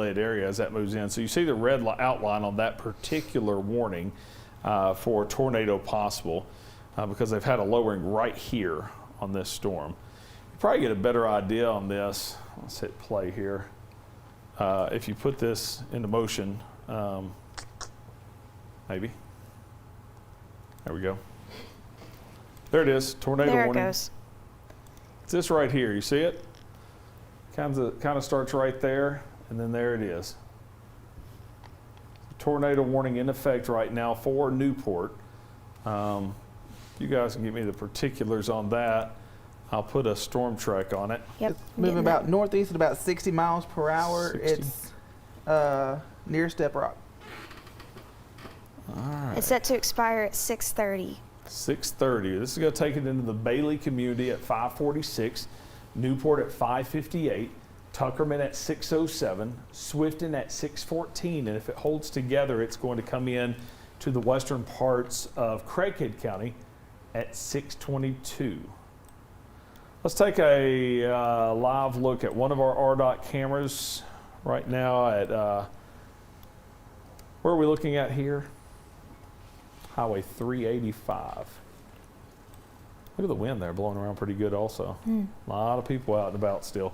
populated area as that moves in. So you see the red outline on that particular warning for tornado possible because they've had a lowering right here on this storm. You probably get a better idea on this. Let's hit play here. If you put this into motion, maybe. There we go. There it is, tornado warning. There it goes. It's this right here, you see it? Kind of starts right there, and then there it is. Tornado warning in effect right now for Newport. You guys can give me the particulars on that. I'll put a storm track on it. Yep. It's moving about northeast at about 60 miles per hour. 60. It's near Step Rock. All right. It's set to expire at 6:30. 6:30. This is going to take it into the Bailey community at 5:46, Newport at 5:58, Tuckerman at 6:07, Swifton at 6:14, and if it holds together, it's going to come in to the western parts of Craighead County at 6:22. Let's take a live look at one of our RDOT cameras right now at, where are we looking at here? Highway 385. Look at the wind there blowing around pretty good also. A lot of people out and about still.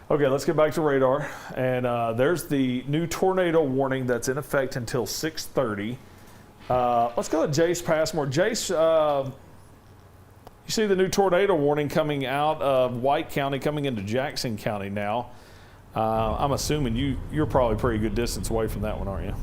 Okay, let's get back to radar. And there's the new tornado warning that's in effect until 6:30. Let's go to Jace Passmore. Jace, you see the new tornado warning coming out of White County, coming into Jackson County now. I'm assuming you're probably a pretty good distance away from that one, aren't you?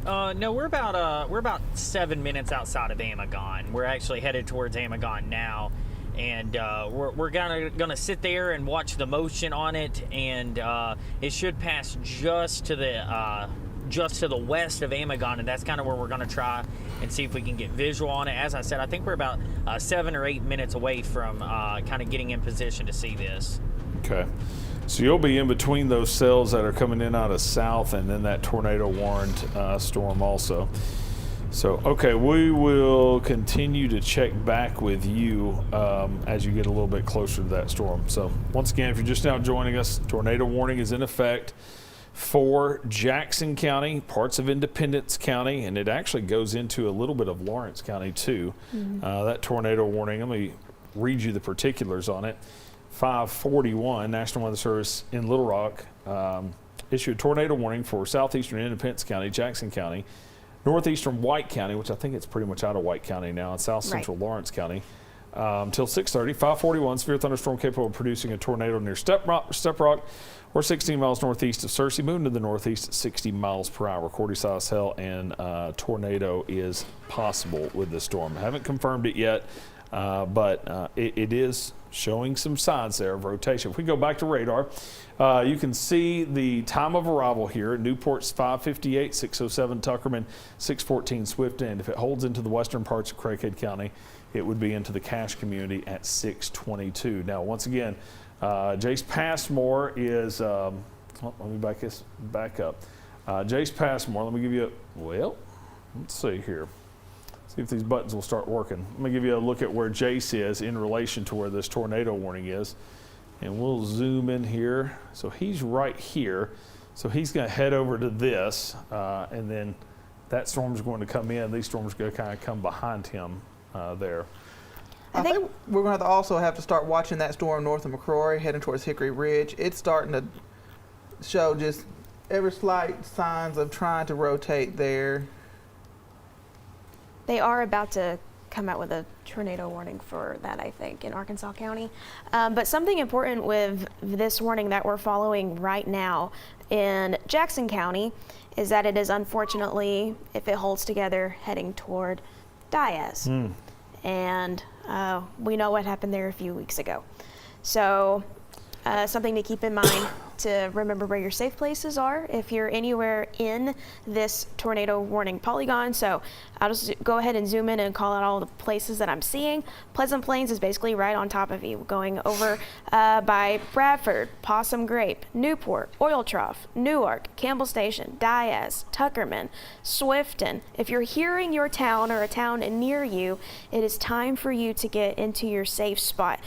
No, we're about 7 minutes outside of Amagon. We're actually headed towards Amagon now, and we're gonna sit there and watch the motion on it, and it should pass just to the west of Amagon, and that's kind of where we're gonna try and see if we can get visual on it. As I said, I think we're about 7 or 8 minutes away from kind of getting in position to see this. Okay. So you'll be in between those cells that are coming in out of south and then that tornado warned storm also. So, okay, we will continue to check back with you as you get a little bit closer to that storm. So once again, if you're just now joining us, tornado warning is in effect for Jackson County, parts of Independence County, and it actually goes into a little bit of Lawrence County too. That tornado warning, let me read you the particulars on it. 5:41, National Weather Service in Little Rock issued a tornado warning for southeastern Independence County, Jackson County, northeastern White County, which I think it's pretty much out of White County now, and south central Lawrence County, until 6:30. 5:41, severe thunderstorm capable of producing a tornado near Step Rock, or 16 miles northeast of Searcy, moving to the northeast at 60 miles per hour. Cordy size hail and tornado is possible with this storm. I haven't confirmed it yet, but it is showing some signs there of rotation. If we go back to radar, you can see the time of arrival here. Newport's 5:58, 6:07 Tuckerman, 6:14 Swifton, and if it holds into the western parts of Craighead County, it would be into the Cache community at 6:22. Now, once again, Jace Passmore is, let me back up. Jace Passmore, let me give you let's see here. See if these buttons will start working. Let me give you a look at where Jace is in relation to where this tornado warning is. And we'll zoom in here. So he's right here. So he's going to head over to this, and then that storm's going to come in. These storms are going to kind of come behind him there. I think we're going to also have to start watching that storm north of McCrory, heading towards Hickory Ridge. It's starting to show just every slight signs of trying to rotate there. They are about to come out with a tornado warning for that, I think, in Arkansas County. But something important with this warning that we're following right now in Jackson County is that it is unfortunately, if it holds together, heading toward Diaz. And we know what happened there a few weeks ago. So something to keep in mind, to remember where your safe places are if you're anywhere in this tornado warning polygon. So I'll just go ahead and zoom in and call out all the places that I'm seeing. Pleasant Plains is basically right on top of you, going over by Bradford, Possum Grape, Newport, Oil Trough, Newark, Campbell Station, Diaz, Tuckerman, Swifton. If you're hearing your town or a town near you, it is time for you to get into your safe spot.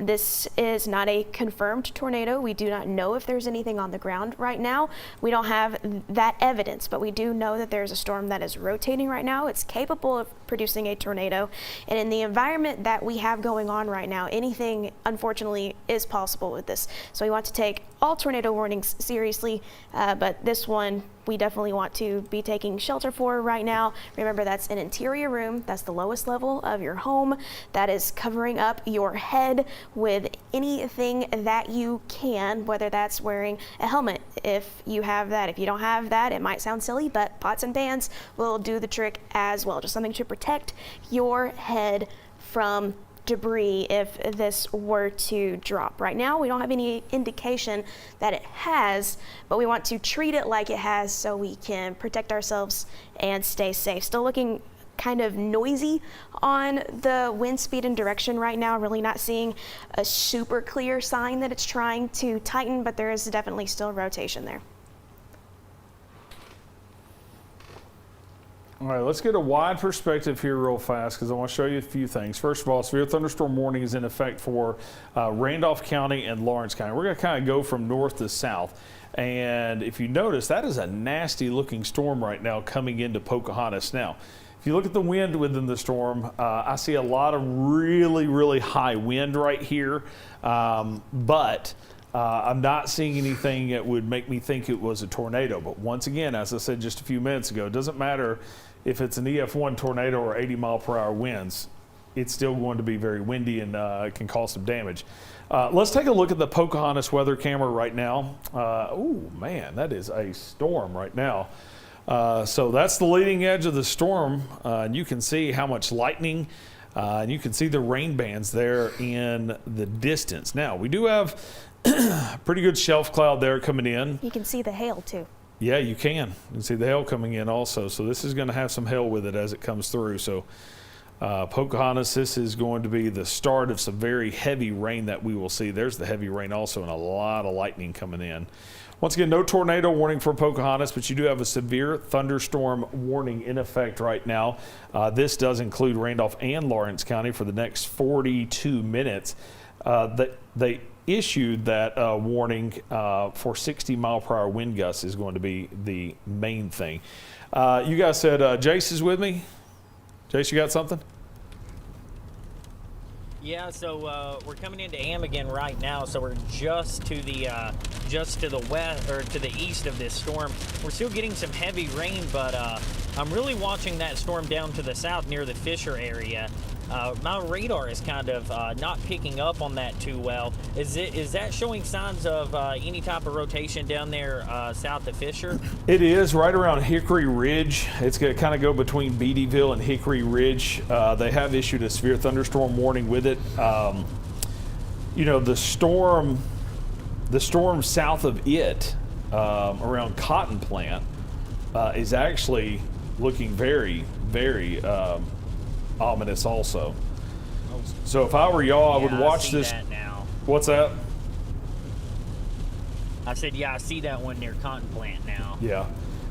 This is not a confirmed tornado. We do not know if there's anything on the ground right now. We don't have that evidence, but we do know that there's a storm that is rotating right now. It's capable of producing a tornado. And in the environment that we have going on right now, anything, unfortunately, is possible with this. So we want to take all tornado warnings seriously, but this one we definitely want to be taking shelter for right now. Remember, that's an interior room. That's the lowest level of your home. That is covering up your head with anything that you can, whether that's wearing a helmet if you have that. If you don't have that, it might sound silly, but pots and pans will do the trick as well. Just something to protect your head from debris if this were to drop. Right now, we don't have any indication that it has, but we want to treat it like it has so we can protect ourselves and stay safe. Still looking kind of noisy on the wind speed and direction right now. Really not seeing a super clear sign that it's trying to tighten, but there is definitely still rotation there. All right, let's get a wide perspective here real fast because I want to show you a few things. First of all, severe thunderstorm warning is in effect for Randolph County and Lawrence County. We're going to kind of go from north to south. And if you notice, that is a nasty looking storm right now coming into Pocahontas. Now, if you look at the wind within the storm, I see a lot of really, really high wind right here. But I'm not seeing anything that would make me think it was a tornado. But once again, as I said just a few minutes ago, it doesn't matter if it's an EF1 tornado or 80-mile-per-hour winds. It's still going to be very windy and can cause some damage. Let's take a look at the Pocahontas weather camera right now. Oh man, that is a storm right now. So that's the leading edge of the storm. And you can see how much lightning, and you can see the rain bands there in the distance. Now, we do have pretty good shelf cloud there coming in. You can see the hail too. Yeah, you can. You can see the hail coming in also. So this is going to have some hail with it as it comes through. So Pocahontas, this is going to be the start of some very heavy rain that we will see. There's the heavy rain also and a lot of lightning coming in. Once again, no tornado warning for Pocahontas, but you do have a severe thunderstorm warning in effect right now. This does include Randolph and Lawrence County for the next 42 minutes. They issued that warning for 60-mile-per-hour wind gusts is going to be the main thing. You guys said Jace is with me. Jace, you got something? Yeah, so we're coming into Am right now, so we're just to the west or to the east of this storm. We're still getting some heavy rain, but I'm really watching that storm down to the south near the Fisher area. My radar is kind of not picking up on that too well. Is that showing signs of any type of rotation down there south of Fisher? It is right around Hickory Ridge. It's going to kind of go between Beattyville and Hickory Ridge. They have issued a severe thunderstorm warning with it. You know, the storm south of it around Cotton Plant is actually looking very, very ominous also. So if I were y'all, I would watch this. That now. What's that? I said, yeah, I see that one near Cotton Plant now. Yeah.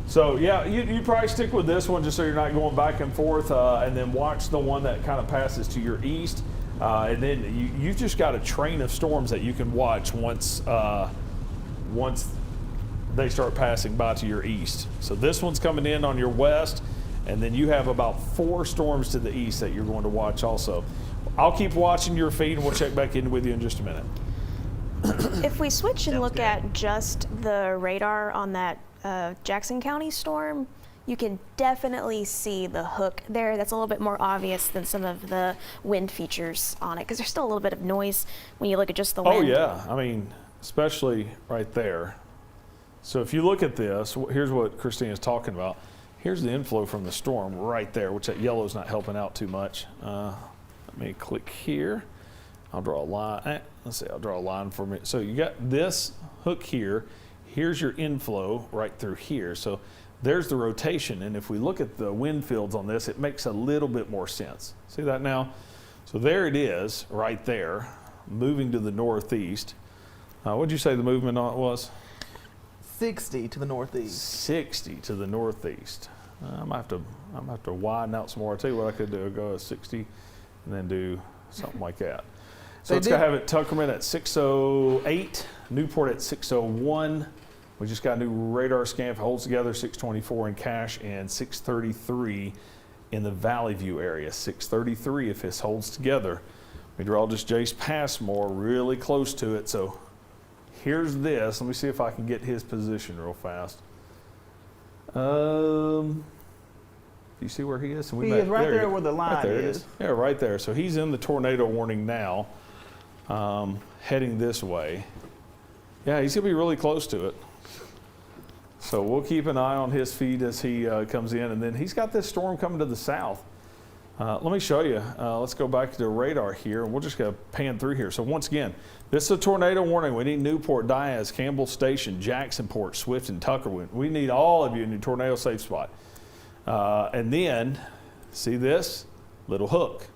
So yeah, you probably stick with this one just so you're not going back and forth, and then watch the one that kind of passes to your east, and then you've just got a train of storms that you can watch once they start passing by to your east. So this one's coming in on your west. And then you have about 4 storms to the east that you're going to watch also. I'll keep watching your feed and we'll check back in with you in just a minute. If we switch and look at just the radar on that Jackson County storm, you can definitely see the hook there. That's a little bit more obvious than some of the wind features on it because there's still a little bit of noise when you look at just the wind. Oh yeah, I mean, especially right there. So if you look at this, here's what Christina's talking about. Here's the inflow from the storm right there, which that yellow's not helping out too much. Let me click here. I'll draw a line. Let's see, I'll draw a line for me. So you got this hook here. Here's your inflow right through here. So there's the rotation. And if we look at the wind fields on this, it makes a little bit more sense. See that now? So there it is right there, moving to the northeast. What'd you say the movement on it was? 60 to the northeast. 60 to the northeast. I'm gonna have to widen out some more. I'll tell you what I could do. I'll go at 60 and then do something like that. So They it's going to did- have it Tuckerman at 608, Newport at 601. We just got a new radar scan if it holds together, 624 in Cache and 633 in the Valley View area. 633 if this holds together. Meteorologist Jace Passmore really close to it. So here's this. Let me see if I can get his position real fast. Do you see where he is? He is right there where the line right there it is. Yeah, right there. So he's in the tornado warning now, heading this way. Yeah, he's going to be really close to it. So we'll keep an eye on his feed as he comes in. And then he's got this storm coming to the south. Let me show you. Let's go back to the radar here. We're just going to pan through here. So once again, this is a tornado warning. We need Newport, Diaz, Campbell Station, Jacksonport, Swift, and Tucker. We need all of you in your tornado safe spot. And then, see this? Little Hook.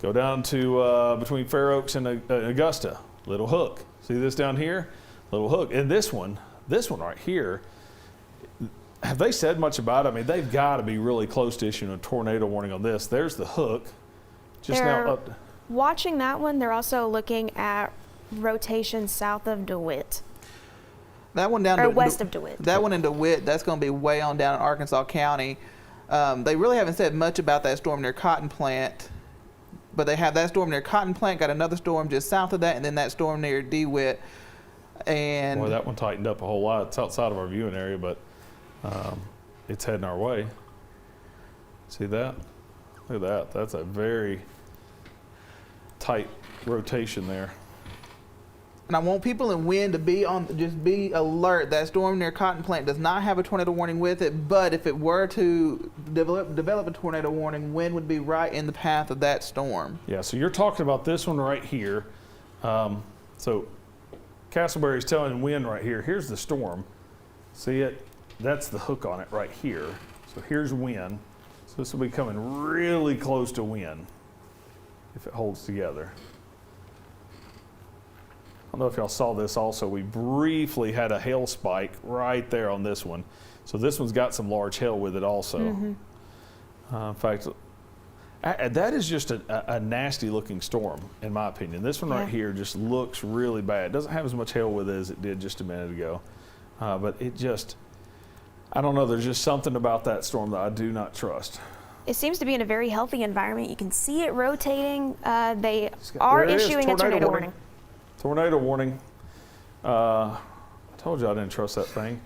Go down to between Fair Oaks and Augusta. Little Hook. See this down here? Little Hook. And this one right here, have they said much about it? I mean, they've got to be really close to issuing a tornado warning on this. There's the Hook. Just They're now up. watching that one. They're also looking at rotation south of DeWitt, That one down or to west of DeWitt. That one in DeWitt, that's going to be way on down in Arkansas County. They really haven't said much about that storm near Cotton Plant, but they have that storm near Cotton Plant, got another storm just south of that, and then that storm near DeWitt. And Boy, that one tightened up a whole lot. It's outside of our viewing area, but it's heading our way. See that? Look at that. That's a very tight rotation there. And I want people in wind to be be alert. That storm near Cotton Plant does not have a tornado warning with it, but if it were to develop a tornado warning, wind would be right in the path of that storm. Yeah, so you're talking about this one right here. So Castleberry's telling wind right here. Here's the storm. See it? That's the hook on it right here. So here's wind. So this will be coming really close to wind if it holds together. I don't know if y'all saw this also. We briefly had a hail spike right there on this one. So this one's got some large hail with it also. In fact, that is just a nasty looking storm, in my opinion. This one right here just looks really bad. It doesn't have as much hail with it as it did just a minute ago. But it just, I don't know, there's just something about that storm that I do not trust. It seems to be in a very healthy environment. You can see it rotating. They There are it is, issuing a tornado warning. Tornado warning. I told you I didn't trust that thing.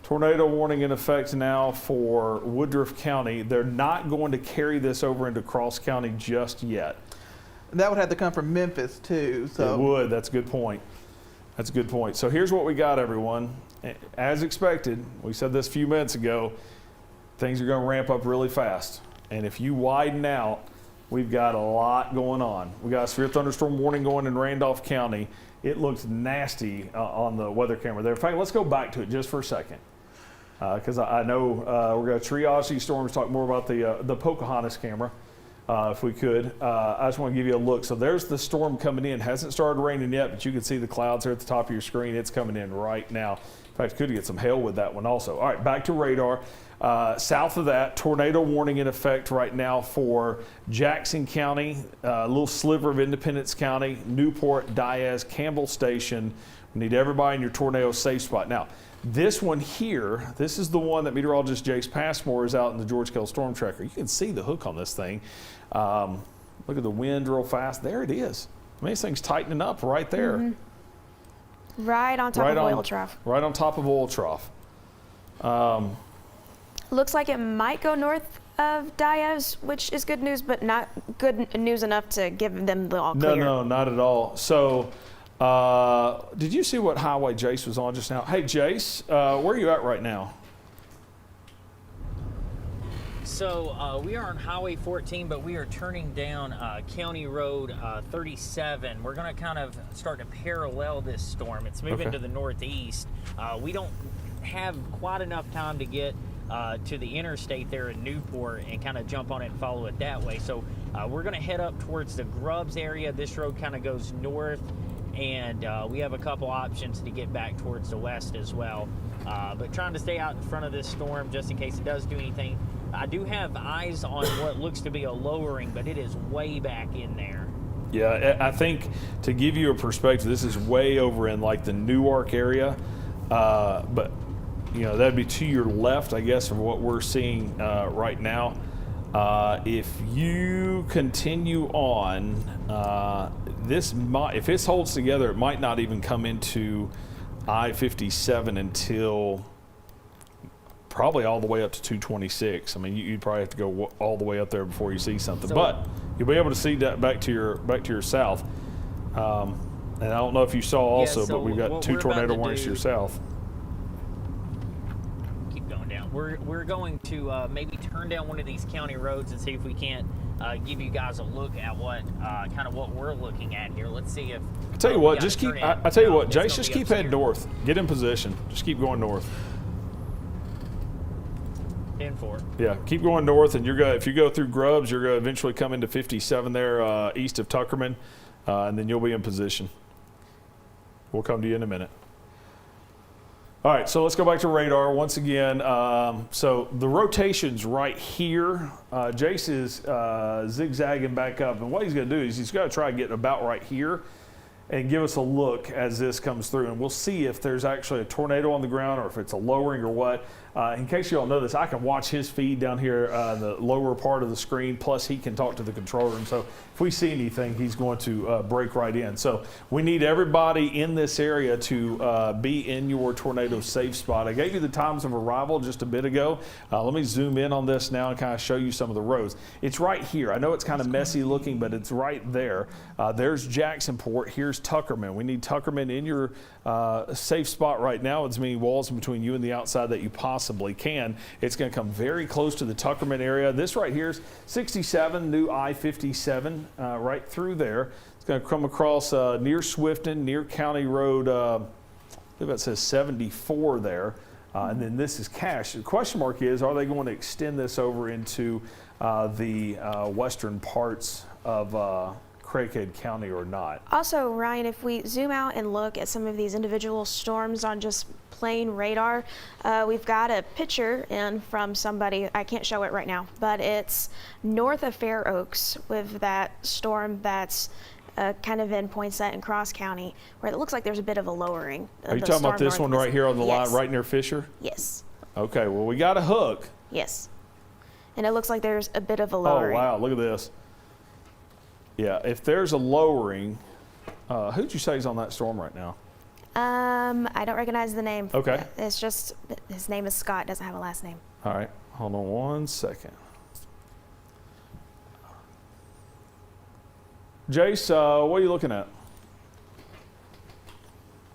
Tornado warning in effect now for Woodruff County. They're not going to carry this over into Cross County just yet. And that would have to come from Memphis too. So It would. That's a good point. That's a good point. So here's what we got, everyone. As expected, we said this a few minutes ago, things are going to ramp up really fast. And if you widen out, we've got a lot going on. We got a severe thunderstorm warning going in Randolph County. It looks nasty on the weather camera there. In fact, let's go back to it just for a second. Because I know we're going to triage these storms, talk more about the Pocahontas camera, if we could. I just want to give you a look. So there's the storm coming in. Hasn't started raining yet, but you can see the clouds are at the top of your screen. It's coming in right now. In fact, could get some hail with that one also. All right, back to radar. South of that, tornado warning in effect right now for Jackson County, a little sliver of Independence County, Newport, Diaz, Campbell Station. We need everybody in your tornado safe spot. Now, this one here, this is the one that meteorologist Jace Passmore is out in the George Kell Storm Tracker. You can see the hook on this thing. Look at the wind real fast. There it is. I mean, this thing's tightening up right there. Right on top of oil trough. Right on top of oil trough. Looks like it might go north of Diaz, which is good news, but not good news enough to give them the all clear. No, not at all. So, did you see what highway Jace was on just now? Hey, Jace, where are you at right now? So we are on Highway 14, but we are turning down County Road 37. We're going to kind of start to parallel this storm. It's moving to the northeast. We don't have quite enough time to get to the interstate there in Newport and kind of jump on it and follow it that way. So we're going to head up towards the Grubbs area. This road kind of goes north, and we have a couple options to get back towards the west as well. But trying to stay out in front of this storm just in case it does do anything. I do have eyes on what looks to be a lowering, but it is way back in there. Yeah, I think to give you a perspective, this is way over in like the Newark area, but you know that'd be to your left, I guess, of what we're seeing right now. If you continue on, if this holds together, it might not even come into I-57 until probably all the way up to 226. I mean, you'd probably have to go all the way up there before you see something, but you'll be able to see that back to your south. And I don't know if you saw also, but we've got two tornado warnings to your south. Keep going down. We're going to maybe turn down one of these county roads and see if we can't give you guys a look at what kind of what we're looking at here. Let's see if. I tell you what, just keep. I tell you what, Jace, just keep heading north. Get in position. Just keep going north. 10-4. Yeah, keep going north, and if you go through Grubbs, you're going to eventually come into 57 there east of Tuckerman, and then you'll be in position. We'll come to you in a minute. All right, so let's go back to radar once again. So the rotation's right here. Jace is zigzagging back up, and what he's going to do is he's got to try and get about right here and give us a look as this comes through, and we'll see if there's actually a tornado on the ground or if it's a lowering or what. In case you all know this, I can watch his feed down here in the lower part of the screen, plus he can talk to the control room. So if we see anything, he's going to break right in. So we need everybody in this area to be in your tornado safe spot. I gave you the times of arrival just a bit ago. Let me zoom in on this now and kind of show you some of the roads. It's right here. I know it's kind of messy looking, but it's right there. There's Jacksonport. Here's Tuckerman. We need Tuckerman in your safe spot right now. It's many walls between you and the outside that you possibly can. It's going to come very close to the Tuckerman area. This right here is 67, new I-57, right through there. It's going to come across near Swifton, near County Road, I believe that says 74 there. And then this is Cache. The question mark is, are they going to extend this over into the western parts of Craighead County or not? Also, Ryan, if we zoom out and look at some of these individual storms on just plain radar, we've got a picture in from somebody, I can't show it right now, but it's north of Fair Oaks with that storm that's kind of in Poinsett and Cross County, where it looks like there's a bit of a lowering. Are you talking about this one right here on the line, right near Fisher? Yes. Okay, well, we got a hook. Yes. And it looks like there's a bit of a lowering. Oh, wow, look at this. Yeah, if there's a lowering, who'd you say is on that storm right now? I don't recognize the name. Okay. It's just, his name is Scott, doesn't have a last name. All right, hold on one second. Jace, what are you looking at?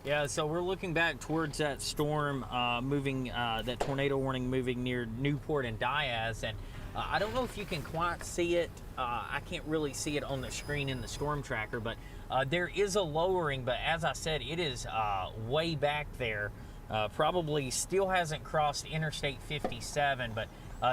Yeah, so we're looking back towards that storm moving, that tornado warning moving near Newport and Diaz, and I don't know if you can quite see it. I can't really see it on the screen in the storm tracker, but there is a lowering, but as I said, it is way back there. Probably still hasn't crossed Interstate 57, but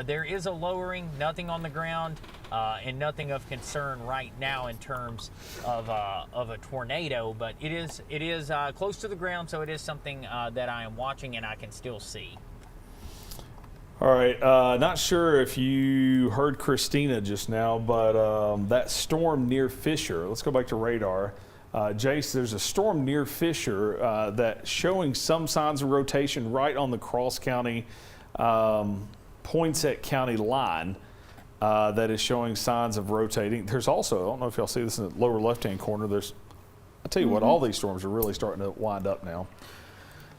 there is a lowering, nothing on the ground, and nothing of concern right now in terms of a tornado, but it is close to the ground, so it is something that I am watching and I can still see. All right, not sure if you heard Christina just now, but that storm near Fisher, let's go back to radar. Jace, there's a storm near Fisher that's showing some signs of rotation right on the Cross County, Poinsett County line that is showing signs of rotating. There's also, I don't know if y'all see this in the lower left-hand corner, I tell you what, all these storms are really starting to wind up now.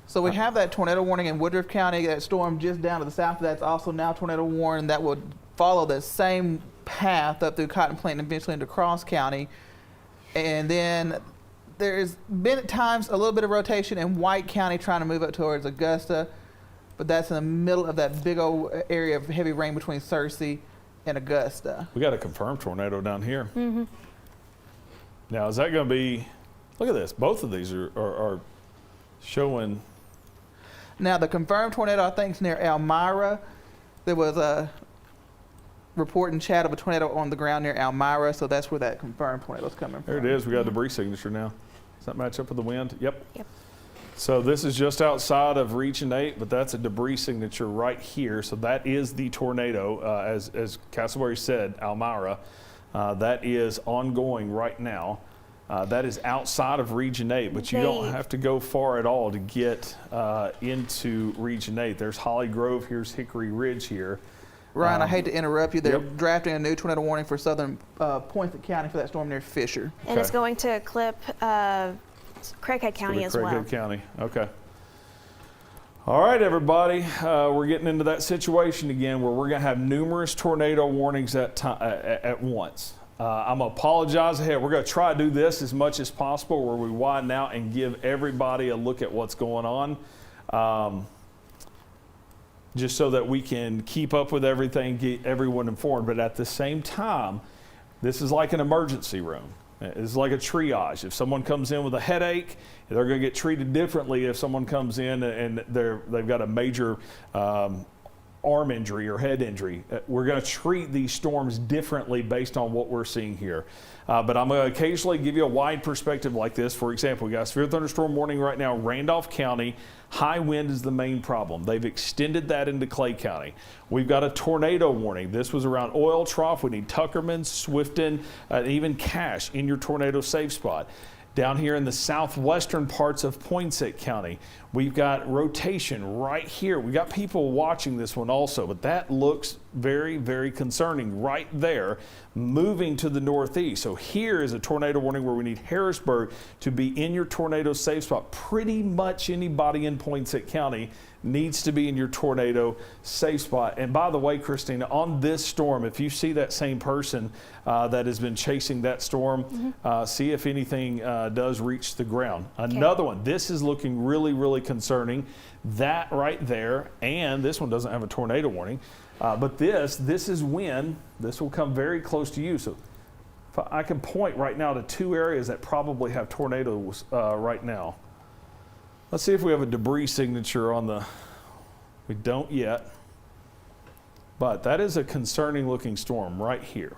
So we have that tornado warning in Woodruff County, that storm just down to the south. That's also now tornado warning that would follow the same path up through Cotton Plain and eventually into Cross County. And then there's been at times a little bit of rotation in White County trying to move up towards Augusta, but that's in the middle of that big old area of heavy rain between Searcy and Augusta. We got a confirmed tornado down here. Mm-hmm. Now, is that going to be, look at this, both of these are showing. Now, the confirmed tornado, I think, is near Elmira. There was a report in chat of a tornado on the ground near Elmira, so that's where that confirmed tornado is coming from. There it is. We got a debris signature now. Does that match up with the wind? Yep. Yep. So this is just outside of Region 8, but that's a debris signature right here. So that is the tornado, as Castleberry said, Elmira. That is ongoing right now. That is outside of Region 8, but you don't have to go far at all to get into Region 8. There's Holly Grove, here's Hickory Ridge here. Ryan, I hate to interrupt you. They're Yep. drafting a new tornado warning for southern Poinsett County for that storm near Fisher. And it's Okay. going to clip Craighead County as well. Craighead County, okay. All right, everybody, we're getting into that situation again where we're going to have numerous tornado warnings at once. I'm going to apologize ahead. We're going to try to do this as much as possible where we widen out and give everybody a look at what's going on, just so that we can keep up with everything, get everyone informed. But at the same time, this is like an emergency room. It's like a triage. If someone comes in with a headache, they're going to get treated differently if someone comes in and they've got a major arm injury or head injury. We're going to treat these storms differently based on what we're seeing here. But I'm going to occasionally give you a wide perspective like this. For example, we got a severe thunderstorm warning right now, Randolph County. High wind is the main problem. They've extended that into Clay County. We've got a tornado warning. This was around Oil Trough. We need Tuckerman, Swifton, even Cache in your tornado safe spot. Down here in the southwestern parts of Poinsett County, we've got rotation right here. We've got people watching this one also, but that looks very, very concerning right there, moving to the northeast. So here is a tornado warning where we need Harrisburg to be in your tornado safe spot. Pretty much anybody in Poinsett County needs to be in your tornado safe spot. And by the way, Christina, on this storm, if you see that same person that has been chasing that storm, see if anything does reach the ground. Another one, this is looking really, really concerning. That right there, and this one doesn't have a tornado warning, but this is wind. This will come very close to you. So if I can point right now to two areas that probably have tornadoes right now. Let's see if we have a debris signature on the, we don't yet, but that is a concerning looking storm right here.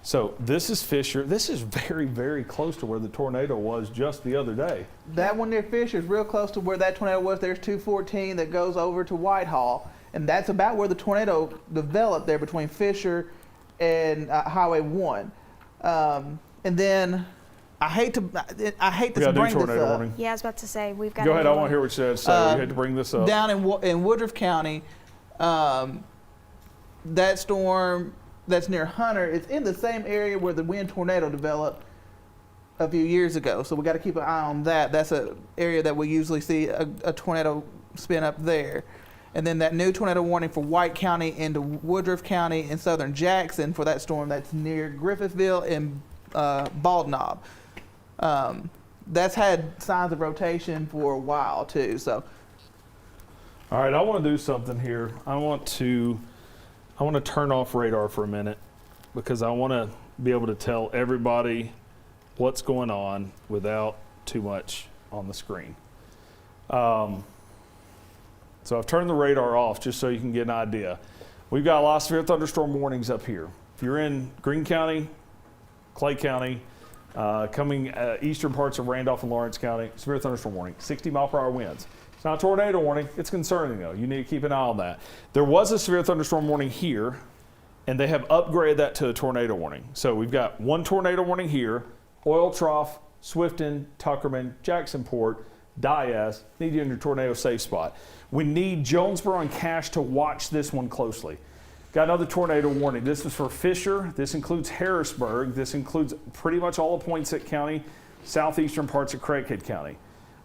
So this is Fisher. This is very, very close to where the tornado was just the other day. That one near Fisher is real close to where that tornado was. There's 214 that goes over to Whitehall, and that's about where the tornado developed there between Fisher and Highway 1. And then I hate to We got bring a new this tornado up. warning. Yeah, I was about to say, we've got Go a ahead, new I want one. to hear what you had to say. We had to bring this up. Down in Woodruff County, that storm that's near Hunter, it's in the same area where the wind tornado developed a few years ago. So we got to keep an eye on that. That's an area that we usually see a tornado spin up there. And then that new tornado warning for White County into Woodruff County in southern Jackson for that storm that's near Griffithville and Bald Knob. That's had signs of rotation for a while too. So, All right, I want to do something here. I want to turn off radar for a minute because I want to be able to tell everybody what's going on without too much on the screen. So I've turned the radar off just so you can get an idea. We've got a lot of severe thunderstorm warnings up here. If you're in Greene County, Clay County, coming eastern parts of Randolph and Lawrence County, severe thunderstorm warning, 60-mile-per-hour winds. It's not a tornado warning. It's concerning, though. You need to keep an eye on that. There was a severe thunderstorm warning here, and they have upgraded that to a tornado warning. So we've got one tornado warning here, Oil Trough, Swifton, Tuckerman, Jacksonport, Diaz, need you in your tornado safe spot. We need Jonesboro and Cache to watch this one closely. Got another tornado warning. This is for Fisher. This includes Harrisburg. This includes pretty much all of Poinsett County, southeastern parts of Craighead County.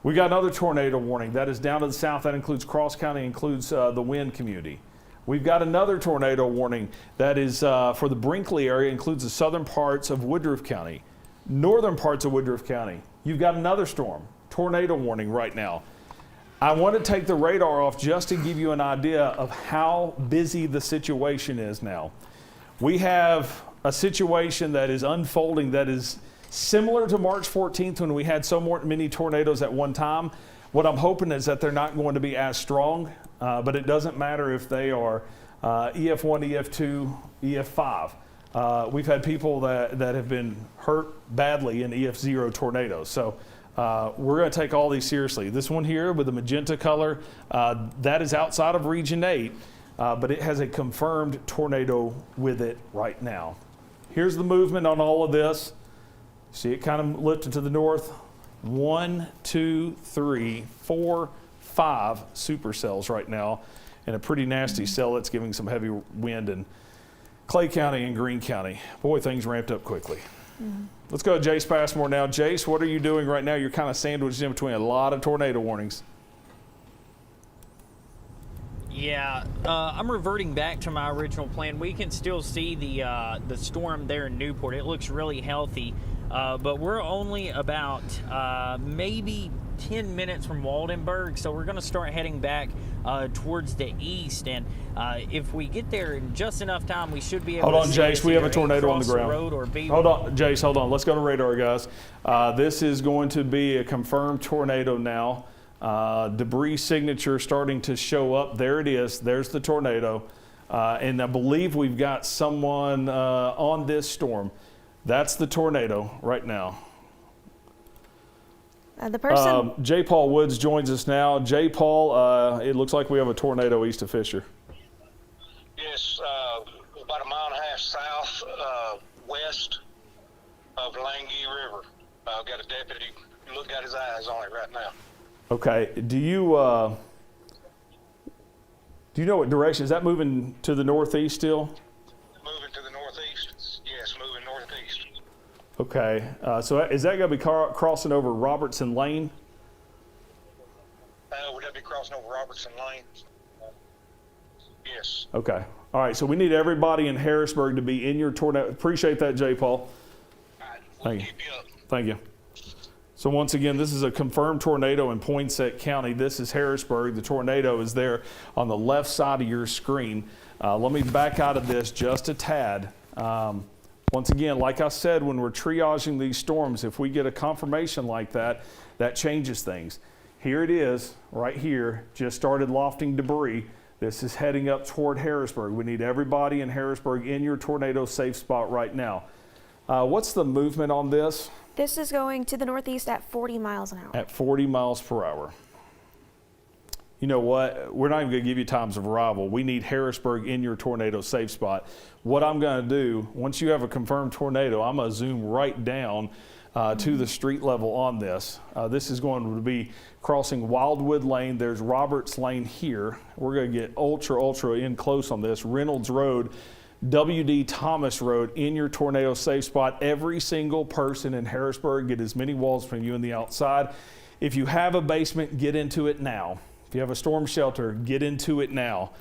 We got another tornado warning. That is down to the south. That includes Cross County, includes the Wynn community. We've got another tornado warning that is for the Brinkley area, includes the southern parts of Woodruff County, northern parts of Woodruff County. You've got another storm, tornado warning right now. I want to take the radar off just to give you an idea of how busy the situation is now. We have a situation that is unfolding that is similar to March 14th when we had so many tornadoes at one time. What I'm hoping is that they're not going to be as strong, but it doesn't matter if they are EF1, EF2, EF5. We've had people that have been hurt badly in EF0 tornadoes. So we're going to take all these seriously. This one here with the magenta color, that is outside of Region 8, but it has a confirmed tornado with it right now. here's the movement on all of this. See it kind of lifted to the north. 1, 2, 3, 4, 5 supercells right now, and a pretty nasty cell that's giving some heavy wind in Clay County and Greene County. Boy, things ramped up quickly. Let's go to Jace Passmore now. Jace, what are you doing right now? You're kind of sandwiched in between a lot of tornado warnings. Yeah, I'm reverting back to my original plan. We can still see the storm there in Newport. It looks really healthy, but we're only about maybe 10 minutes from Waldenburg, so we're going to start heading back towards the east. And if we get there in just enough time, we should be able to see Jace, we have a tornado on the ground. road or be Hold on, Jace, hold on. Let's go to radar, guys. This is going to be a confirmed tornado now. Debris signature starting to show up. There it is. There's the tornado. And I believe we've got someone on this storm. That's the tornado right now. The person. J. Paul Woods joins us now. J. Paul, it looks like we have a tornado east of Fisher. Yes, about a mile and a half south west of Langee River. I've got a deputy. Look at his eyes on it right now. Okay. Do you know what direction? Is that moving to the northeast still? Moving to the northeast. Yes, moving northeast. Okay. So is that going to be crossing over Robertson Lane? Would that be crossing over Robertson Lane? Yes. Okay. All right. So we need everybody in Harrisburg to be in your tornado. Appreciate that, J. Paul. All right. Thank you. Keep you up. Thank you. So once again, this is a confirmed tornado in Poinsett County. This is Harrisburg. The tornado is there on the left side of your screen. Let me back out of this just a tad. Once again, like I said, when we're triaging these storms, if we get a confirmation like that, that changes things. Here it is, right here, just started lofting debris. This is heading up toward Harrisburg. We need everybody in Harrisburg in your tornado safe spot right now. What's the movement on this? This is going to the northeast at 40 miles an hour. At 40 miles per hour. You know what? We're not even going to give you times of arrival. We need Harrisburg in your tornado safe spot. What I'm going to do, once you have a confirmed tornado, I'm going to zoom right down to the street level on this. This is going to be crossing Wildwood Lane. There's Roberts Lane here. We're going to get ultra in close on this. Reynolds Road, W.D. Thomas Road in your tornado safe spot. Every single person in Harrisburg, get as many walls from you on the outside. If you have a basement, get into it now. If you have a storm shelter, get into it now.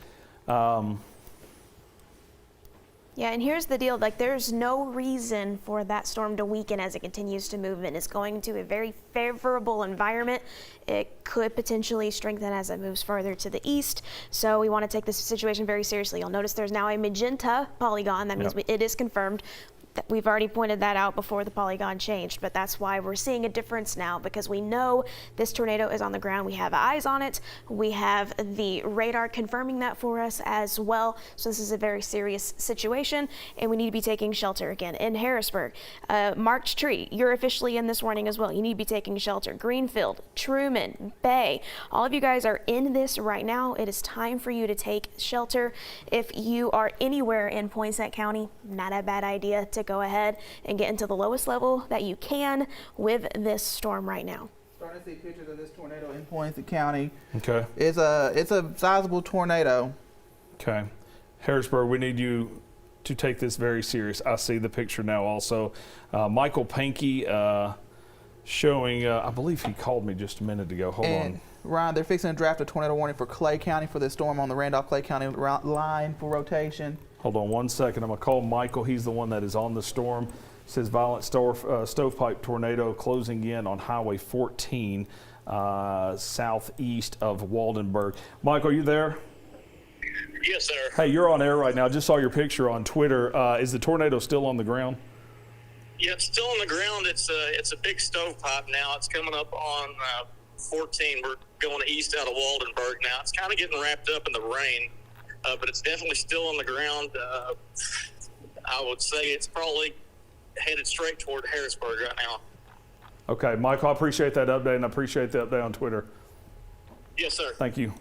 Yeah, and here's the deal, like there's no reason for that storm to weaken as it continues to move in. It's going to a very favorable environment. It could potentially strengthen as it moves further to the east. So we want to take this situation very seriously. You'll notice there's now a magenta polygon. That means it is confirmed. We've already pointed that out before the polygon changed, but that's why we're seeing a difference now, because we know this tornado is on the ground. We have eyes on it. We have the radar confirming that for us as well. So this is a very serious situation, and we need to be taking shelter again. In Harrisburg, Marked Tree, you're officially in this warning as well. You need to be taking shelter. Greenfield, Truman, Bay, all of you guys are in this right now. It is time for you to take shelter. If you are anywhere in Poinsett County, not a bad idea to go ahead and get into the lowest level that you can with this storm right now. Starting to see pictures of this tornado in Poinsett County. Okay. It's a sizable tornado. Okay. Harrisburg, we need you to take this very serious. I see the picture now also. Michael Pankey showing, I believe he called me just a minute ago. Hold on. Ryan, they're fixing to draft a tornado warning for Clay County for this storm on the Randolph-Clay County line for rotation. Hold on 1 second. I'm going to call Michael. He's the one that is on the storm. It says violent stovepipe tornado closing in on Highway 14 southeast of Waldenburg. Michael, are you there? Yes, sir. Hey, you're on air right now. Just saw your picture on Twitter. Is the tornado still on the ground? Yeah, it's still on the ground. It's a big stovepipe now. It's coming up on 14. We're going east out of Waldenburg now. It's kind of getting wrapped up in the rain. But it's definitely still on the ground. I would say it's probably headed straight toward Harrisburg right now. Okay, Michael, I appreciate that update, and I appreciate the update on Twitter. Yes, sir. Thank you.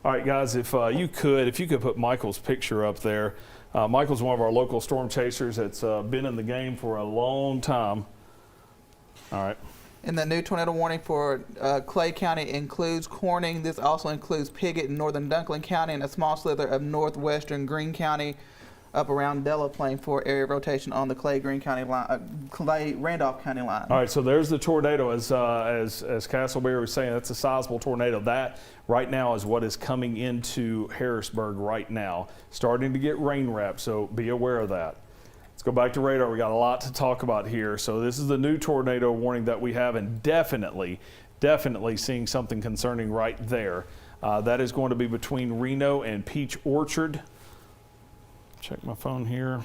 All right, guys, if you could put Michael's picture up there. Michael's one of our local storm chasers that's been in the game for a long time. All right. And the new tornado warning for Clay County includes Corning. This also includes Piggott and northern Dunklin County and a small slither of northwestern Greene County up around Delaplane for area rotation on the Clay-Greene County line, Clay-Randolph County line. All right, so there's the tornado. As Castleberry was saying, that's a sizable tornado. That right now is what is coming into Harrisburg right now, starting to get rain wrapped, so be aware of that. Let's go back to radar. We got a lot to talk about here. So this is the new tornado warning that we have, and definitely seeing something concerning right there. That is going to be between Reno and Peach Orchard. Check my phone here.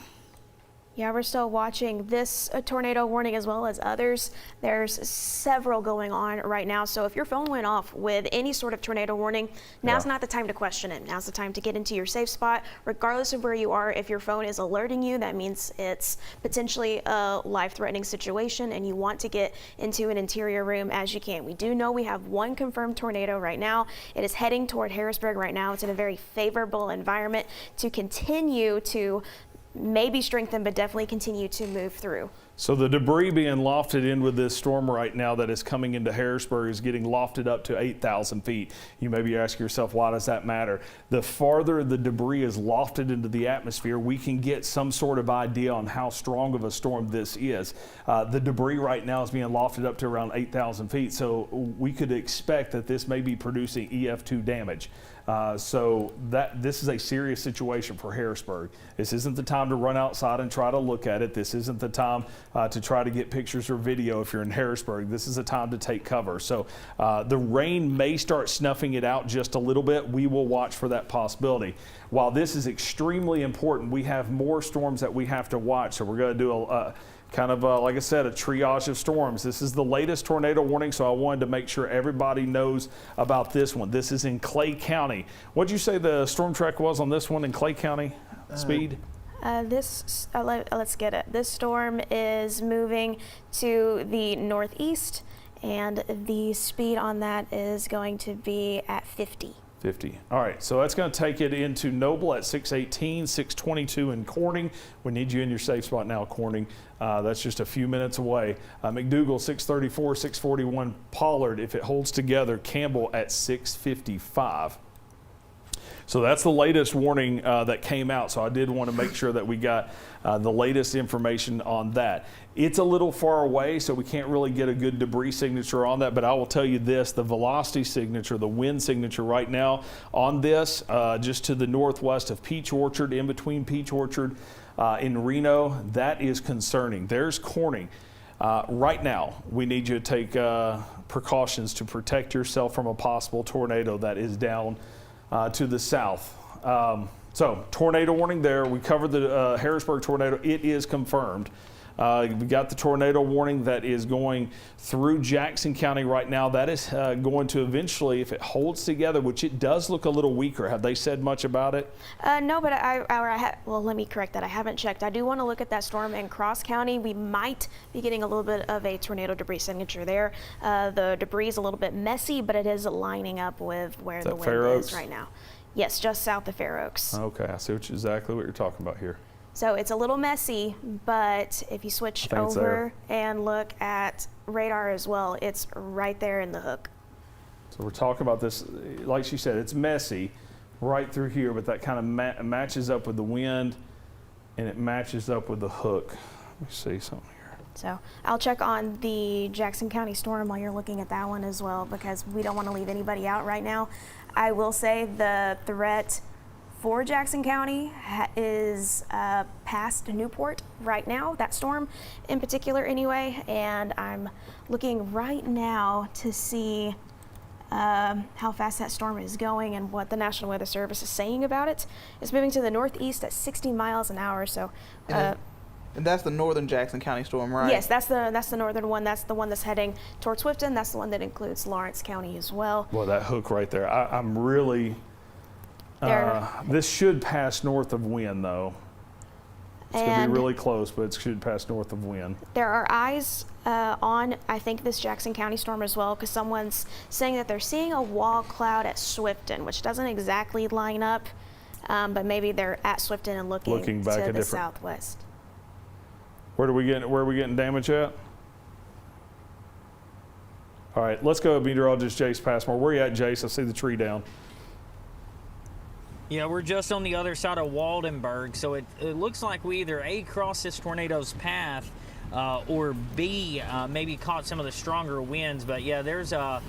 Yeah, we're still watching this tornado warning as well as others. There's several going on right now. So if your phone went off with any sort of tornado warning, now's not the time to question it. Now's the time to get into your safe spot, regardless of where you are. If your phone is alerting you, that means it's potentially a life-threatening situation and you want to get into an interior room as you can. We do know we have one confirmed tornado right now. It is heading toward Harrisburg right now. It's in a very favorable environment to continue to maybe strengthen, but definitely continue to move through. So the debris being lofted in with this storm right now that is coming into Harrisburg is getting lofted up to 8,000 feet. You may be asking yourself, why does that matter? The farther the debris is lofted into the atmosphere, we can get some sort of idea on how strong of a storm this is. The debris right now is being lofted up to around 8,000 feet, so we could expect that this may be producing EF2 damage. So this is a serious situation for Harrisburg. This isn't the time to run outside and try to look at it. This isn't the time to try to get pictures or video if you're in Harrisburg. This is a time to take cover. So the rain may start snuffing it out just a little bit. We will watch for that possibility. While this is extremely important, we have more storms that we have to watch. So we're going to do a kind of, like I said, a triage of storms. This is the latest tornado warning, so I wanted to make sure everybody knows about this one. This is in Clay County. What'd you say the storm track was on this one in Clay County? Speed? Let's get it. This storm is moving to the northeast, and the speed on that is going to be at 50. 50. All right, so that's going to take it into Noble at 618, 622 in Corning. We need you in your safe spot now, Corning. That's just a few minutes away. McDougal, 634, 641. Pollard, if it holds together. Campbell at 655. So that's the latest warning that came out. So I did want to make sure that we got the latest information on that. It's a little far away, so we can't really get a good debris signature on that. But I will tell you this, the velocity signature, the wind signature right now on this, just to the northwest of Peach Orchard, in between Peach Orchard in Reno, that is concerning. There's Corning. Right now, we need you to take precautions to protect yourself from a possible tornado that is down to the south. So tornado warning there. We covered the Harrisburg tornado. It is confirmed. We got the tornado warning that is going through Jackson County right now. That is going to eventually, if it holds together, which it does look a little weaker. Have they said much about it? No, but well, let me correct that. I haven't checked. I do want to look at that storm in Cross County. We might be getting a little bit of a tornado debris signature there. The debris is a little bit messy, but it is lining up with where the wind is right now. Yes, just south of Fair Oaks. Okay, I see exactly what you're talking about here. So it's a little messy, but if you switch over and look at radar as well, it's right there in the hook. So we're talking about this, like she said, it's messy right through here, but that kind of matches up with the wind, and it matches up with the hook. Let me see something here. So I'll check on the Jackson County storm while you're looking at that one as well, because we don't want to leave anybody out right now. I will say the threat for Jackson County is past Newport right now, that storm in particular anyway, and I'm looking right now to see how fast that storm is going and what the National Weather Service is saying about it. It's moving to the northeast at 60 miles an hour, so and that's the northern Jackson County storm, right? Yes, that's the northern one. That's the one that's heading towards Swifton. That's the one that includes Lawrence County as well. Well, that hook right there, I'm really this should pass north of wind, though. It's going to be really close, but it should pass north of wind. There are eyes on, I think, this Jackson County storm as well, because someone's saying that they're seeing a wall cloud at Swifton, which doesn't exactly line up. but maybe they're at Swifton and looking back to a the different southwest. Where are we getting damage at? All right, let's go meteorologist Jace Passmore. Where are you at, Jace? I see the tree down. Yeah, we're just on the other side of Waldenburg, so it looks like we either A, crossed this tornado's path, or B, maybe caught some of the stronger winds. But yeah, there's a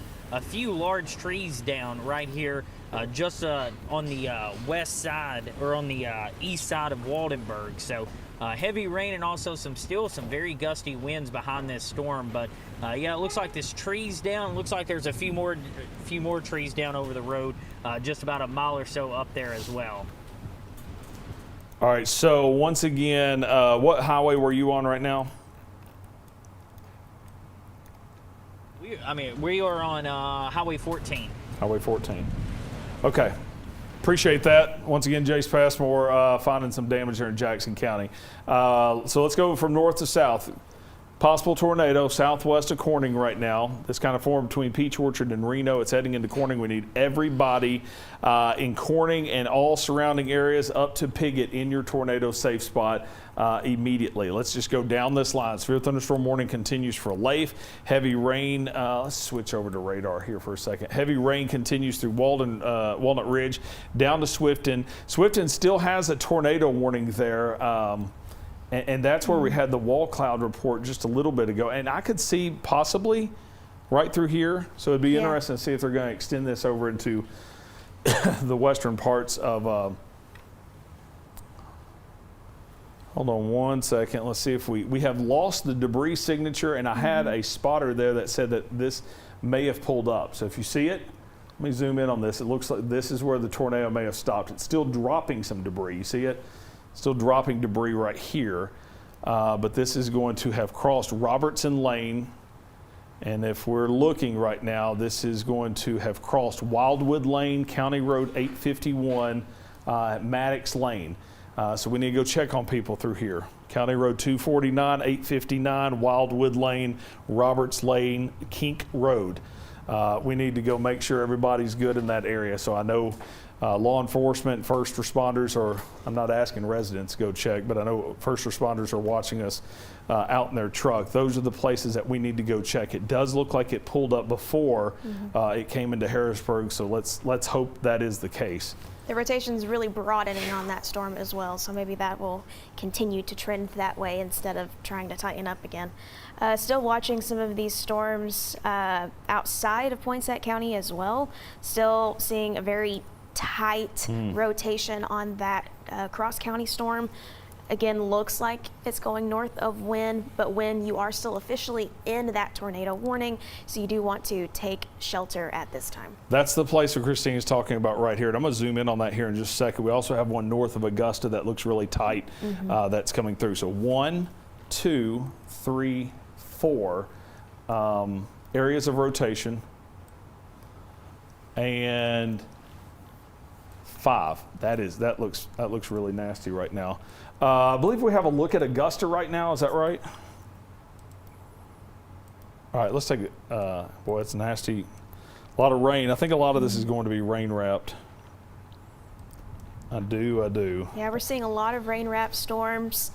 few large trees down right here, just on the west side, or on the east side of Waldenburg. So heavy rain and also some very gusty winds behind this storm. But yeah, it looks like this tree's down. It looks like there's a few more trees down over the road, just about a mile or so up there as well. All right, so once again, what highway were you on right now? We are on Highway 14. Highway 14. Okay. Appreciate that. Once again, Jace Passmore finding some damage here in Jackson County. So let's go from north to south. Possible tornado southwest of Corning right now. This kind of formed between Peach Orchard and Reno. It's heading into Corning. We need everybody in Corning and all surrounding areas up to Piggott in your tornado safe spot immediately. Let's just go down this line. Severe thunderstorm warning continues for Leif. Heavy rain. Let's switch over to radar here for a second. Heavy rain continues through Walnut Ridge down to Swifton. Swifton still has a tornado warning there. And that's where we had the wall cloud report just a little bit ago. And I could see possibly right through here. So it'd be interesting to see if they're going to extend this over into the western parts of, hold on one second. Let's see if we have lost the debris signature. And I had a spotter there that said that this may have pulled up. So if you see it, let me zoom in on this. It looks like this is where the tornado may have stopped. It's still dropping some debris. You see it? Still dropping debris right here, but this is going to have crossed Robertson Lane, and if we're looking right now, this is going to have crossed Wildwood Lane, County Road 851, Maddox Lane. So we need to go check on people through here. County Road 249, 859, Wildwood Lane, Roberts Lane, Kink Road. We need to go make sure everybody's good in that area. So I know law enforcement, first responders, or I'm not asking residents to go check, but I know first responders are watching us out in their truck. Those are the places that we need to go check. It does look like it pulled up before it came into Harrisburg, so let's hope that is the case. The rotation's really broadening on that storm as well, so maybe that will continue to trend that way instead of trying to tighten up again. Still watching some of these storms outside of Poinsett County as well. Still seeing a very tight rotation on that cross-county storm. Again, looks like it's going north of wind, but when you are still officially in that tornado warning, so you do want to take shelter at this time. That's the place that Christine is talking about right here, and I'm going to zoom in on that here in just a second. We also have one north of Augusta that looks really tight that's coming through. So 1, 2, 3, 4 areas of rotation, and 5. That looks really nasty right now. I believe we have a look at Augusta right now. Is that right? All right, let's take it. Boy, it's nasty. A lot of rain. I think a lot of this is going to be rain wrapped. I do. Yeah, we're seeing a lot of rain wrapped storms.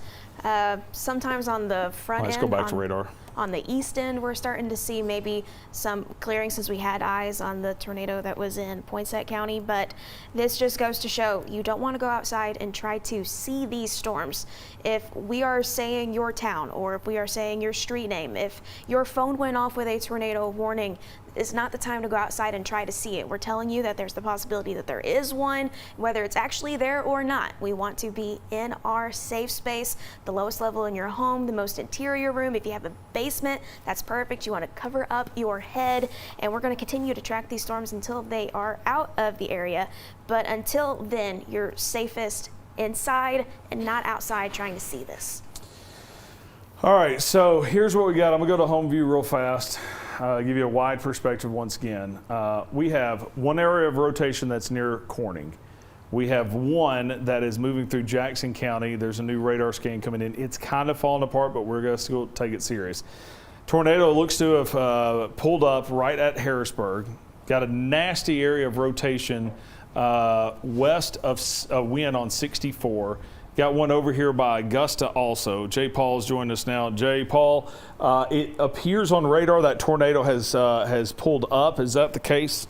Sometimes on the front end. Let's go back to radar. On the east end, we're starting to see maybe some clearing since we had eyes on the tornado that was in Poinsett County. But this just goes to show you don't want to go outside and try to see these storms. If we are saying your town, or if we are saying your street name, if your phone went off with a tornado warning, it's not the time to go outside and try to see it. We're telling you that there's the possibility that there is one, whether it's actually there or not. We want to be in our safe space, the lowest level in your home, the most interior room. If you have a basement, that's perfect. You want to cover up your head, and we're going to continue to track these storms until they are out of the area. But until then, you're safest inside and not outside trying to see this. All right, so here's what we got. I'm going to go to home view real fast. Give you a wide perspective once again. We have one area of rotation that's near Corning. We have one that is moving through Jackson County. There's a new radar scan coming in. It's kind of falling apart, but we're going to still take it serious. Tornado looks to have pulled up right at Harrisburg. Got a nasty area of rotation west of wind on 64. Got one over here by Augusta also. Jay Paul is joining us now. Jay Paul, it appears on radar that tornado has pulled up. Is that the case?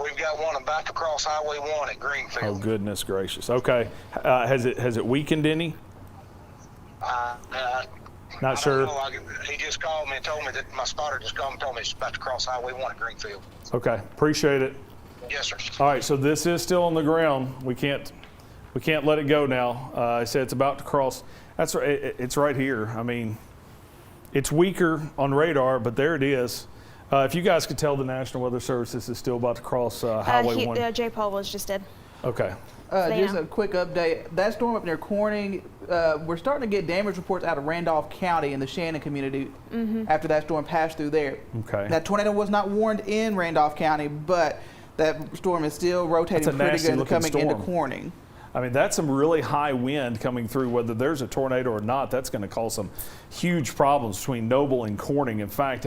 We've got one back across Highway 1 at Greenfield. Oh, goodness gracious. Okay. Has it weakened any? Not sure. He just called me and told me that my spotter just called me and told me it's about to cross Highway 1 at Greenfield. Okay. Appreciate it. Yes, sir. All right. So this is still on the ground. We can't let it go now. I said it's about to cross. That's right. It's right here. I mean, it's weaker on radar, but there it is. If you guys could tell the National Weather Service this is still about to cross Highway 1. Jay Paul was just in. Okay. Just a quick update. That storm up near Corning, we're starting to get damage reports out of Randolph County in the Shannon community after that storm passed through there. Okay. That tornado was not warned in Randolph County, but that storm is still rotating pretty good and coming into Corning. I mean, that's some really high wind coming through. Whether there's a tornado or not, that's going to cause some huge problems between Noble and Corning. In fact,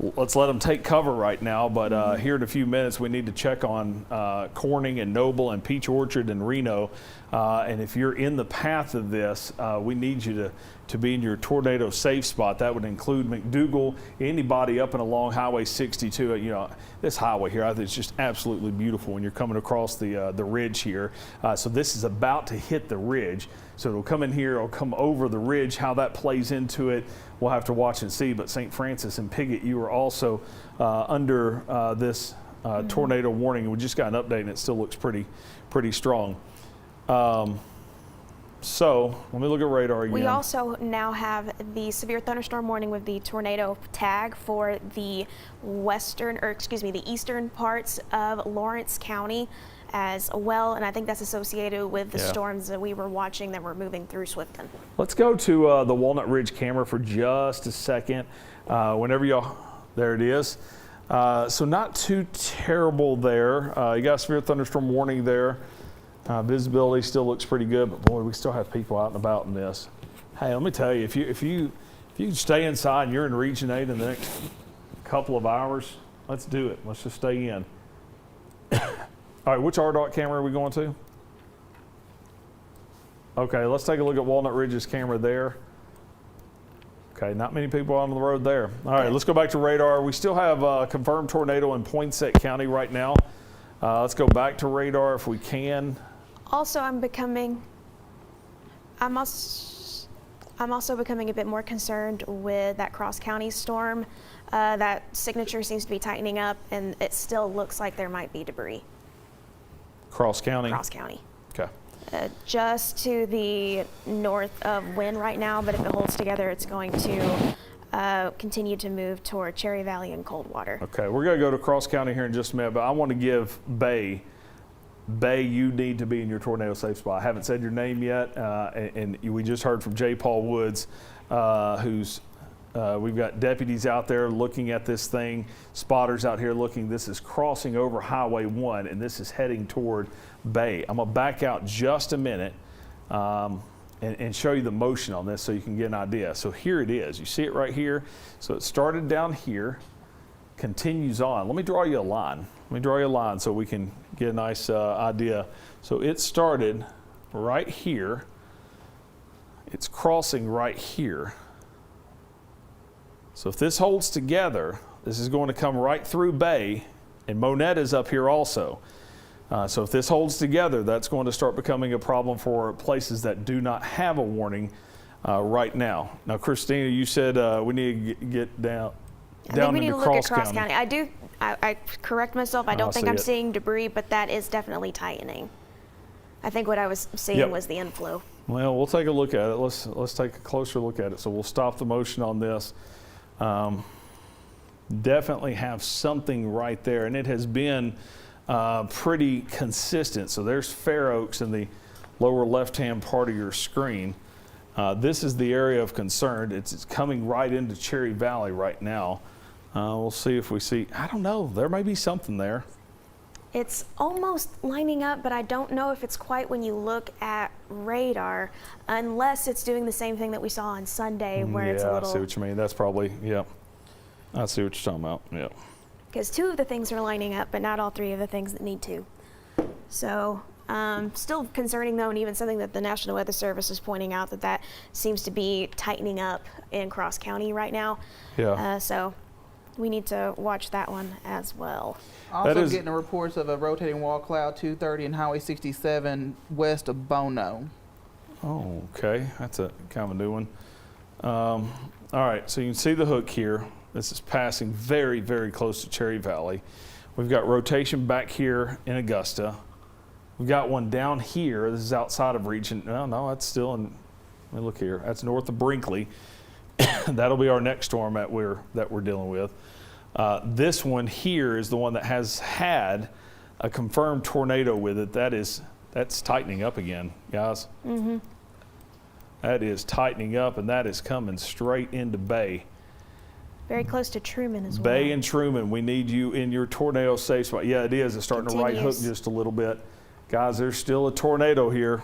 let's let them take cover right now. But here in a few minutes, we need to check on Corning and Noble and Peach Orchard and Reno. And if you're in the path of this, we need you to be in your tornado safe spot. That would include McDougal, anybody up and along Highway 62. You know, this highway here, I think it's just absolutely beautiful when you're coming across the ridge here. So this is about to hit the ridge. So it'll come in here, it'll come over the ridge. How that plays into it, we'll have to watch and see. But St. Francis and Piggott, you are also under this tornado warning. We just got an update and it still looks pretty strong. So let me look at radar again. We also now have the severe thunderstorm warning with the tornado tag for the the eastern parts of Lawrence County as well, and I think that's associated with the storms that we were watching that were moving through Swifton. Let's go to the Walnut Ridge camera for just a second. Whenever y'all, there it is. So not too terrible there. You got a severe thunderstorm warning there. Visibility still looks pretty good, but boy, we still have people out and about in this. Hey, let me tell you, if you stay inside and you're in Region 8 in the next couple of hours, let's do it. Let's just stay in. All right, which RDOT camera are we going to? Okay, let's take a look at Walnut Ridge's camera there. Okay, not many people on the road there. All right, let's go back to radar. We still have a confirmed tornado in Poinsett County right now. Let's go back to radar if we can. Also, I'm also becoming a bit more concerned with that Cross County storm. That signature seems to be tightening up, and it still looks like there might be debris. Cross County? Cross County. Okay. Just to the north of Wynn right now, but if it holds together, it's going to continue to move toward Cherry Valley and Coldwater. Okay, we're going to go to Cross County here in just a minute, but I want to give Bay, you need to be in your tornado safe spot. I haven't said your name yet, and we just heard from J. Paul Woods, we've got deputies out there looking at this thing, spotters out here looking. This is crossing over Highway 1, and this is heading toward Bay. I'm going to back out just a minute and show you the motion on this so you can get an idea. So here it is. You see it right here? So it started down here, continues on. Let me draw you a line. So we can get a nice idea. So it started right here. It's crossing right here. So if this holds together, this is going to come right through Bay, and Monetta's up here also. So if this holds together, that's going to start becoming a problem for places that do not have a warning right now. Now, Christina, you said we need to get down into Cross County. I correct myself. I don't think I'm seeing debris, but that is definitely tightening. I think what I was seeing was the inflow. Well, we'll take a look at it. Let's take a closer look at it. So we'll stop the motion on this. Definitely have something right there, and it has been pretty consistent. So there's Fair Oaks in the lower left-hand part of your screen. This is the area of concern. It's coming right into Cherry Valley right now. We'll see if we see, I don't know, there may be something there. It's almost lining up, but I don't know if it's quite when you look at radar, unless it's doing the same thing that we saw on Sunday where it's a little... I see what you mean. That's probably, I see what you're talking about, because 2 of the things are lining up, but not all 3 of the things that need to. So still concerning though, and even something that the National Weather Service is pointing out, that seems to be tightening up in Cross County right now. Yeah. So we need to watch that one as well. Also getting reports of a rotating wall cloud 230 and Highway 67 west of Bono. Oh, okay. That's a kind of a new one. All right, so you can see the hook here. This is passing very, very close to Cherry Valley. We've got rotation back here in Augusta. We've got one down here. This is outside of region. No, that's still in. Let me look here. That's north of Brinkley. That'll be our next storm that we're dealing with. This one here is the one that has had a confirmed tornado with it. That's tightening up again, guys. Mm-hmm. That is tightening up, and that is coming straight into Bay. Very close to Truman as well. Bay and Truman, we need you in your tornado safe spot. Yeah, it is. It's starting to right hook just a little bit. Guys, there's still a tornado here.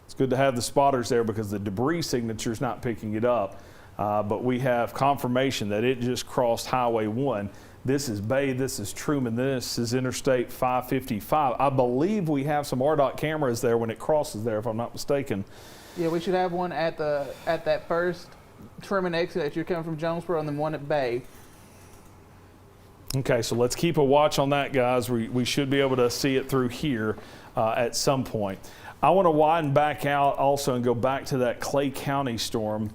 It's good to have the spotters there because the debris signature's not picking it up. But we have confirmation that it just crossed Highway 1. This is Bay, this is Truman, this is Interstate 555. I believe we have some RDOT cameras there when it crosses there, if I'm not mistaken. Yeah, we should have one at that first Truman exit that you're coming from Jonesboro, and then one at Bay. Okay, so let's keep a watch on that, guys. We should be able to see it through here at some point. I want to widen back out also and go back to that Clay County storm.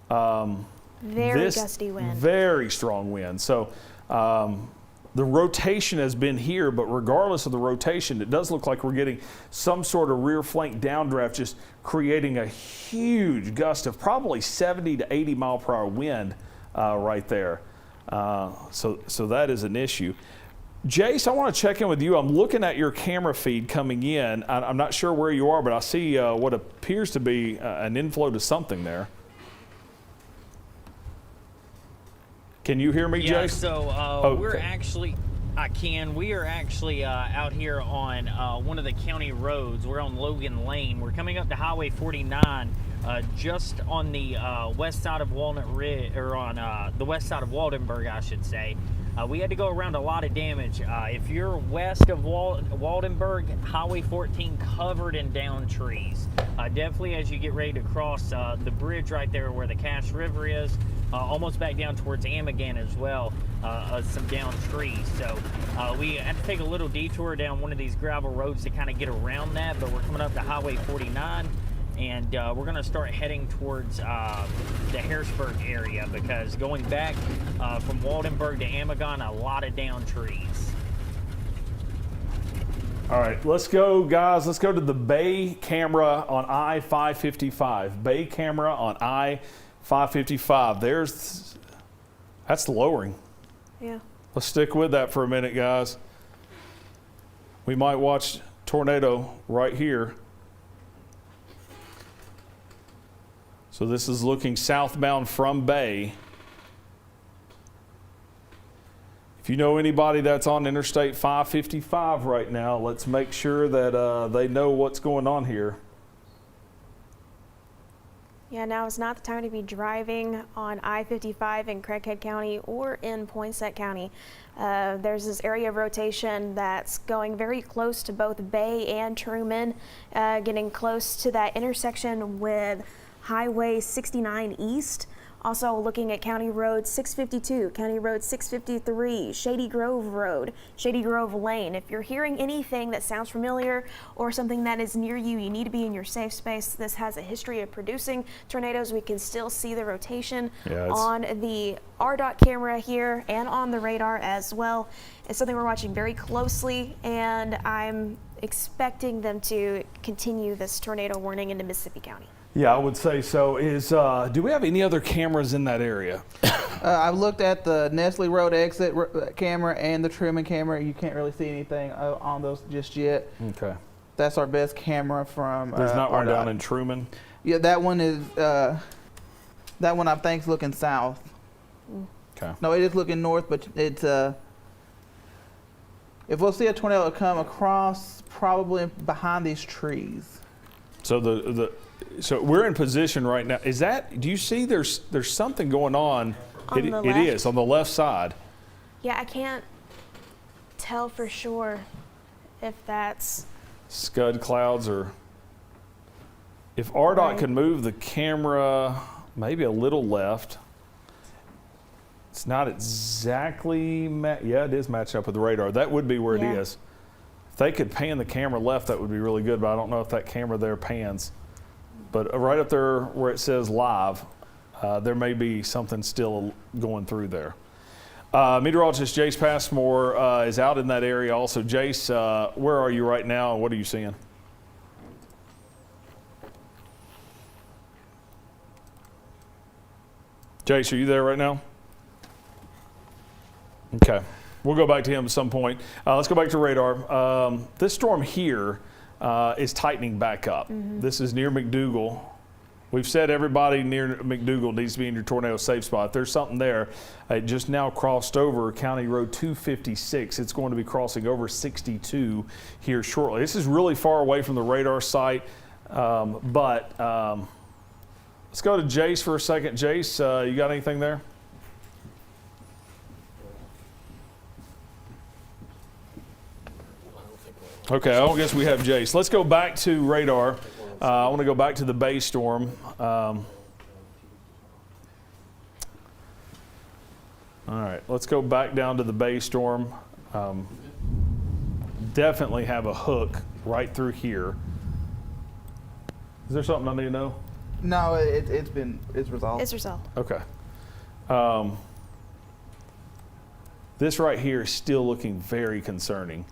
Very gusty wind. Very strong wind. So the rotation has been here, but regardless of the rotation, it does look like we're getting some sort of rear flank downdraft, just creating a huge gust of probably 70 to 80 mile per hour wind right there. So that is an issue. Jace, I want to check in with you. I'm looking at your camera feed coming in. I'm not sure where you are, but I see what appears to be an inflow to something there. Can you hear me, yeah, Jace? So okay. We are actually out here on one of the county roads. We're on Logan Lane. We're coming up to Highway 49, just on the west side of Walnut Ridge, or on the west side of Waldenburg, I should say. We had to go around a lot of damage. If you're west of Waldenburg, Highway 14 covered in downed trees. Definitely as you get ready to cross the bridge right there where the Cache River is, almost back down towards Amagan as well, some downed trees. So we had to take a little detour down one of these gravel roads to kind of get around that, but we're coming up to Highway 49. And we're going to start heading towards the Harrisburg area, because going back from Waldenburg to Amagon, a lot of downed trees. All right, let's go, guys. Let's go to the Bay camera on I-555. Bay camera on I-555. That's lowering. Yeah. Let's stick with that for a minute, guys. We might watch tornado right here. So this is looking southbound from Bay. If you know anybody that's on Interstate 555 right now, let's make sure that they know what's going on here. Yeah, now is not the time to be driving on I-55 in Craighead County or in Poinsett County. There's this area of rotation that's going very close to both Bay and Truman, getting close to that intersection with Highway 69 East. Also looking at County Road 652, County Road 653, Shady Grove Road, Shady Grove Lane. If you're hearing anything that sounds familiar or something that is near you, you need to be in your safe space. This has a history of producing tornadoes. We can still see the rotation on the RDOT camera here and on the radar as well. It's something we're watching very closely, and I'm expecting them to continue this tornado warning into Mississippi County. Yeah, I would say so. Do we have any other cameras in that area? I've looked at the Nestle Road exit camera and the Truman camera. You can't really see anything on those just yet. Okay. That's our best camera from There's not one RDOT. down in Truman? Yeah, that one is, that one I think is looking south. Okay. No, it is looking north, but it's, if we'll see a tornado come across, probably behind these trees. So so we're in position right now. Do you see there's something going on? On the It left? is on the left side. Yeah, I can't tell for sure if that's Scud clouds or if RDOT Right. could move the camera maybe a little left. It's not exactly, yeah, it is matching up with the radar. That would be where Yeah. it is. If they could pan the camera left, that would be really good, but I don't know if that camera there pans. But right up there where it says live, there may be something still going through there. Meteorologist Jace Passmore is out in that area also. Jace, where are you right now and what are you seeing? Jace, are you there right now? Okay. We'll go back to him at some point. Let's go back to radar. This storm here is tightening back up. This is near McDougal. We've said everybody near McDougal needs to be in your tornado safe spot. If there's something there, it just now crossed over County Road 256. It's going to be crossing over 62 here shortly. This is really far away from the radar site, but let's go to Jace for a second. Jace, you got anything there? Okay, I don't guess we have Jace. Let's go back to radar. I want to go back to the Bay storm. All right, let's go back down to the Bay storm. Definitely have a hook right through here. Is there something I need to know? No, it's resolved. it's resolved. Okay. This right here is still looking very concerning.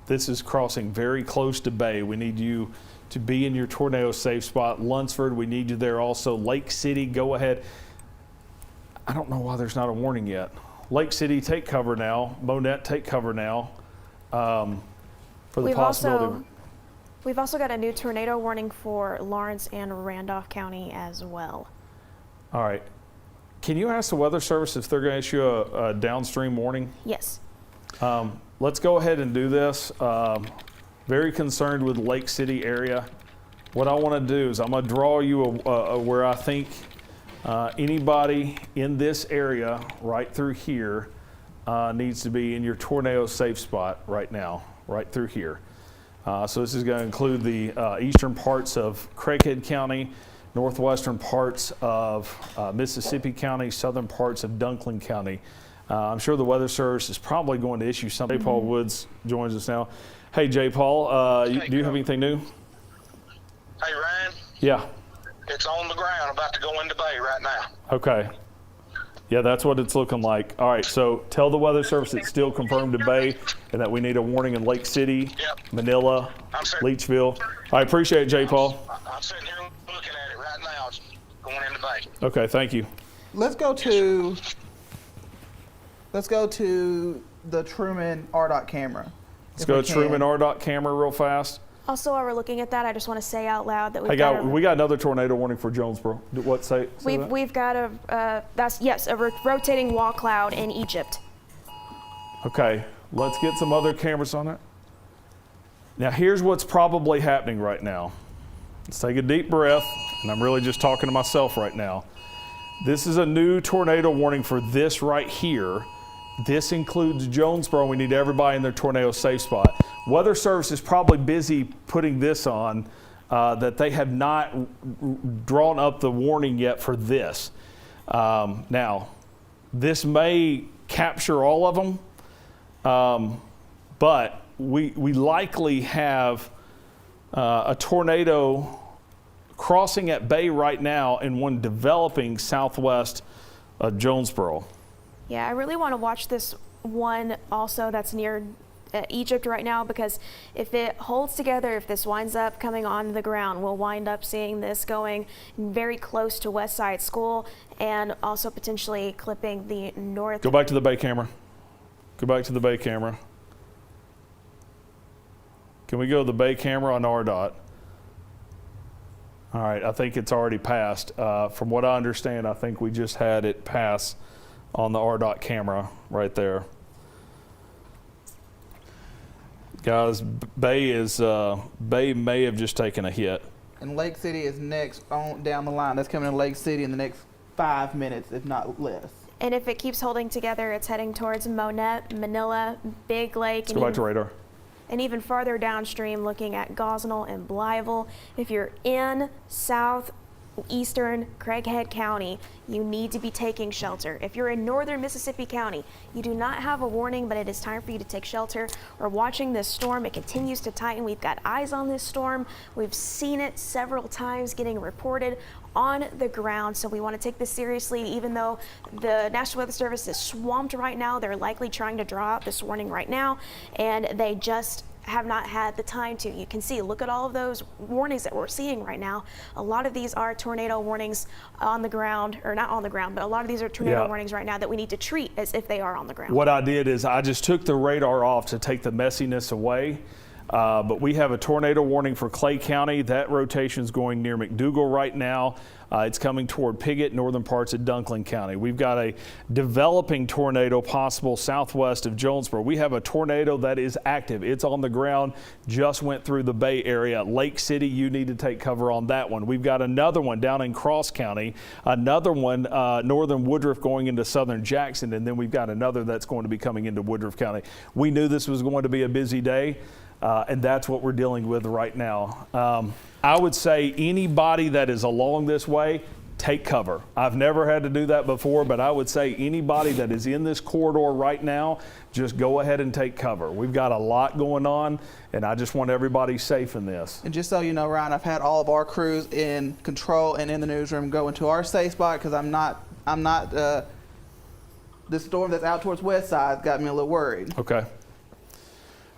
This is crossing very close to Bay. We need you to be in your tornado safe spot. Lunsford, we need you there also. Lake City, go ahead. I don't know why there's not a warning yet. Lake City, take cover now. Monette, take cover now. For the possibility. We've also got a new tornado warning for Lawrence and Randolph County as well. All right. Can you ask the Weather Service if they're going to issue a downstream warning? Yes. Let's go ahead and do this. Very concerned with Lake City area. What I want to do is I'm going to draw you where I think anybody in this area right through here needs to be in your tornado safe spot right now, right through here. So this is going to include the eastern parts of Craighead County, northwestern parts of Mississippi County, southern parts of Dunklin County. I'm sure the Weather Service is probably going to issue something. J. Paul Woods joins us now. Hey, J. Paul, do you have anything new? Hey, Ryan, Yeah. it's on the ground, about to go into Bay right now. Okay. Yeah, that's what it's looking like. All right, so tell the Weather Service it's still confirmed to Bay and that we need a warning in Lake City, Yep. Manila, I'm sitting- Leachville. I appreciate it, J. Paul. I'm sitting here looking at it right now. It's going into Bay. Okay, thank you. Let's go to the Truman RDOT camera. Let's go to Truman RDOT camera real fast. Also, while we're looking at that, I just want to say out loud that We got another tornado warning for Jonesboro. What say that? we've got a rotating wall cloud in Egypt. Okay, let's get some other cameras on it. Now here's what's probably happening right now. Let's take a deep breath, and I'm really just talking to myself right now. This is a new tornado warning for this right here. This includes Jonesboro. We need everybody in their tornado safe spot. Weather Service is probably busy putting this on, that they have not drawn up the warning yet for this. Now, this may capture all of them, but we likely have a tornado crossing at Bay right now and one developing southwest of Jonesboro. Yeah, I really want to watch this one also that's near Egypt right now, because if it holds together, if this winds up coming on the ground, we'll wind up seeing this going very close to West Side School and also potentially clipping the north. Go back to the Bay camera. Go back to the Bay camera. Can we go to the Bay camera on RDOT? All right, I think it's already passed. From what I understand, I think we just had it pass on the RDOT camera right there. Guys, Bay may have just taken a hit. And Lake City is next on down the line. That's coming to Lake City in the next 5 minutes, if not less. And if it keeps holding together, it's heading towards Monette, Manila, Big Lake, Let's go back to radar. and even farther downstream looking at Gosnell and Blytheville. If you're in southeastern Craighead County, you need to be taking shelter. If you're in northern Mississippi County, you do not have a warning, but it is time for you to take shelter. We're watching this storm. It continues to tighten. We've got eyes on this storm. We've seen it several times getting reported on the ground, so we want to take this seriously. Even though the National Weather Service is swamped right now, they're likely trying to draw out this warning right now, and they just have not had the time to. You can see, look at all of those warnings that we're seeing right now. A lot of these are tornado warnings on the ground, or not on the ground, but a lot of these are tornado warnings right now that we need to treat as if they are on the ground. What I did is I just took the radar off to take the messiness away. But we have a tornado warning for Clay County. That rotation is going near McDougal right now. It's coming toward Piggott, northern parts of Dunkling County. We've got a developing tornado possible southwest of Jonesboro. We have a tornado that is active. It's on the ground, just went through the Bay Area. Lake City, you need to take cover on that one. We've got another one down in Cross County, another one northern Woodruff going into southern Jackson, and then we've got another that's going to be coming into Woodruff County. We knew this was going to be a busy day. And that's what we're dealing with right now. I would say anybody that is along this way, take cover. I've never had to do that before, but I would say anybody that is in this corridor right now, just go ahead and take cover. We've got a lot going on, and I just want everybody safe in this. And just so you know, Ryan, I've had all of our crews in control and in the newsroom go into our safe spot because I'm not. The storm that's out towards west side got me a little worried. Okay.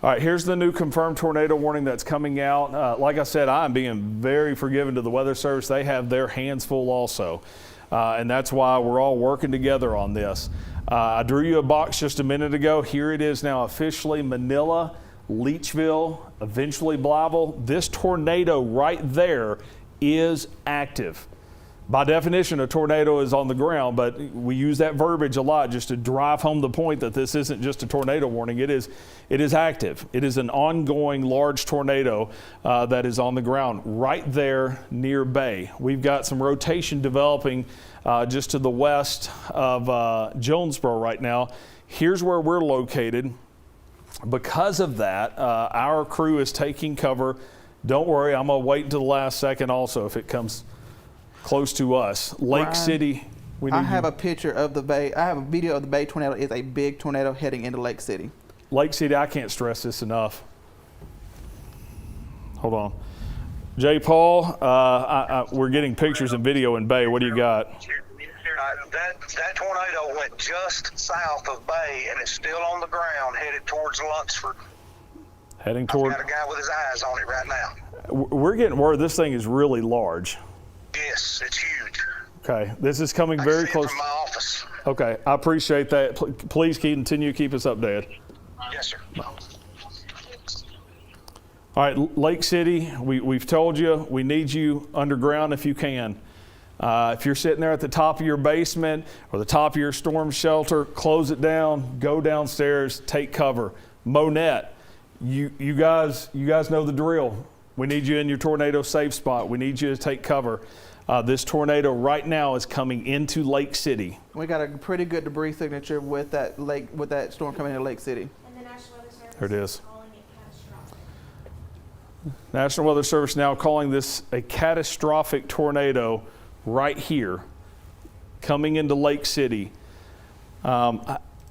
All right, here's the new confirmed tornado warning that's coming out. Like I said, I'm being very forgiving to the Weather Service. They have their hands full also, and that's why we're all working together on this. I drew you a box just a minute ago. Here it is now officially: Manila, Leachville, eventually Blytheville. This tornado right there is active. By definition, a tornado is on the ground, but we use that verbiage a lot just to drive home the point that this isn't just a tornado warning. It is active. It is an ongoing large tornado that is on the ground right there near Bay. We've got some rotation developing just to the west of Jonesboro right now. Here's where we're located. Because of that, our crew is taking cover. Don't worry, I'm going to wait until the last second also if it comes close to us. Lake Ryan, City. I have a picture of the Bay. I have a video of the Bay tornado. It's a big tornado heading into Lake City. Lake City, I can't stress this enough. Hold on. J. Paul, we're getting pictures and video in Bay. What do you got? That tornado went just south of Bay, and it's still on the ground, headed towards Lunsford. Heading toward. I've got a guy with his eyes on it right now. We're getting word this thing is really large. Yes, it's huge. Okay, this is coming very close. From my office. Okay, I appreciate that. Please continue to keep us updated. Yes, sir. All right, Lake City, we've told you we need you underground if you can. If you're sitting there at the top of your basement or the top of your storm shelter, close it down, go downstairs, take cover. Monette, you guys know the drill. We need you in your tornado safe spot. We need you to take cover. This tornado right now is coming into Lake City. We got a pretty good debris signature with that storm coming into Lake City. And the National Weather Service There it is. calling it catastrophic. National Weather Service now calling this a catastrophic tornado right here, coming into Lake City.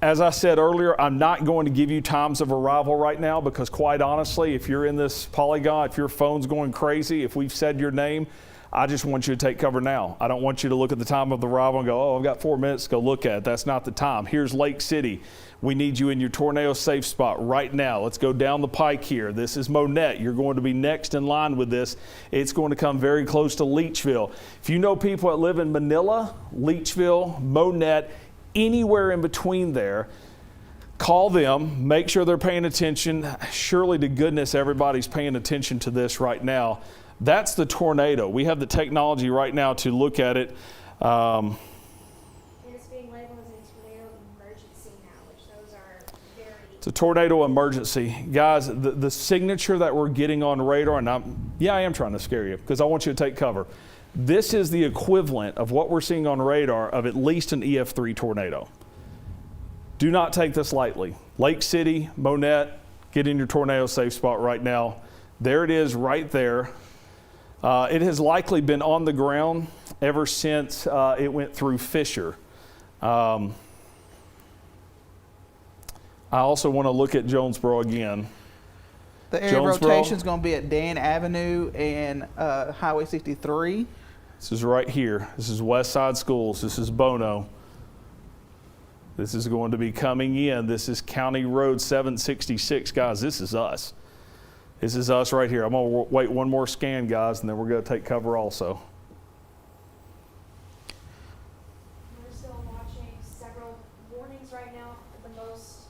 As I said earlier, I'm not going to give you times of arrival right now because quite honestly, if you're in this polygon, if your phone's going crazy, if we've said your name, I just want you to take cover now. I don't want you to look at the time of the arrival and go, oh, I've got 4 minutes to go look at it. That's not the time. Here's Lake City. We need you in your tornado safe spot right now. Let's go down the pike here. This is Monette. You're going to be next in line with this. It's going to come very close to Leachville. If you know people that live in Manila, Leachville, Monette, anywhere in between there, call them, make sure they're paying attention. Surely to goodness everybody's paying attention to this right now. That's the tornado. We have the technology right now to look at it. It's being labeled as a tornado emergency now, which those are very... It's a tornado emergency. Guys, the signature that we're getting on radar, and I am trying to scare you because I want you to take cover. This is the equivalent of what we're seeing on radar of at least an EF3 tornado. Do not take this lightly. Lake City, Monette, get in your tornado safe spot right now. There it is right there. It has likely been on the ground ever since it went through Fisher. I also want to look at Jonesboro again. The area of Jonesboro. rotation is going to be at Dan Avenue and Highway 63. This is right here. This is West Side Schools. This is Bono. This is going to be coming in. This is County Road 766. Guys, this is us. This is us right here. I'm going to wait one more scan, guys, and then we're going to take cover also. We're still watching several warnings right now. The most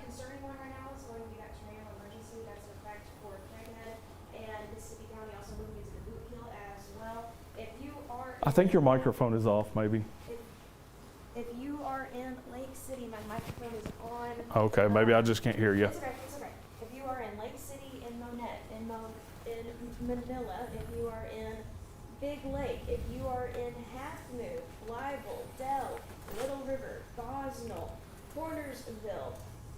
concerning one right now is going to be that tornado emergency that's in effect for Craighead and Mississippi County, also moving into the Boot Heel as well. If you are I think your microphone is off, maybe. if you are in Lake City, my microphone is on. Okay, maybe I just can't hear you. It's okay, it's okay. If you are in Lake City, in Monette, in Manila, if you are in Big Lake, if you are in Half Moon, Blyville, Dell, Little River, Gosnell, Cornersville,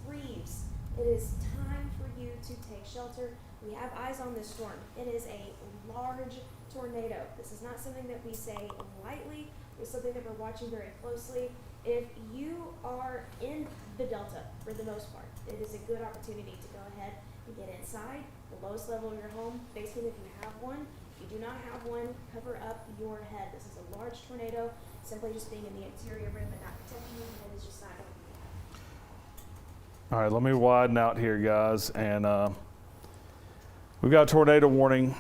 Reeves, it is time for you to take shelter. We have eyes on this storm. It is a large tornado. This is not something that we say lightly. It's something that we're watching very closely. If you are in the Delta, for the most part, it is a good opportunity to go ahead and get inside the lowest level of your home, basement if you have one. If you do not have one, cover up your head. This is a large tornado. Simply just being in the interior rim and not protecting you, it is just not going to be. All right, let me widen out here, guys. And we've got a tornado warning.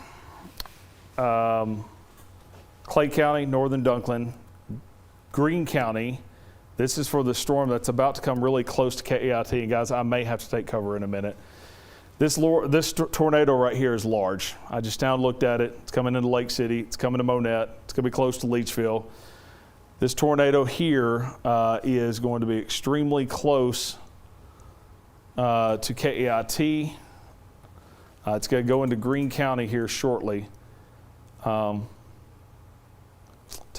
Clay County, Northern Dunklin, Greene County. This is for the storm that's about to come really close to KEIT. And guys, I may have to take cover in a minute. This tornado right here is large. I just down looked at it. It's coming into Lake City. It's coming to Monette. It's going to be close to Leachville. This tornado here is going to be extremely close to KEIT. It's going to go into Greene County here shortly. Tell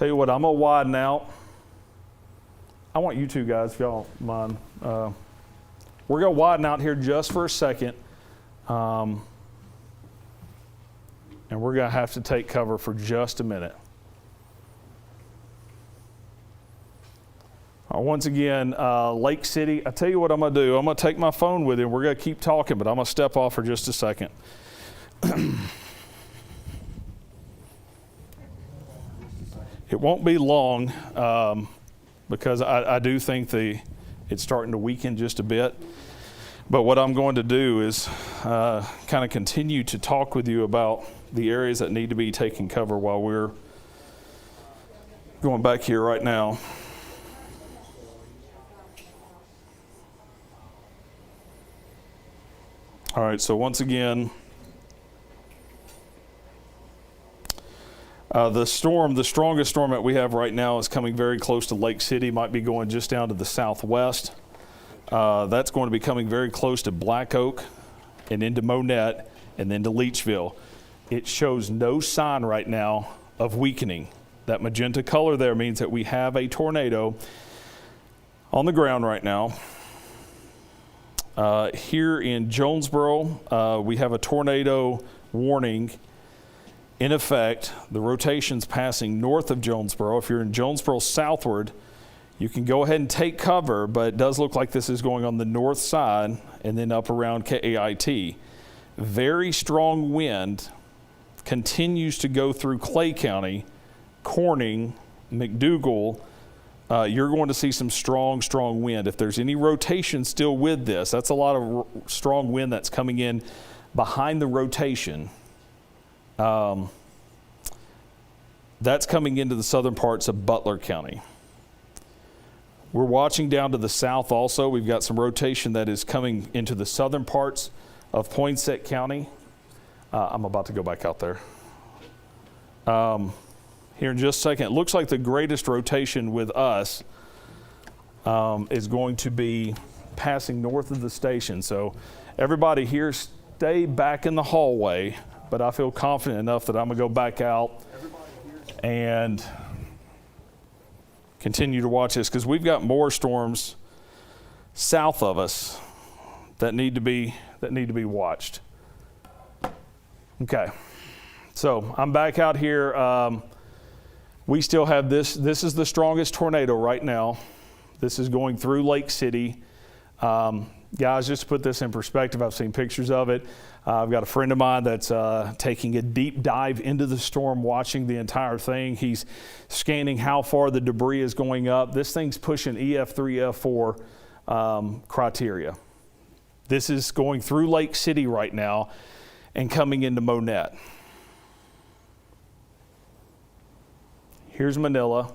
you what, I'm going to widen out. I want you two guys, if y'all mind. We're going to widen out here just for a second. And we're going to have to take cover for just a minute. Once again, Lake City, I tell you what I'm going to do. I'm going to take my phone with you, and we're going to keep talking, but I'm going to step off for just a second. It won't be long because I do think it's starting to weaken just a bit. But what I'm going to do is kind of continue to talk with you about the areas that need to be taken cover while we're going back here right now. All right, so once again, the strongest storm that we have right now is coming very close to Lake City, might be going just down to the southwest. That's going to be coming very close to Black Oak and into Monette and then to Leachville. It shows no sign right now of weakening. That magenta color there means that we have a tornado on the ground right now. Here in Jonesboro, we have a tornado warning in effect. The rotation's passing north of Jonesboro. If you're in Jonesboro southward, you can go ahead and take cover, but it does look like this is going on the north side and then up around KEIT. Very strong wind continues to go through Clay County, Corning, McDougal. You're going to see some strong wind. If there's any rotation still with this, that's a lot of strong wind that's coming in behind the rotation. That's coming into the southern parts of Butler County. We're watching down to the south also. We've got some rotation that is coming into the southern parts of Poinsett County. I'm about to go back out there. Here in just a second. It looks like the greatest rotation with us is going to be passing north of the station. So everybody here, stay back in the hallway, but I feel confident enough that I'm going to go back out and continue to watch this because we've got more storms south of us that need to be watched. Okay, so I'm back out here. We still have this. This is the strongest tornado right now. This is going through Lake City. Guys, just to put this in perspective, I've seen pictures of it. I've got a friend of mine that's taking a deep dive into the storm, watching the entire thing. He's scanning how far the debris is going up. This thing's pushing EF3, F4 criteria. This is going through Lake City right now and coming into Monette. Here's Manila.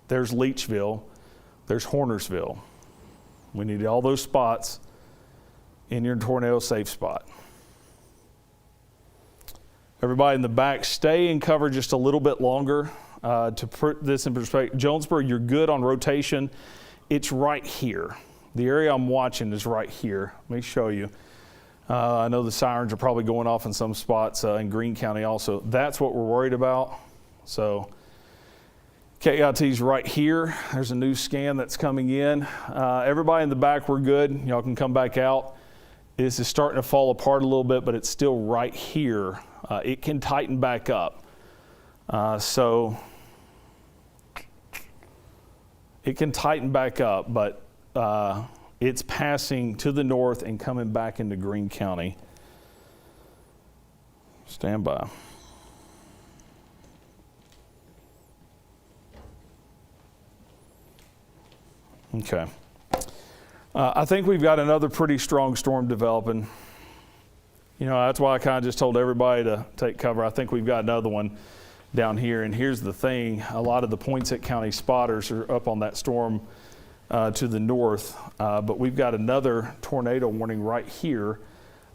There's Leachville. There's Hornersville. We need all those spots in your tornado safe spot. Everybody in the back, stay in cover just a little bit longer. To put this in perspective, Jonesboro, you're good on rotation. It's right here. The area I'm watching is right here. Let me show you. I know the sirens are probably going off in some spots in Greene County also. That's what we're worried about. So KIT's right here. There's a new scan that's coming in. Everybody in the back, we're good. Y'all can come back out. This is starting to fall apart a little bit, but it's still right here. It can tighten back up. So it can tighten back up, but it's passing to the north and coming back into Greene County. Stand by. Okay. I think we've got another pretty strong storm developing. You know, that's why I kind of just told everybody to take cover. I think we've got another one down here. And here's the thing. A lot of the Poinsett County spotters are up on that storm to the north. But we've got another tornado warning right here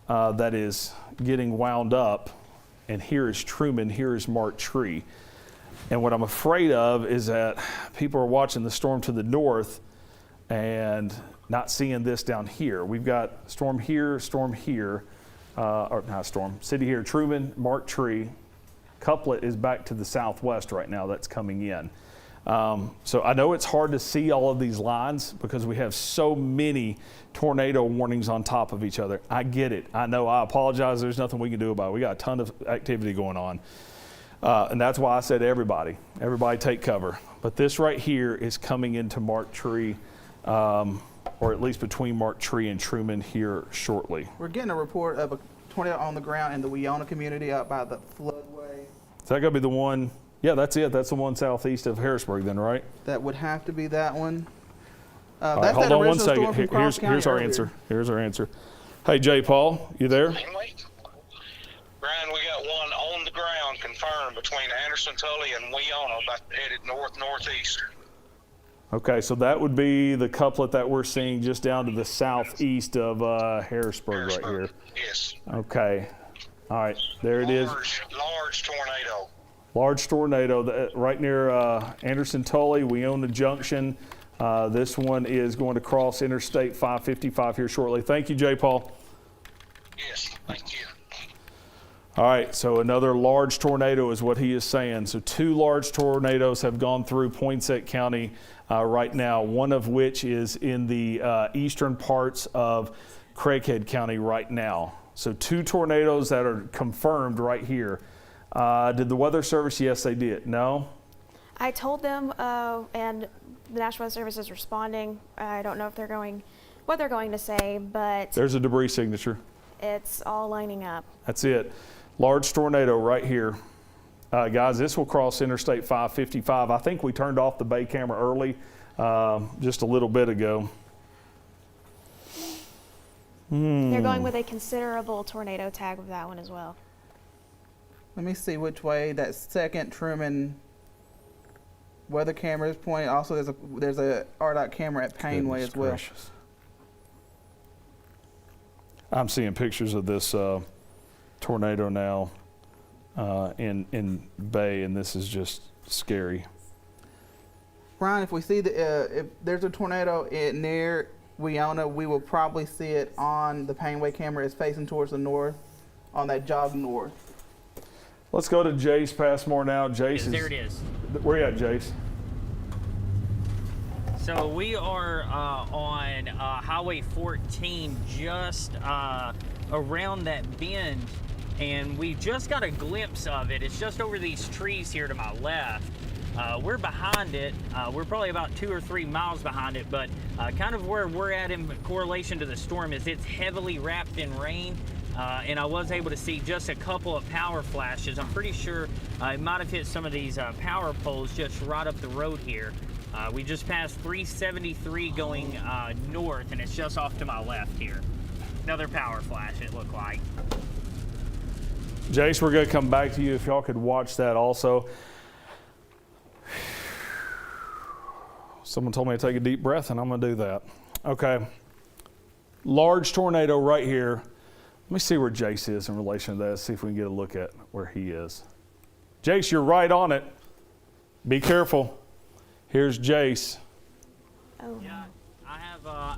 that is getting wound up. And here is Truman. Here is Mark Tree. And what I'm afraid of is that people are watching the storm to the north and not seeing this down here. We've got storm here, or not storm, city here, Truman, Mark Tree. Couplet is back to the southwest right now. That's coming in. So I know it's hard to see all of these lines because we have so many tornado warnings on top of each other. I get it. I know. I apologize. There's nothing we can do about it. We got a ton of activity going on. And that's why I said everybody take cover. But this right here is coming into Mark Tree, or at least between Mark Tree and Truman here shortly. We're getting a report of a tornado on the ground in the Weona community out by the floodway. Is that going to be the one? Yeah, that's it. That's the one southeast of Harrisburg then, right? That would have to be that one. All right, That's hold that on one original storm second. from Cross County Here's our earlier. answer. Here's our answer. Hey, J. Paul, you there? Brian, we got one on the ground confirmed between Anderson, Tully, and Weona, about headed northeast. Okay, so that would be the couplet that we're seeing just down to the southeast of Harrisburg right here. Yes. Okay. All right, there it is. Large tornado. Large tornado right near Anderson, Tully, Weona Junction. This one is going to cross Interstate 555 here shortly. Thank you, J. Paul. Yes, thank you. All right, so another large tornado is what he is saying. So 2 large tornadoes have gone through Poinsett County right now, one of which is in the eastern parts of Craighead County right now. So 2 tornadoes that are confirmed right here. Did the Weather Service? Yes, they did. No? I told them, and the National Weather Service is responding. I don't know if what they're going to say, but There's a debris signature. it's all lining up. That's it. Large tornado right here. Guys, this will cross Interstate 555. I think we turned off the bay camera early, just a little bit ago. They're going with a considerable tornado tag with that one as well. Let me see which way that second Truman weather camera is pointing. Also, there's a RDOT camera at Painway as well. Gracious. I'm seeing pictures of this tornado now in Bay, and this is just scary. Brian, if we see if there's a tornado near Weona, we will probably see it on the Painway camera. It's facing towards the north, on that jog north. Let's go to Jace Passmore now. Jace There it is. Where you at, Jace? So we are on Highway 14, just around that bend, and we just got a glimpse of it. It's just over these trees here to my left. We're behind it. We're probably about 2 or 3 miles behind it, but kind of where we're at in correlation to the storm is it's heavily wrapped in rain. And I was able to see just a couple of power flashes. I'm pretty sure it might have hit some of these power poles just right up the road here. We just passed 373 going north, and it's just off to my left here. Another power flash, it looked like. Jace, we're going to come back to you if y'all could watch that also. Someone told me to take a deep breath, and I'm going to do that. Okay. Large tornado right here. Let me see where Jace is in relation to that, see if we can get a look at where he is. Jace, you're right on it. Be careful. Here's Jace. Oh. Yeah, I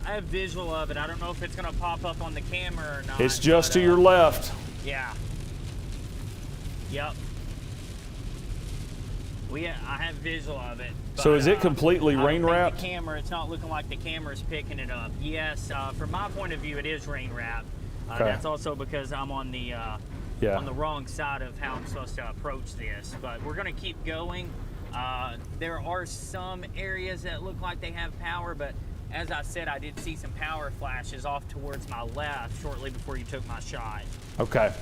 have visual of it. I don't know if it's going to pop up on the camera or not. It's just to your left. Yeah. Yep. I have visual of it. So is it completely rain wrapped? The camera, it's not looking like the camera's picking it up. Yes, from my point of view, it is rain wrapped. Okay. That's also because I'm on the wrong side of how I'm supposed to approach this. But we're going to keep going. There are some areas that look like they have power, but as I said, I did see some power flashes off towards my left shortly before you took my shot. Okay.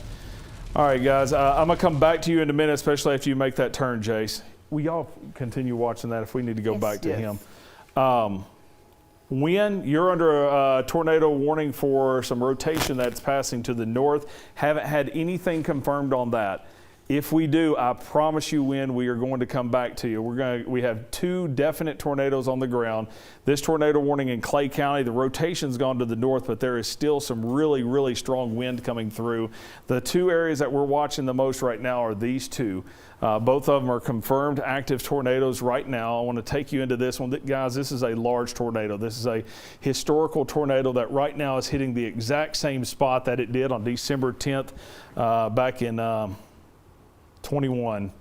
All right, guys. I'm going to come back to you in a minute, especially after you make that turn, Jace. We all continue watching that if we need to go back to him. When you're under a tornado warning for some rotation that's passing to the north, haven't had anything confirmed on that. If we do, I promise you, Win, we are going to come back to you. We have 2 definite tornadoes on the ground. This tornado warning in Clay County, the rotation's gone to the north, but there is still some really, really strong wind coming through. The 2 areas that we're watching the most right now are these 2. Both of them are confirmed active tornadoes right now. I want to take you into this one. Guys, this is a large tornado. This is a historical tornado that right now is hitting the exact same spot that it did on December 10th back in 21.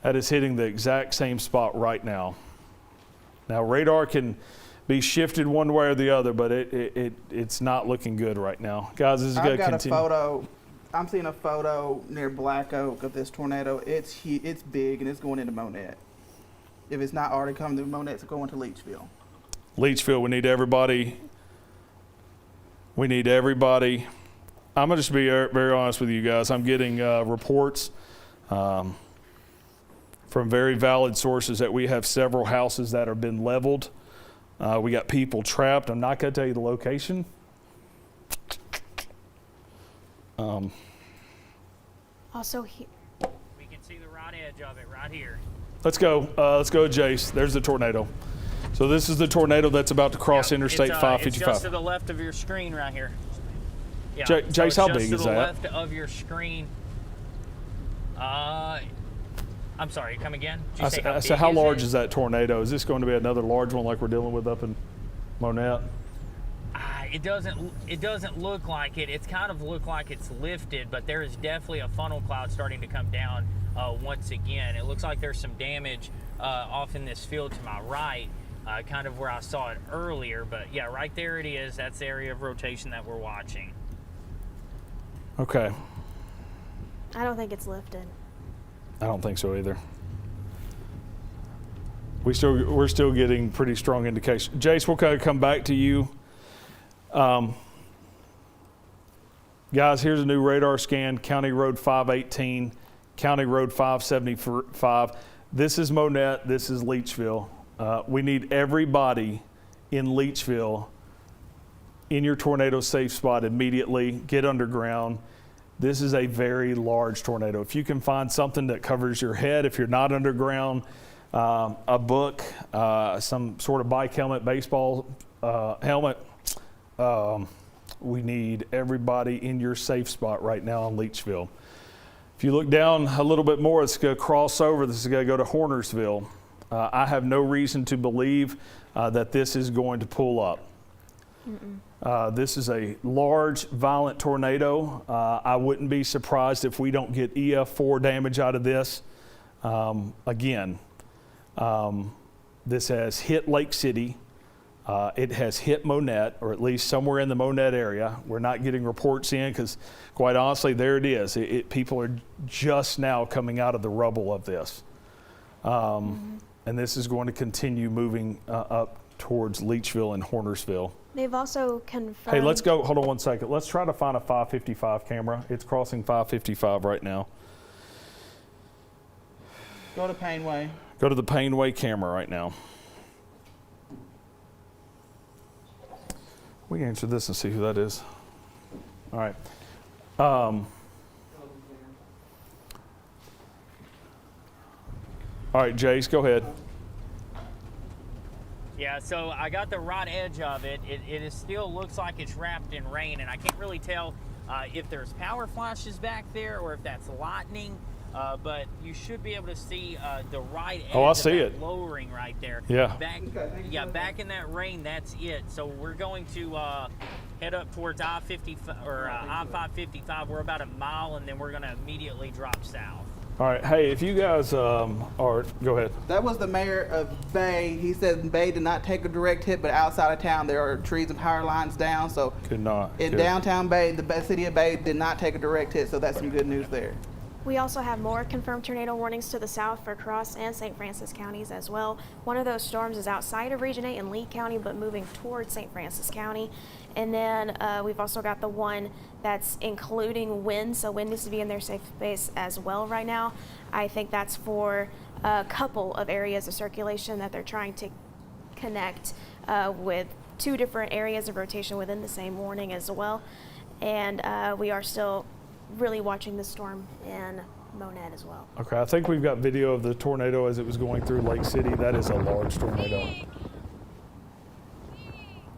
That is hitting the exact same spot right now. Now, radar can be shifted one way or the other, but it's not looking good right now. Guys, this is going to continue. I've got a photo. I'm seeing a photo near Black Oak of this tornado. It's big, and it's going into Monette. If it's not already coming to Monette, it's going to Leachville. Leachville, we need everybody. I'm going to just be very honest with you guys. I'm getting reports from very valid sources that we have several houses that have been leveled. We got people trapped. I'm not going to tell you the location. Also, We can see the right edge of it right here. Let's go, Jace. There's the tornado. So this is the tornado that's about to cross Interstate 555. It's just to the left of your screen right here. Yeah, Jace, how big is that? Just to the left of your screen. I'm sorry, come again? Did you say how large is that tornado? Is this going to be another large one like we're dealing with up in Monette? It doesn't look like it. It's kind of looked like it's lifted, but there is definitely a funnel cloud starting to come down once again. It looks like there's some damage off in this field to my right, kind of where I saw it earlier. But yeah, right there it is. That's the area of rotation that we're watching. Okay. I don't think it's lifted. I don't think so either. We're still getting pretty strong indication. Jace, we'll kind of come back to you. Guys, here's a new radar scan. County Road 518, County Road 575. This is Monette. This is Leachville. We need everybody in Leachville in your tornado safe spot immediately. Get underground. This is a very large tornado. If you can find something that covers your head, if you're not underground, a book, some sort of bike helmet, baseball helmet. We need everybody in your safe spot right now in Leachville. If you look down a little bit more, it's going to cross over. This is going to go to Hornersville. I have no reason to believe that this is going to pull up. This is a large, violent tornado. I wouldn't be surprised if we don't get EF4 damage out of this. Again, this has hit Lake City. It has hit Monette, or at least somewhere in the Monette area. We're not getting reports in because, quite honestly, there it is. People are just now coming out of the rubble of this. And this is going to continue moving up towards Leachville and Hornersville. They've also confirmed. Hey, let's go. Hold on 1 second. Let's try to find a 555 camera. It's crossing 555 right now. Go to Painway. Go to the Painway camera right now. We can answer this and see who that is. All right. All right, Jace, go ahead. Yeah, so I got the right edge of it. It still looks like it's wrapped in rain, and I can't really tell if there's power flashes back there or if that's lightning. But you should be able to see the right edge I of see that it. lowering right there. Yeah. Back in that rain, that's it. So we're going to head up towards I-50 or I-555. We're about a mile, and then we're going to immediately drop south. All right. Hey, if you guys are, go ahead. That was the mayor of Bay. He said Bay did not take a direct hit, but outside of town there are trees and power lines down. So Could not. in Good. downtown Bay, the city of Bay did not take a direct hit. So that's some good news there. We also have more confirmed tornado warnings to the south for Cross and St. Francis counties as well. One of those storms is outside of Region 8 in Lee County, but moving towards St. Francis County. And then we've also got the one that's including wind, so wind needs to be in their safe space as well right now. I think that's for a couple of areas of circulation that they're trying to connect with two different areas of rotation within the same warning as well. And we are still really watching the storm in Monette as well. Okay, I think we've got video of the tornado as it was going through Lake City. That is a large tornado.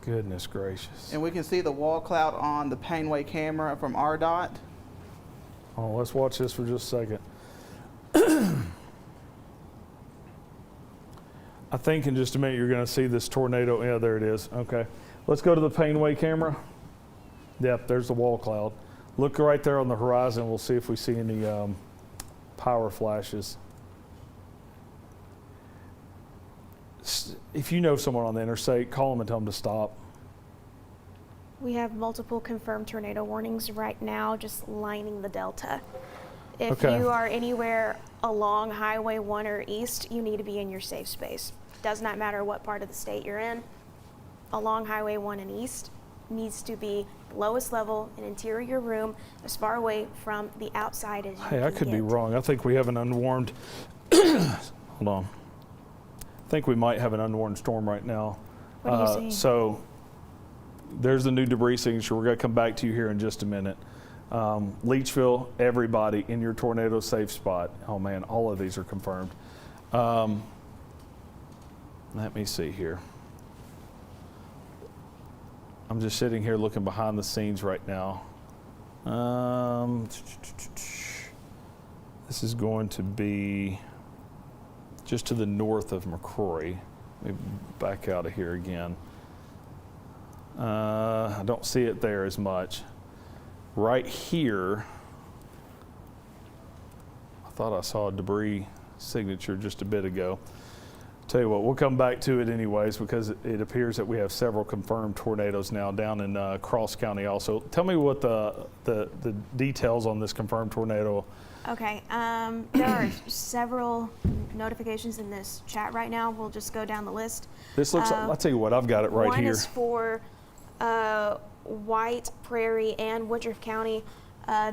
Goodness gracious. And we can see the wall cloud on the Painway camera from RDOT. Oh, let's watch this for just a second. I think in just a minute you're going to see this tornado. Yeah, there it is. Okay. Let's go to the Painway camera. Yep, there's the wall cloud. Look right there on the horizon. We'll see if we see any power flashes. If you know someone on the interstate, call them and tell them to stop. We have multiple confirmed tornado warnings right now, just lining the delta. If Okay. you are anywhere along Highway 1 or east, you need to be in your safe space. Does not matter what part of the state you're in. Along Highway 1 and east needs to be lowest level, an interior room, as far away from the outside as you Hey, I can could be get. wrong. I think we have an unwarned. Hold on. I think we might have an unwarned storm right now. What are you seeing? So there's the new debris signature. We're going to come back to you here in just a minute. Leachville, everybody in your tornado safe spot. Oh man, all of these are confirmed. Let me see here. I'm just sitting here looking behind the scenes right now. This is going to be just to the north of McCrory. Let me back out of here again. I don't see it there as much. Right here, I thought I saw a debris signature just a bit ago. Tell you what, we'll come back to it anyways because it appears that we have several confirmed tornadoes now down in Cross County also. Tell me what the details on this confirmed tornado. Okay, there are several notifications in this chat right now. We'll just go down the list. This looks like, I'll tell you what, I've got it right One here. is for White, Prairie, and Woodruff County.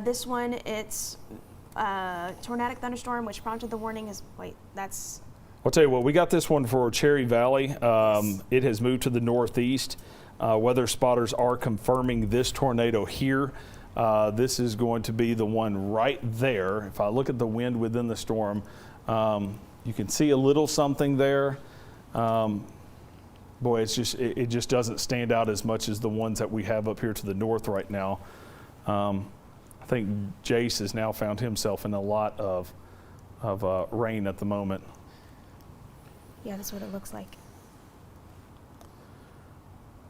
This one, it's tornadic thunderstorm, which prompted the warning is, that's... I'll tell you what, we got this one for Cherry Valley. It has moved to the northeast. Weather spotters are confirming this tornado here. This is going to be the one right there. If I look at the wind within the storm, you can see a little something there. Boy, it just doesn't stand out as much as the ones that we have up here to the north right now. I think Jace has now found himself in a lot of rain at the moment. Yeah, that's what it looks like.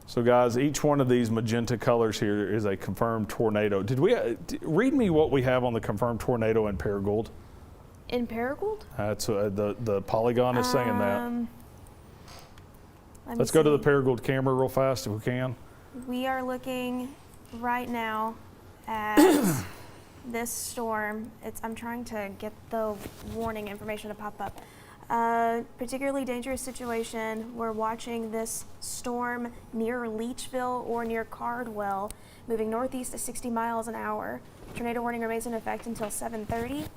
So guys, each one of these magenta colors here is a confirmed tornado. Did we read me what we have on the confirmed tornado in Paragould? In Paragould? That's the polygon is saying that. Let me Let's go to the see. Paragould camera real fast if we can. We are looking right now at this storm. I'm trying to get the warning information to pop up. Particularly dangerous situation. We're watching this storm near Leachville or near Cardwell, moving northeast at 60 miles an hour. Tornado warning remains in effect until 7:30.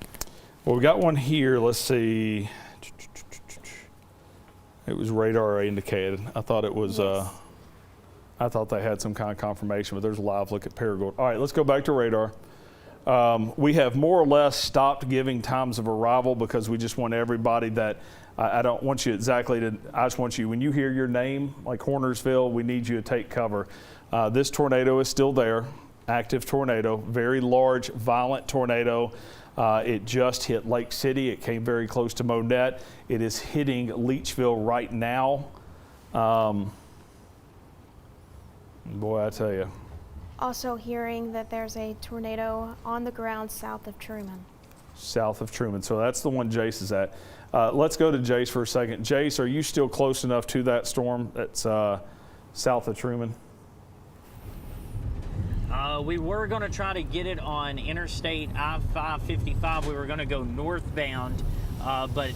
Well, we got one here. Let's see. It was radar indicated. I thought it was. Yes. I thought they had some kind of confirmation, but there's a live look at Paragould. All right, let's go back to radar. We have more or less stopped giving times of arrival because we just want everybody that, I don't want you exactly to, I just want you, when you hear your name, like Hornersville, we need you to take cover. This tornado is still there, active tornado, very large, violent tornado. It just hit Lake City. It came very close to Monette. It is hitting Leachville right now. Boy, I tell you. Also hearing that there's a tornado on the ground south of Truman. South of Truman. So that's the one Jace is at. Let's go to Jace for a second. Jace, are you still close enough to that storm that's south of Truman? We were going to try to get it on Interstate I-555. We were going to go northbound, but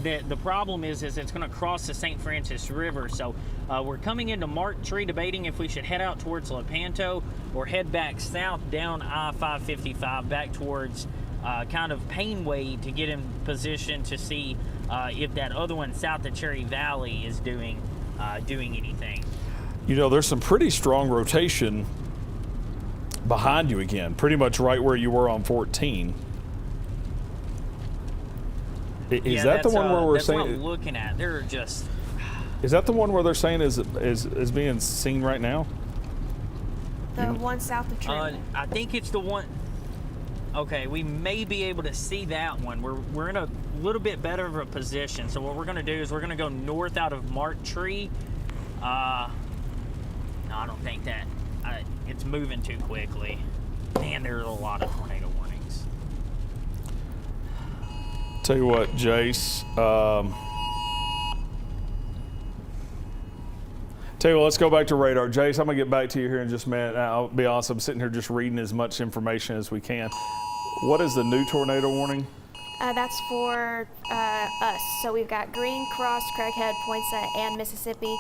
the problem is it's going to cross the St. Francis River. So we're coming into Mark Tree, debating if we should head out towards Lepanto or head back south down I-555 back towards kind of Painway to get in position to see if that other one south of Cherry Valley is doing anything. You know, there's some pretty strong rotation behind you again, pretty much right where you were on 14. Is that the one where we're that's saying? What I'm looking at, they're just. Is that the one where they're saying is being seen right now? The one south of Truman. I think it's the one. Okay, we may be able to see that one. We're in a little bit better of a position. So what we're going to do is we're going to go north out of Mark Tree. No, I don't think that. It's moving too quickly. Man, there's a lot of tornado warnings. Tell you what, Jace. Tell you what, let's go back to radar. Jace, I'm going to get back to you here in just a minute. I'll be honest, I'm sitting here just reading as much information as we can. What is the new tornado warning? That's for us. So we've got Green, Cross, Craighead, Poinsett, and Mississippi.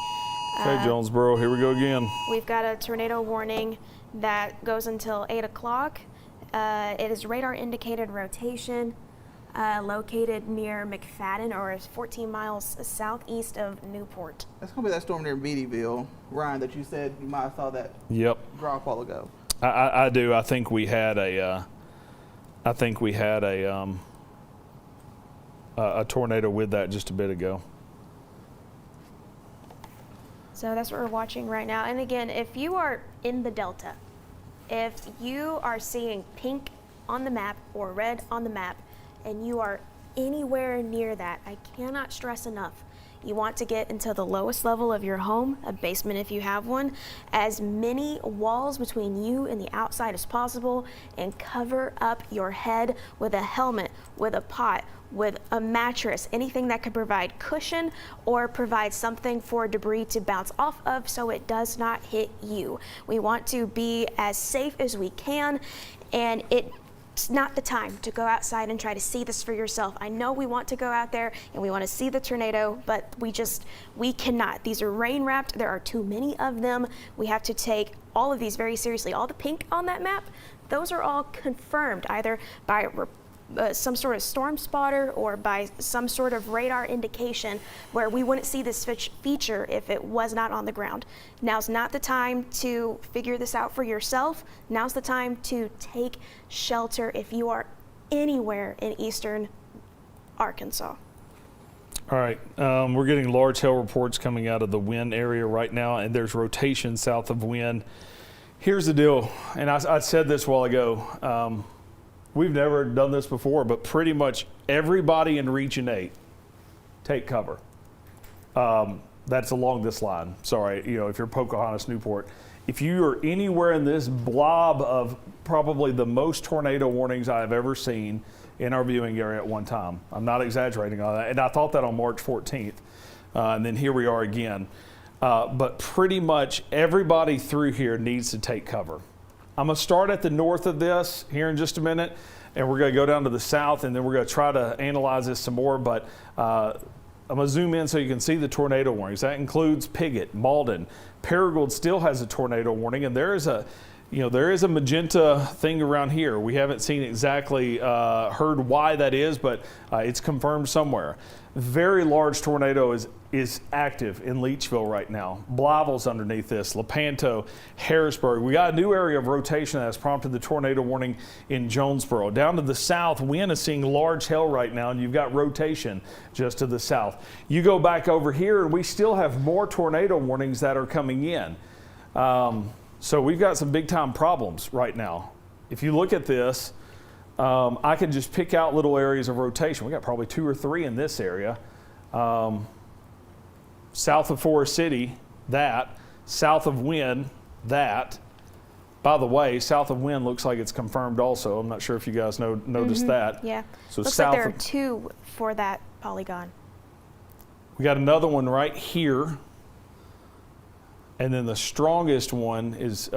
Okay, Jonesboro, here we go again. We've got a tornado warning that goes until 8 o'clock. It is radar indicated rotation, located near McFadden, or 14 miles southeast of Newport. That's going to be that storm near Beattyville, Ryan, that you said you might have saw that Yep. drop a while ago. I do. I think we had a tornado with that just a bit ago. So that's what we're watching right now. And again, if you are in the Delta, if you are seeing pink on the map or red on the map, and you are anywhere near that, I cannot stress enough, you want to get into the lowest level of your home, a basement if you have one, as many walls between you and the outside as possible, and cover up your head with a helmet, with a pot, with a mattress, anything that could provide cushion or provide something for debris to bounce off of so it does not hit you. We want to be as safe as we can, and it's not the time to go outside and try to see this for yourself. I know we want to go out there and we want to see the tornado, but we cannot. These are rain wrapped. There are too many of them. We have to take all of these very seriously. All the pink on that map, those are all confirmed either by some sort of storm spotter or by some sort of radar indication, where we wouldn't see this feature if it was not on the ground. Now's not the time to figure this out for yourself. Now's the time to take shelter if you are anywhere in eastern Arkansas. All right, we're getting large hail reports coming out of the Wynn area right now, and there's rotation south of Wynn. Here's the deal, and I said this a while ago. We've never done this before, but pretty much everybody in Region 8 take cover. that's along this line. Sorry, you know, if you're Pocahontas, Newport. If you are anywhere in this blob of probably the most tornado warnings I have ever seen in our viewing area at one time, I'm not exaggerating on that, and I thought that on March 14th, and then here we are again. But pretty much everybody through here needs to take cover. I'm going to start at the north of this here in just a minute, and we're going to go down to the south, and then we're going to try to analyze this some more. But I'm going to zoom in so you can see the tornado warnings. That includes Piggott, Malden. Paragould still has a tornado warning, and there is a magenta thing around here. We haven't seen exactly heard why that is, but it's confirmed somewhere. Very large tornado is active in Leachville right now. Blyville's underneath this, Lepanto, Harrisburg. We got a new area of rotation that has prompted the tornado warning in Jonesboro. Down to the south, Wynn is seeing large hail right now, and you've got rotation just to the south. You go back over here, and we still have more tornado warnings that are coming in. So we've got some big time problems right now. If you look at this, I can just pick out little areas of rotation. We got probably 2 or 3 in this area. South of Forest City, that. South of Wynn, that. By the way, south of Wynn looks like it's confirmed also. I'm not sure if you guys noticed that. Yeah. So looks south like there are of, 2 for that polygon. we got another one right here. And then the strongest one is,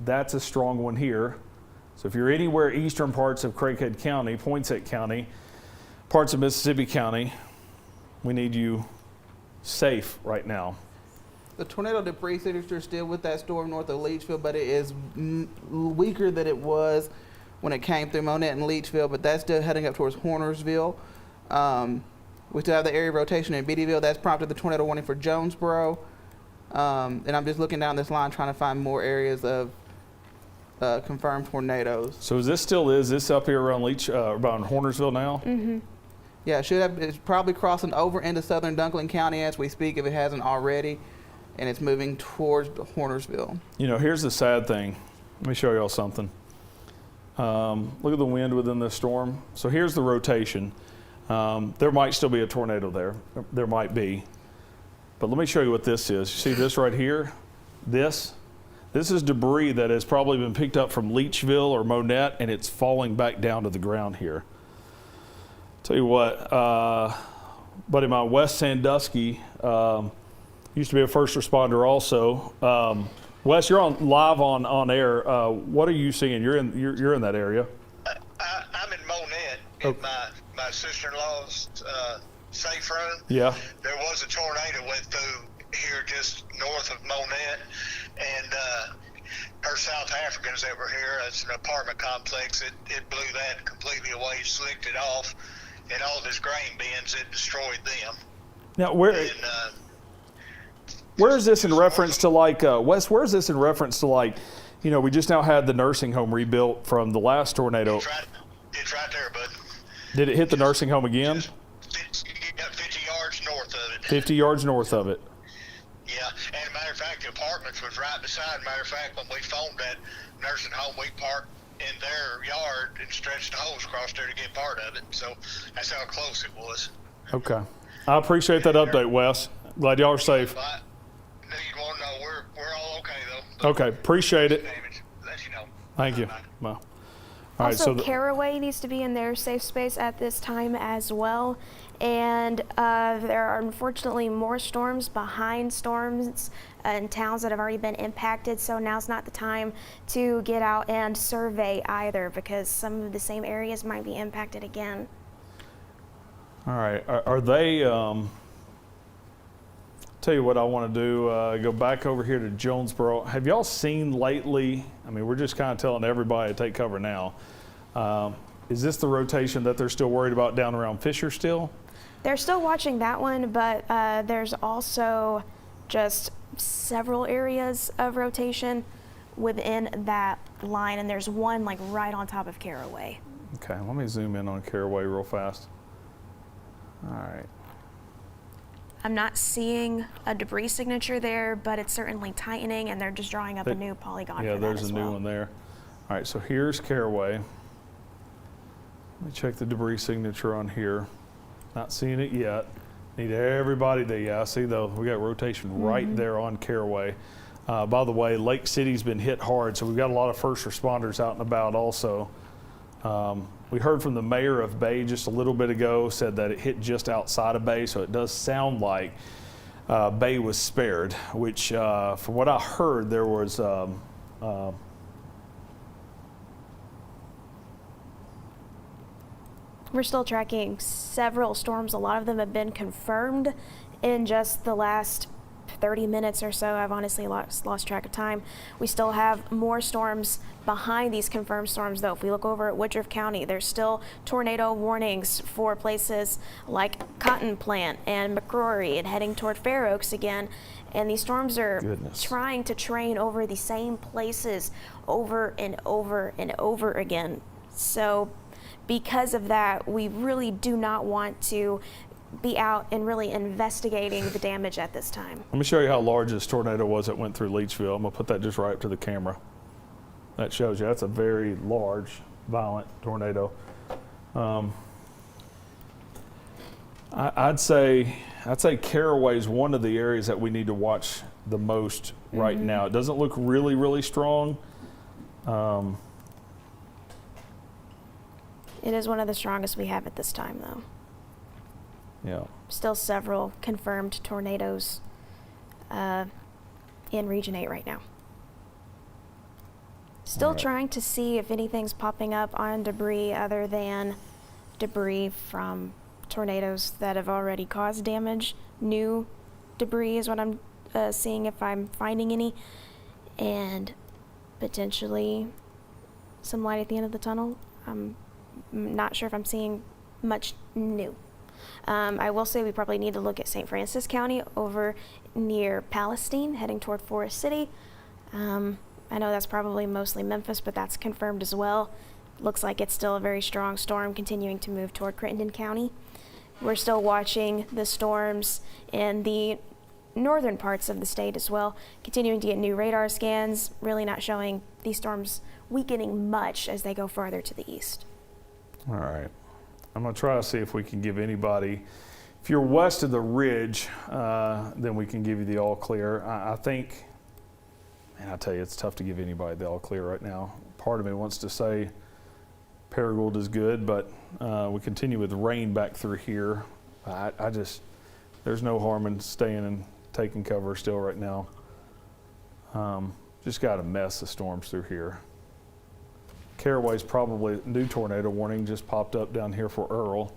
that's a strong one here. So if you're anywhere eastern parts of Craighead County, Poinsett County, parts of Mississippi County, we need you safe right now. The tornado debris signature is still with that storm north of Leachville, but it is weaker than it was when it came through Monette and Leachville, but that's still heading up towards Hornersville. We still have the area of rotation in Beattyville. That's prompted the tornado warning for Jonesboro. And I'm just looking down this line trying to find more areas of confirmed tornadoes. So is this up here around around Hornersville now? Mm-hmm. Yeah, it's probably crossing over into southern Dunklin County as we speak if it hasn't already, and it's moving towards Hornersville. You know, here's the sad thing. Let me show y'all something. Look at the wind within this storm. So here's the rotation. There might still be a tornado there. There might be. But let me show you what this is. You see this right here? This is debris that has probably been picked up from Leachville or Monette, and it's falling back down to the ground here. Tell you what, buddy of mine, Wes Sandusky, used to be a first responder also. Wes, you're live on air. What are you seeing? You're in that area. I'm in Monette in my sister-in-law's safe room. Yeah. There was a tornado went through here just north of Monette, and her South Africans that were here, it's an apartment complex, it blew that completely away, slicked it off, and all those grain bins, it destroyed them. Now, where is this in reference to, like, Wes, where is this in reference to, like, you know, we just now had the nursing home rebuilt from the last tornado. It's right there, bud. Did it hit the nursing home again? 50 yards north of it. 50 yards north of it. Yeah, and matter of fact, the apartments was right beside. Matter of fact, when we phoned that nursing home, we parked in their yard and stretched the hose across there to get part of it. So that's how close it was. Okay. I appreciate that update, Wes. Glad y'all are safe. But I knew you'd want to know we're all okay though. Okay, appreciate it. Damage. Let you know. Thank you. Bye. Well, all right, Also, so Caraway needs to be in their safe space at this time as well. And there are unfortunately more storms behind storms in towns that have already been impacted. So now's not the time to get out and survey either, because some of the same areas might be impacted again. all right, are they? Tell you what I want to do. Go back over here to Jonesboro. Have y'all seen lately? I mean, we're just kind of telling everybody to take cover now. Is this the rotation that they're still worried about down around Fisher still? They're still watching that one, but there's also just several areas of rotation within that line, and there's one like right on top of Caraway. Okay, let me zoom in on Caraway real fast. All right. I'm not seeing a debris signature there, but it's certainly tightening, and they're just drawing up a new polygon Yeah, for that there's as a new well. one there. All right, so here's Caraway. Let me check the debris signature on here. Not seeing it yet. Need everybody to, yeah, I see though, we got rotation right there on Caraway. By the way, Lake City's been hit hard, so we've got a lot of first responders out and about also. We heard from the mayor of Bay just a little bit ago, said that it hit just outside of Bay, so it does sound like Bay was spared, which from what I heard, there was We're still tracking several storms. A lot of them have been confirmed in just the last 30 minutes or so. I've honestly lost track of time. We still have more storms behind these confirmed storms, though. If we look over at Woodruff County, there's still tornado warnings for places like Cotton Plant and McCrory and heading toward Fair Oaks again. And these storms are trying to train over the same places over and over and over again. So because of that, we really do not want to be out and really investigating the damage at this time. Let me show you how large this tornado was that went through Leachville. I'm gonna put that just right up to the camera. That shows you that's a very large, violent tornado. I'd say Caraway is one of the areas that we need to watch the most right now. It doesn't look really, really strong. It is one of the strongest we have at this time, though. Yeah. Still several confirmed tornadoes in Region 8 right now. Still trying to see if anything's popping up on debris other than debris from tornadoes that have already caused damage. New debris is what I'm seeing, if I'm finding any, and potentially some light at the end of the tunnel. I'm not sure if I'm seeing much new. I will say we probably need to look at St. Francis County over near Palestine, heading toward Forest City. I know that's probably mostly Memphis, but that's confirmed as well. Looks like it's still a very strong storm continuing to move toward Crittenden County. We're still watching the storms in the northern parts of the state as well, continuing to get new radar scans, really not showing these storms weakening much as they go farther to the east. All right. I'm going to try to see if we can give anybody, if you're west of the ridge, then we can give you the all clear. I think, man, I tell you, it's tough to give anybody the all clear right now. Part of me wants to say Paragould is good, but we continue with rain back through here. I just, there's no harm in staying and taking cover still right now. Just got a mess of storms through here. Caraway's probably new tornado warning just popped up down here for Earl.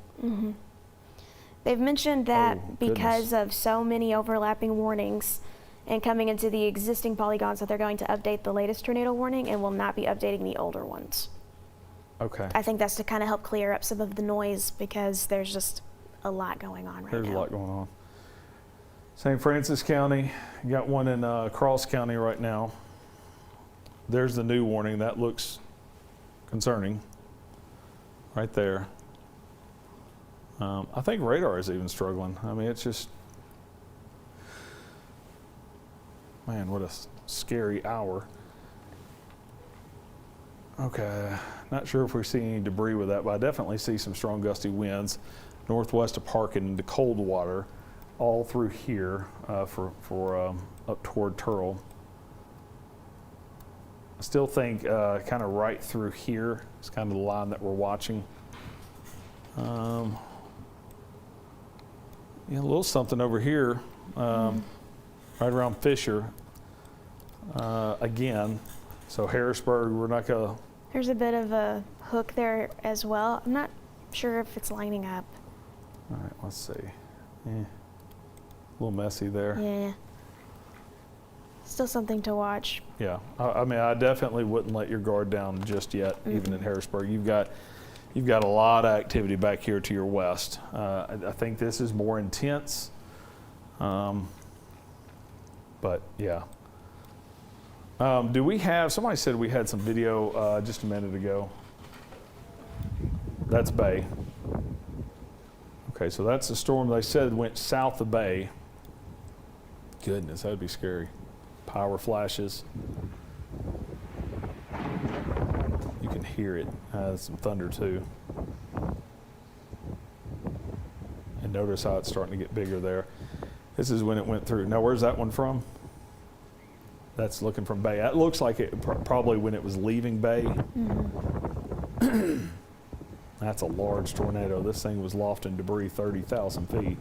They've mentioned that because of so many overlapping warnings and coming into the existing polygons that they're going to update the latest tornado warning and will not be updating the older ones. Okay. I think that's to kind of help clear up some of the noise because there's just a lot going on right now. There's a lot going on. St. Francis County, you got one in Cross County right now. There's the new warning. That looks concerning right there. I think radar is even struggling. I mean, it's just, man, what a scary hour. Okay, not sure if we see any debris with that, but I definitely see some strong gusty winds northwest of Parkin into Coldwater, all through here for up toward Turtle. I still think kind of right through here is kind of the line that we're watching. Yeah, a little something over here, right around Fisher again. So Harrisburg, we're not gonna. There's a bit of a hook there as well. I'm not sure if it's lining up. All right, let's see. A little messy there. Yeah. Still something to watch. Yeah, I mean, I definitely wouldn't let your guard down just yet, even in Harrisburg. You've got a lot of activity back here to your west. I think this is more intense, but yeah. Do we have, somebody said we had some video just a minute ago. That's Bay. Okay, so that's the storm they said went south of Bay. Goodness, that would be scary. Power flashes. You can hear it. Some thunder too. And And notice how it's starting to get bigger there. This is when it went through. Now, where's that one from? That's looking from Bay. It looks like it probably when it was leaving Bay. That's a large tornado. This thing was lofting debris 30,000 feet.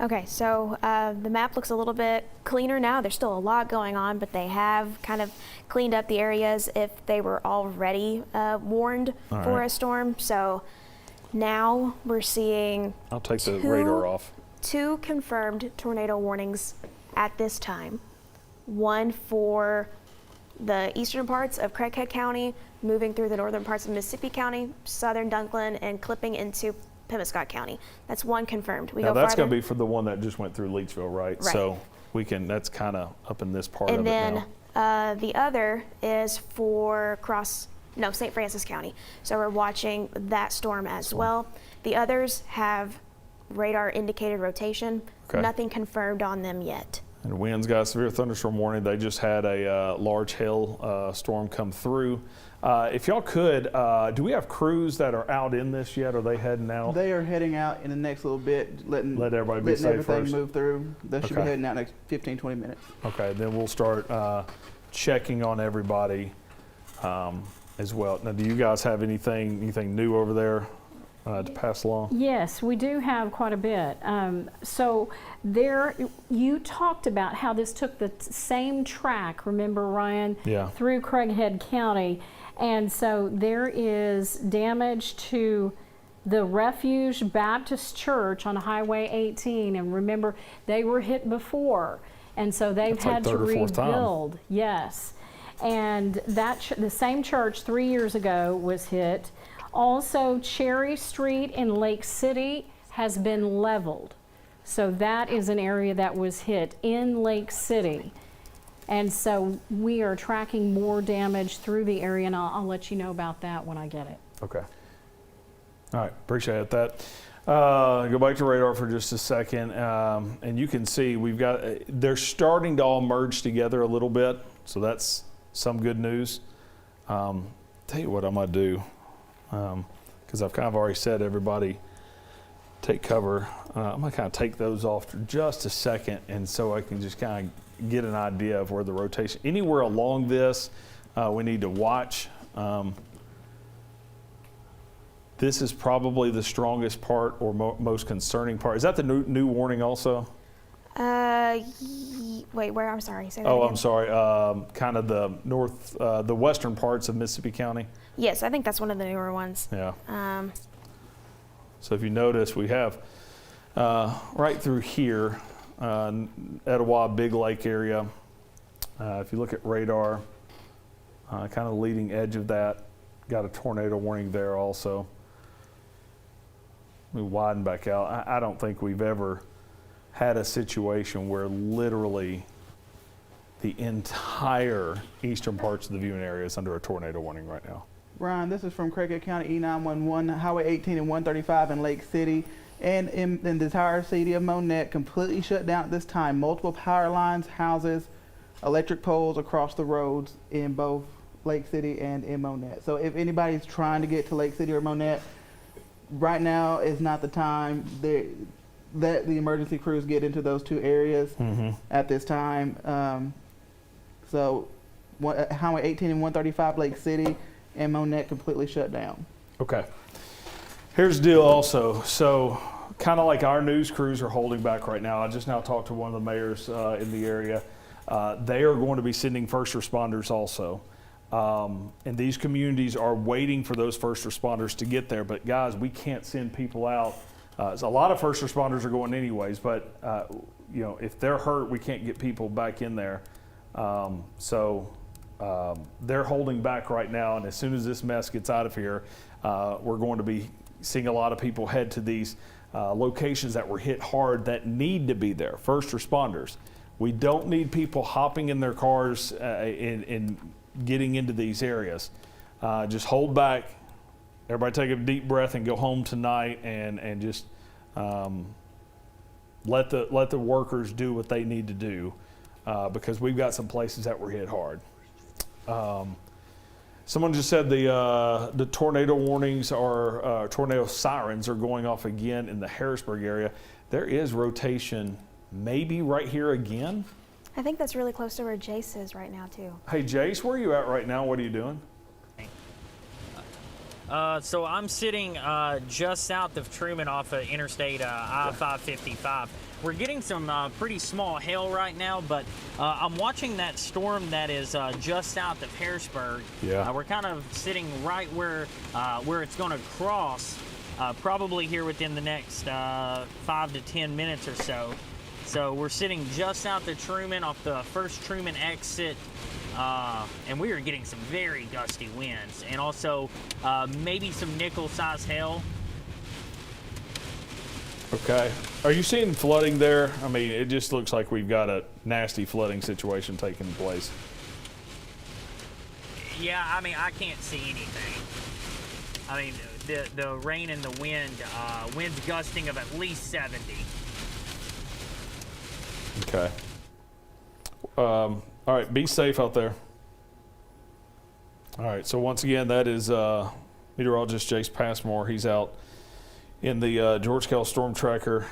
Okay, so the map looks a little bit cleaner now. There's still a lot going on, but they have kind of cleaned up the areas if they were already warned for a storm. So now we're seeing I'll take the radar off. 2 confirmed tornado warnings at this time. One for the eastern parts of Craighead County, moving through the northern parts of Mississippi County, southern Dunklin, and clipping into Pemiscot County. That's one confirmed. Now that's going to be for the one that just went through Leachville, right? Right. So we can, that's kind of up in this part and of it now. And then the other is for St. Francis County. So we're watching that storm as well. The others have radar indicated rotation. Okay. Nothing confirmed on them yet. And winds got a severe thunderstorm warning. They just had a large hail storm come through. If y'all could, do we have crews that are out in this yet? Are they heading out? They are heading out in the next little bit, Let everybody be safe everything first. move through. They should be Okay. heading out next 15, 20 minutes. Okay, then we'll start checking on everybody as well. Now, do you guys have anything new over there to pass along? Yes, we do have quite a bit. So there, you talked about how this took the same track, remember, Ryan? Yeah. Through Craighead County. And so there is damage to the Refuge Baptist Church on Highway 18. And remember, they were hit before. And so they've That's like had to third or fourth time. rebuild. Yes. And that the same church 3 years ago was hit. Also, Cherry Street in Lake City has been leveled. So that is an area that was hit in Lake City. And so we are tracking more damage through the area, and I'll let you know about that when I get it. Okay. All right, appreciate that. Go back to radar for just a second, and you can see they're starting to all merge together a little bit, so that's some good news. Tell you what I'm gonna do, because I've kind of already said everybody take cover. I'm gonna kind of take those off for just a second, and so I can just kind of get an idea of where the rotation, anywhere along this, we need to watch. This is probably the strongest part or most concerning part. Is that the new warning also? Wait, where? I'm sorry. Say that Oh, again. I'm sorry. Kind of the western parts of Mississippi County. Yes, I think that's one of the newer ones. Yeah. So if you notice, we have right through here, Etowah, Big Lake area. If you look at radar, kind of the leading edge of that, got a tornado warning there also. Let me widen back out. I don't think we've ever had a situation where literally the entire eastern parts of the viewing area is under a tornado warning right now. Ryan, this is from Craighead County E911, Highway 18 and 135 in Lake City. And in the entire city of Monette, completely shut down at this time. Multiple power lines, houses, electric poles across the roads in both Lake City and in Monette. So if anybody's trying to get to Lake City or Monette, right now is not the time. Let the emergency crews get into those two areas at this time. So Highway 18 and 135 Lake City and Monette completely shut down. Okay. Here's the deal also. So kind of like our news crews are holding back right now. I just now talked to one of the mayors in the area. They are going to be sending first responders also. And these communities are waiting for those first responders to get there. But guys, we can't send people out. So a lot of first responders are going anyways, but if they're hurt, we can't get people back in there. So they're holding back right now. And as soon as this mess gets out of here, we're going to be seeing a lot of people head to these locations that were hit hard that need to be there, first responders. We don't need people hopping in their cars and getting into these areas. Just hold back. Everybody take a deep breath and go home tonight and just let the workers do what they need to do because we've got some places that were hit hard. Someone just said the tornado warnings are tornado sirens are going off again in the Harrisburg area. There is rotation, maybe right here again. I think that's really close to where Jace is right now too. Hey Jace, where are you at right now? What are you doing? So I'm sitting just south of Truman off of Interstate I-555. We're getting some pretty small hail right now, but I'm watching that storm that is just south of Harrisburg. Yeah. We're kind of sitting right where it's going to cross, probably here within the next 5 to 10 minutes or so. So we're sitting just south of Truman off the first Truman exit. And we are getting some very gusty winds, and also maybe some nickel-sized hail. Okay. Are you seeing flooding there? I mean, it just looks like we've got a nasty flooding situation taking place. Yeah, I mean, I can't see anything. I mean, the rain and the wind, winds gusting of at least 70. Okay. All right, be safe out there. All right, so once again, that is meteorologist Jace Passmore. He's out in the George Kell Storm Tracker,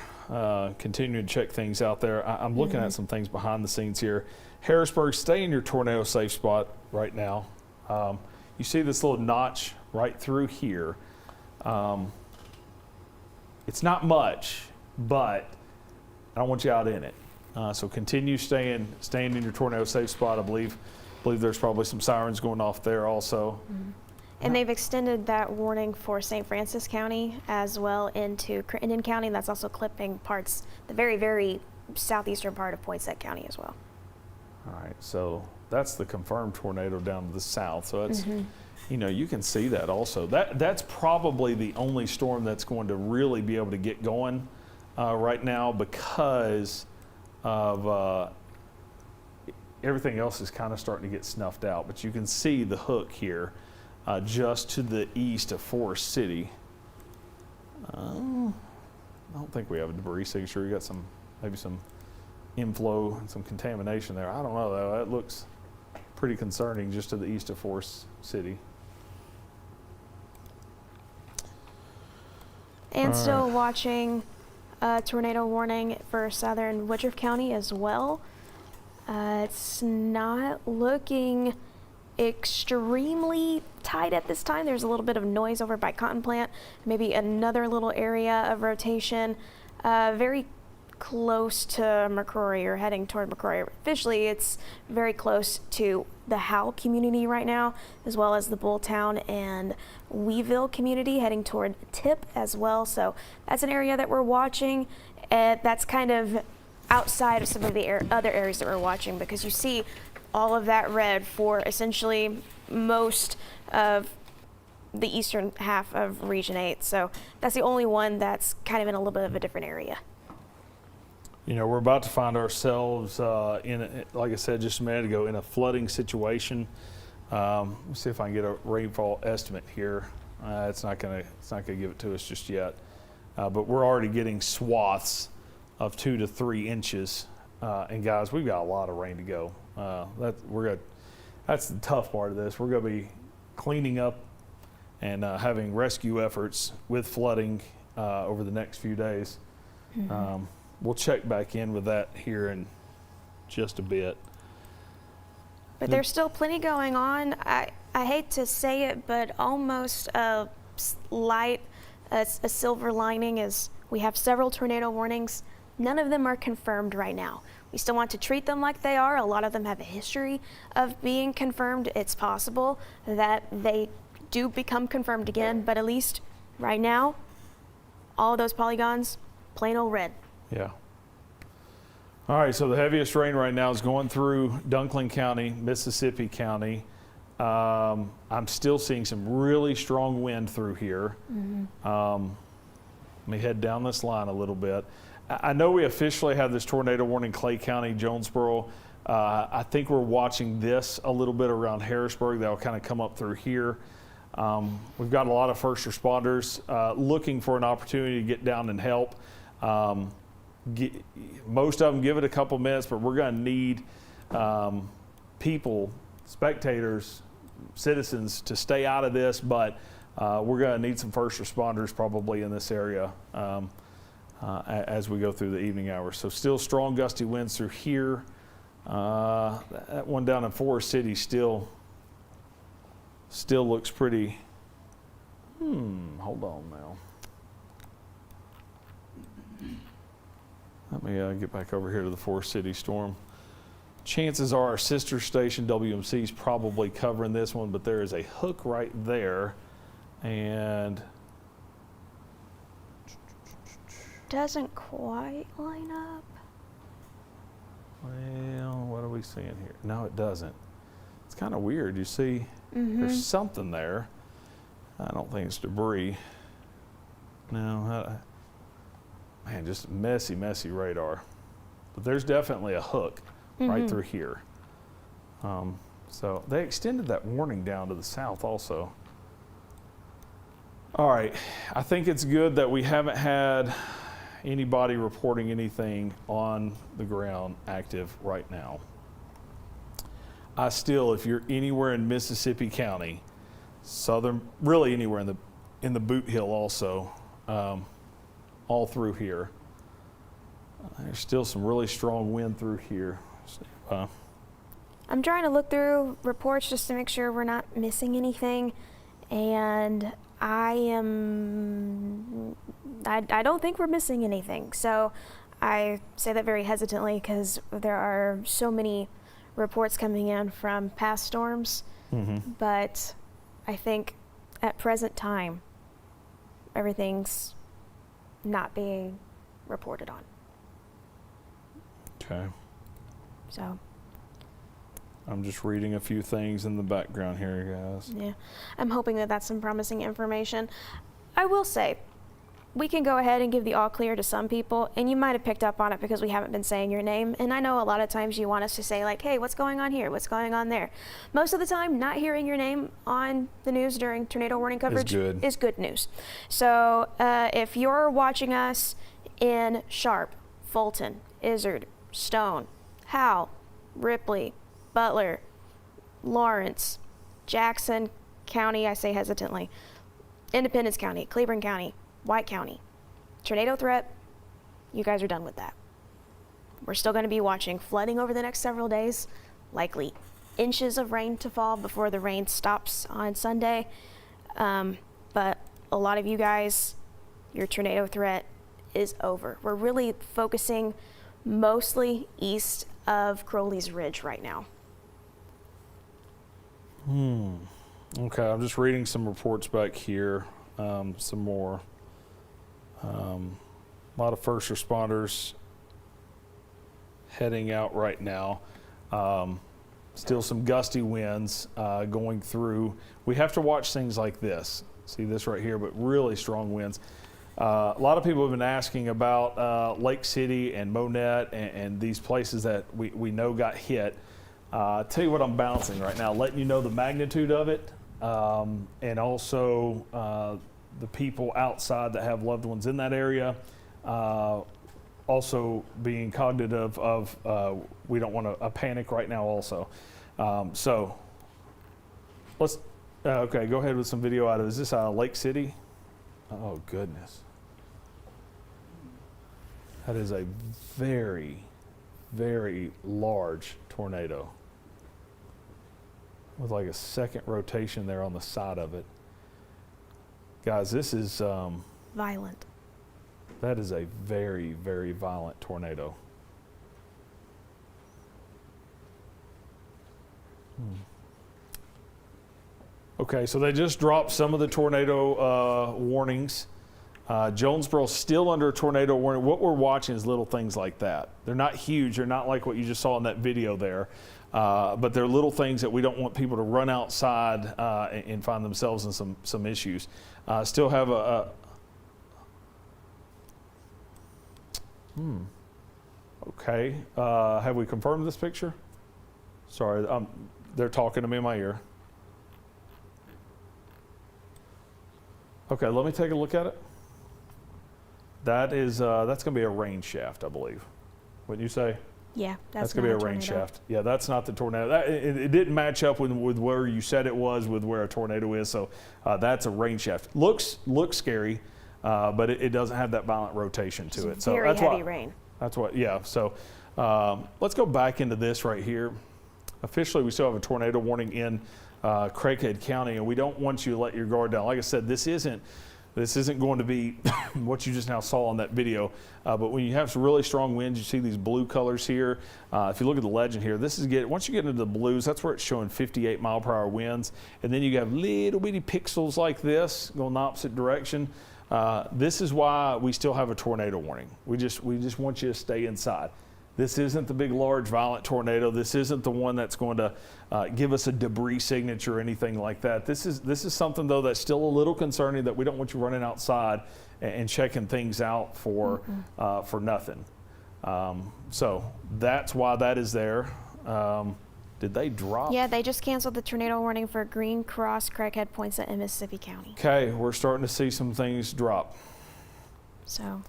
continuing to check things out there. I'm looking at some things behind the scenes here. Harrisburg, stay in your tornado safe spot right now. You see this little notch right through here. It's not much, but I don't want you out in it. So continue staying in your tornado safe spot. I believe there's probably some sirens going off there also. And they've extended that warning for St. Francis County as well into Crittenden County. That's also clipping parts, the very, very southeastern part of Poinsett County as well. All right, so that's the confirmed tornado down to the south. So that's, you know, you can see that also. That's probably the only storm that's going to really be able to get going right now, because of everything else is kind of starting to get snuffed out. But you can see the hook here just to the east of Forest City. I don't think we have a debris signature. We got maybe some inflow and some contamination there. I don't know though. That looks pretty concerning just to the east of Forest City. And still watching tornado warning for southern Woodruff County as well. It's not looking extremely tight at this time. There's a little bit of noise over by Cotton Plant, maybe another little area of rotation. Very close to McCrory, or heading toward McCrory. Officially, it's very close to the Howell community right now, as well as the Bulltown and Weeville community, heading toward Tip as well. So that's an area that we're watching. That's kind of outside of some of the other areas that we're watching, because you see all of that red for essentially most of the eastern half of Region 8. So that's the only one that's kind of in a little bit of a different area. You know, we're about to find ourselves like I said just a minute ago, in a flooding situation. Let's see if I can get a rainfall estimate here. It's not gonna give it to us just yet, but we're already getting swaths of 2 to 3 inches. And guys, we've got a lot of rain to go. That's the tough part of this. We're gonna be cleaning up and having rescue efforts with flooding over the next few days. We'll check back in with that here in just a bit. But there's still plenty going on. I hate to say it, but almost a silver lining is we have several tornado warnings. None of them are confirmed right now. We still want to treat them like they are. A lot of them have a history of being confirmed. It's possible that they do become confirmed again, but at least right now, all those polygons, plain old red. Yeah. All right, so the heaviest rain right now is going through Dunklin County, Mississippi County. I'm still seeing some really strong wind through here. Let me head down this line a little bit. I know we officially have this tornado warning, Clay County, Jonesboro. I think we're watching this a little bit around Harrisburg. That'll kind of come up through here. We've got a lot of first responders looking for an opportunity to get down and help. Most of them give it a couple minutes, but we're going to need people, spectators, citizens to stay out of this, but we're going to need some first responders probably in this area as we go through the evening hours. So still strong gusty winds through here. That one down in Forest City still looks pretty. Hold on now. Let me get back over here to the Forest City storm. Chances are our sister station WMC is probably covering this one, but there is a hook right there, and Doesn't quite line up. well, what are we seeing here? No, it doesn't. It's kind of weird. You see, there's something there. I don't think it's debris. No, man, just messy radar. But there's definitely a hook right through here. So they extended that warning down to the south also. All right, I think it's good that we haven't had anybody reporting anything on the ground active right now. I still, if you're anywhere in Mississippi County, southern, really anywhere in the Boot Hill also, all through here, there's still some really strong wind through here. I'm trying to look through reports just to make sure we're not missing anything, and I don't think we're missing anything. So I say that very hesitantly because there are so many reports coming in from past storms, but I think at present time, everything's not being reported on. Okay. So. I'm just reading a few things in the background here, guys. Yeah, I'm hoping that that's some promising information. I will say, we can go ahead and give the all clear to some people, and you might have picked up on it because we haven't been saying your name. And I know a lot of times you want us to say like, hey, what's going on here? What's going on there? Most of the time, not hearing your name on the news during tornado warning coverage is good news. So if you're watching us in Sharp, Fulton, Izard, Stone, Howell, Ripley, Butler, Lawrence, Jackson County, I say hesitantly, Independence County, Cleveland County, White County, tornado threat, you guys are done with that. We're still going to be watching flooding over the next several days, likely inches of rain to fall before the rain stops on Sunday. But a lot of you guys, your tornado threat is over. We're really focusing mostly east of Crowley's Ridge right now. Okay, I'm just reading some reports back here, some more. A lot of first responders heading out right now. Still some gusty winds going through. We have to watch things like this. See this right here, but really strong winds. A lot of people have been asking about Lake City and Monette and these places that we know got hit. Tell you what I'm bouncing right now, letting you know the magnitude of it, and also the people outside that have loved ones in that area. Also being cognitive of we don't want a panic right now also. So let's, okay, go ahead with some video out of, is this Lake City? Oh goodness. That is a very, very large tornado with like a second rotation there on the side of it. Guys, this is Violent. that is a very, very violent tornado. Okay, so they just dropped some of the tornado warnings. Jonesboro's still under a tornado warning. What we're watching is little things like that. They're not huge. They're not like what you just saw in that video there. But they're little things that we don't want people to run outside and find themselves in some issues. Still have okay. Have we confirmed this picture? Sorry, they're talking to me in my ear. Okay, let me take a look at it. That is, that's going to be a rain shaft, I believe. Wouldn't you say? Yeah, That's going to be a rain shaft. Yeah, that's not the tornado. It didn't match up with where you said it was with where a tornado is. So that's a rain shaft. Looks scary, but it doesn't have that violent rotation to it. So Very that's heavy why, rain. That's what. Yeah. So let's go back into this right here. Officially, we still have a tornado warning in Craighead County, and we don't want you to let your guard down. Like I said, this isn't going to be what you just now saw on that video, but when you have some really strong winds, you see these blue colors here. If you look at the legend here, once you get into the blues, that's where it's showing 58 mile per hour winds, and then you have little bitty pixels like this going the opposite direction. This is why we still have a tornado warning. We just want you to stay inside. This isn't the big, large, violent tornado. This isn't the one that's going to give us a debris signature or anything like that. This is something, though, that's still a little concerning, that we don't want you running outside and checking things out for nothing. So that's why that is there. Did they drop? Yeah, they just canceled the tornado warning for Green Cross, Craighead, Poinsett, and Mississippi County. Okay, we're starting to see some things drop. So.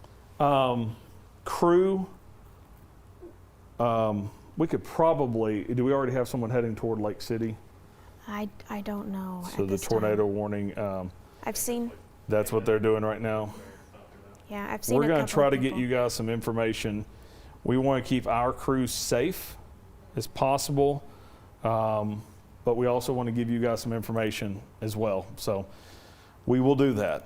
Crew. We could probably, do we already have someone heading toward Lake City? I don't know. So the tornado warning, I've seen. that's what they're doing right now. Yeah, I've seen. We're going going to try to get you guys some information. We want to keep our crews safe as possible, but we also want to give you guys some information as well. So we will do that.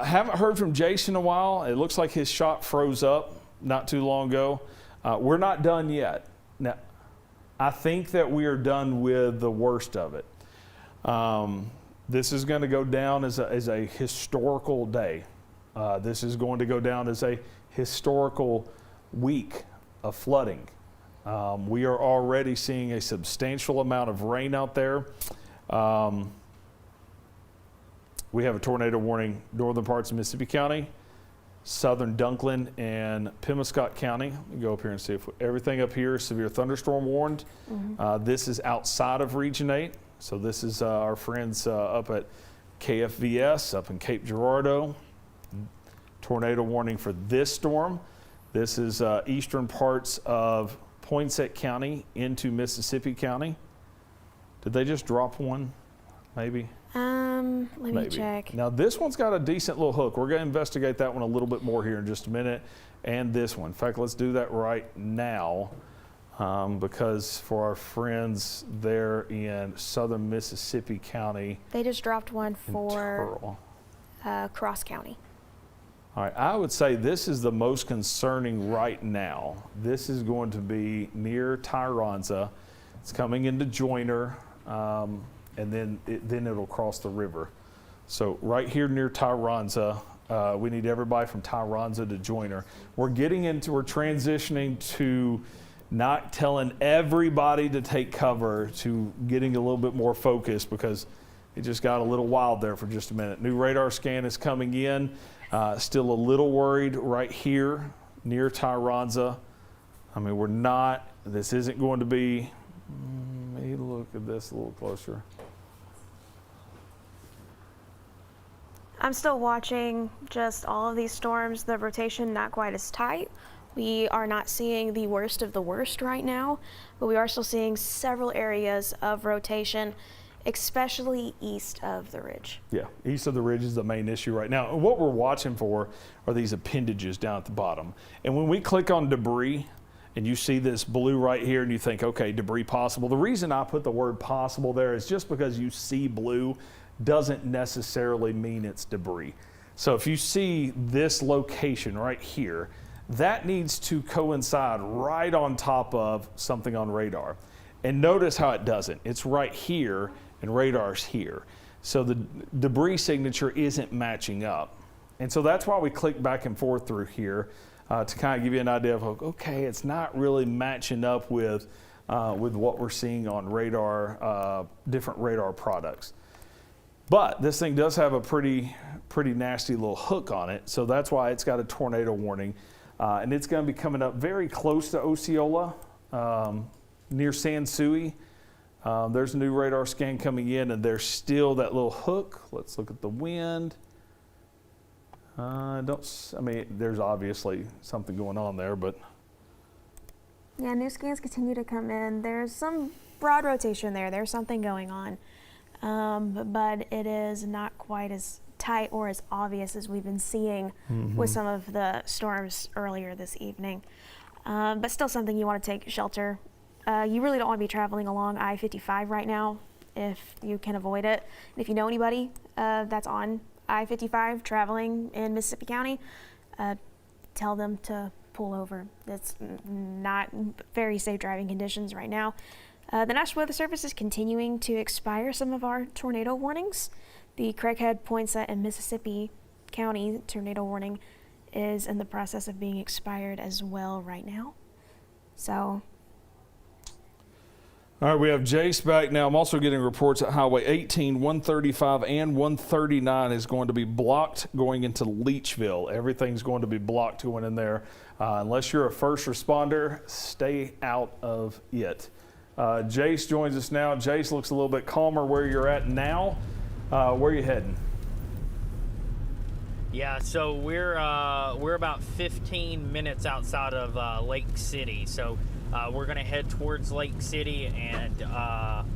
Haven't heard from Jason in a while. It looks like his shot froze up not too long ago. We're not done yet. Now, I think that we are done with the worst of it. This is going to go down as a historical day. This is going to go down as a historical week of flooding. We are already seeing a substantial amount of rain out there. We have a tornado warning northern parts of Mississippi County, southern Dunklin and Pemiscot County. Let me go up here and see if everything up here is severe thunderstorm warned. This is outside of Region 8. So this is our friends up at KFVS up in Cape Girardeau. Tornado warning for this storm. This is eastern parts of Poinsett County into Mississippi County. Did they just drop one? Maybe. Let me check. Now this one's got a decent little hook. We're going to investigate that one a little bit more here in just a minute. And this one. In fact, let's do that right now because for our friends there in southern Mississippi County. They just dropped one for Cross County. All right, I would say this is the most concerning right now. This is going to be near Tyronza. It's coming into Joyner, and then it'll cross the river. So right here near Tyronza, we need everybody from Tyronza to Joyner. We're transitioning to not telling everybody to take cover, to getting a little bit more focused because it just got a little wild there for just a minute. New radar scan is coming in. Still a little worried right here near Tyronza. I mean, this isn't going to be, maybe look at this a little closer. I'm still watching just all of these storms. The rotation not quite as tight. We are not seeing the worst of the worst right now, but we are still seeing several areas of rotation, especially east of the ridge. Yeah, east of the ridge is the main issue right now. And what we're watching for are these appendages down at the bottom. And when we click on debris and you see this blue right here and you think, okay, debris possible. The reason I put the word possible there is just because you see blue doesn't necessarily mean it's debris. So if you see this location right here, that needs to coincide right on top of something on radar. And notice how it doesn't. It's right here and radar's here. So the debris signature isn't matching up. And so that's why we click back and forth through here to kind of give you an idea of, okay, it's not really matching up with what we're seeing on radar, different radar products. But this thing does have a pretty nasty little hook on it. So that's why it's got a tornado warning. And it's going to be coming up very close to Osceola, near San Sui. There's a new radar scan coming in, and there's still that little hook. Let's look at the wind. There's obviously something going on there, but Yeah, new scans continue to come in. There's some broad rotation there. There's something going on. But it is not quite as tight or as obvious as we've been seeing with some of the storms earlier this evening. But still something you want to take shelter. You really don't want to be traveling along I-55 right now if you can avoid it. And if you know anybody that's on I-55 traveling in Mississippi County, tell them to pull over. It's not very safe driving conditions right now. The National Weather Service is continuing to expire some of our tornado warnings. The Craighead, Poinsett, and Mississippi County tornado warning is in the process of being expired as well right now. So. All right, we have Jace back now. I'm also getting reports that Highway 18, 135, and 139 is going to be blocked going into Leachville. Everything's going to be blocked going in there. Unless you're a first responder, stay out of it. Jace joins us now. Jace looks a little bit calmer where you're at now. Where are you heading? Yeah, so we're about 15 minutes outside of Lake City. So we're going to head towards Lake City and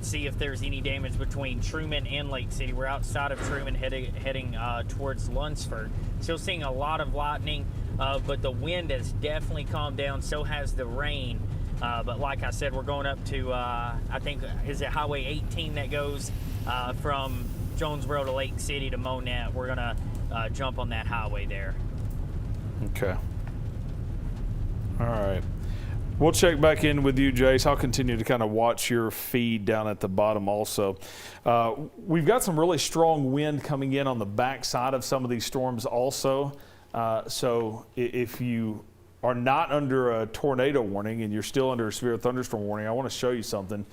see if there's any damage between Truman and Lake City. We're outside of Truman heading towards Lunsford. Still seeing a lot of lightning, but the wind has definitely calmed down. So has the rain. But like I said, we're going up to, I think, is it Highway 18 that goes from Jonesboro to Lake City to Monette? We're going to jump on that highway there. Okay. All right. We'll check back in with you, Jace. I'll continue to kind of watch your feed down at the bottom also. We've got some really strong wind coming in on the backside of some of these storms also. So if you are not under a tornado warning and you're still under a severe thunderstorm warning, I want to show you something.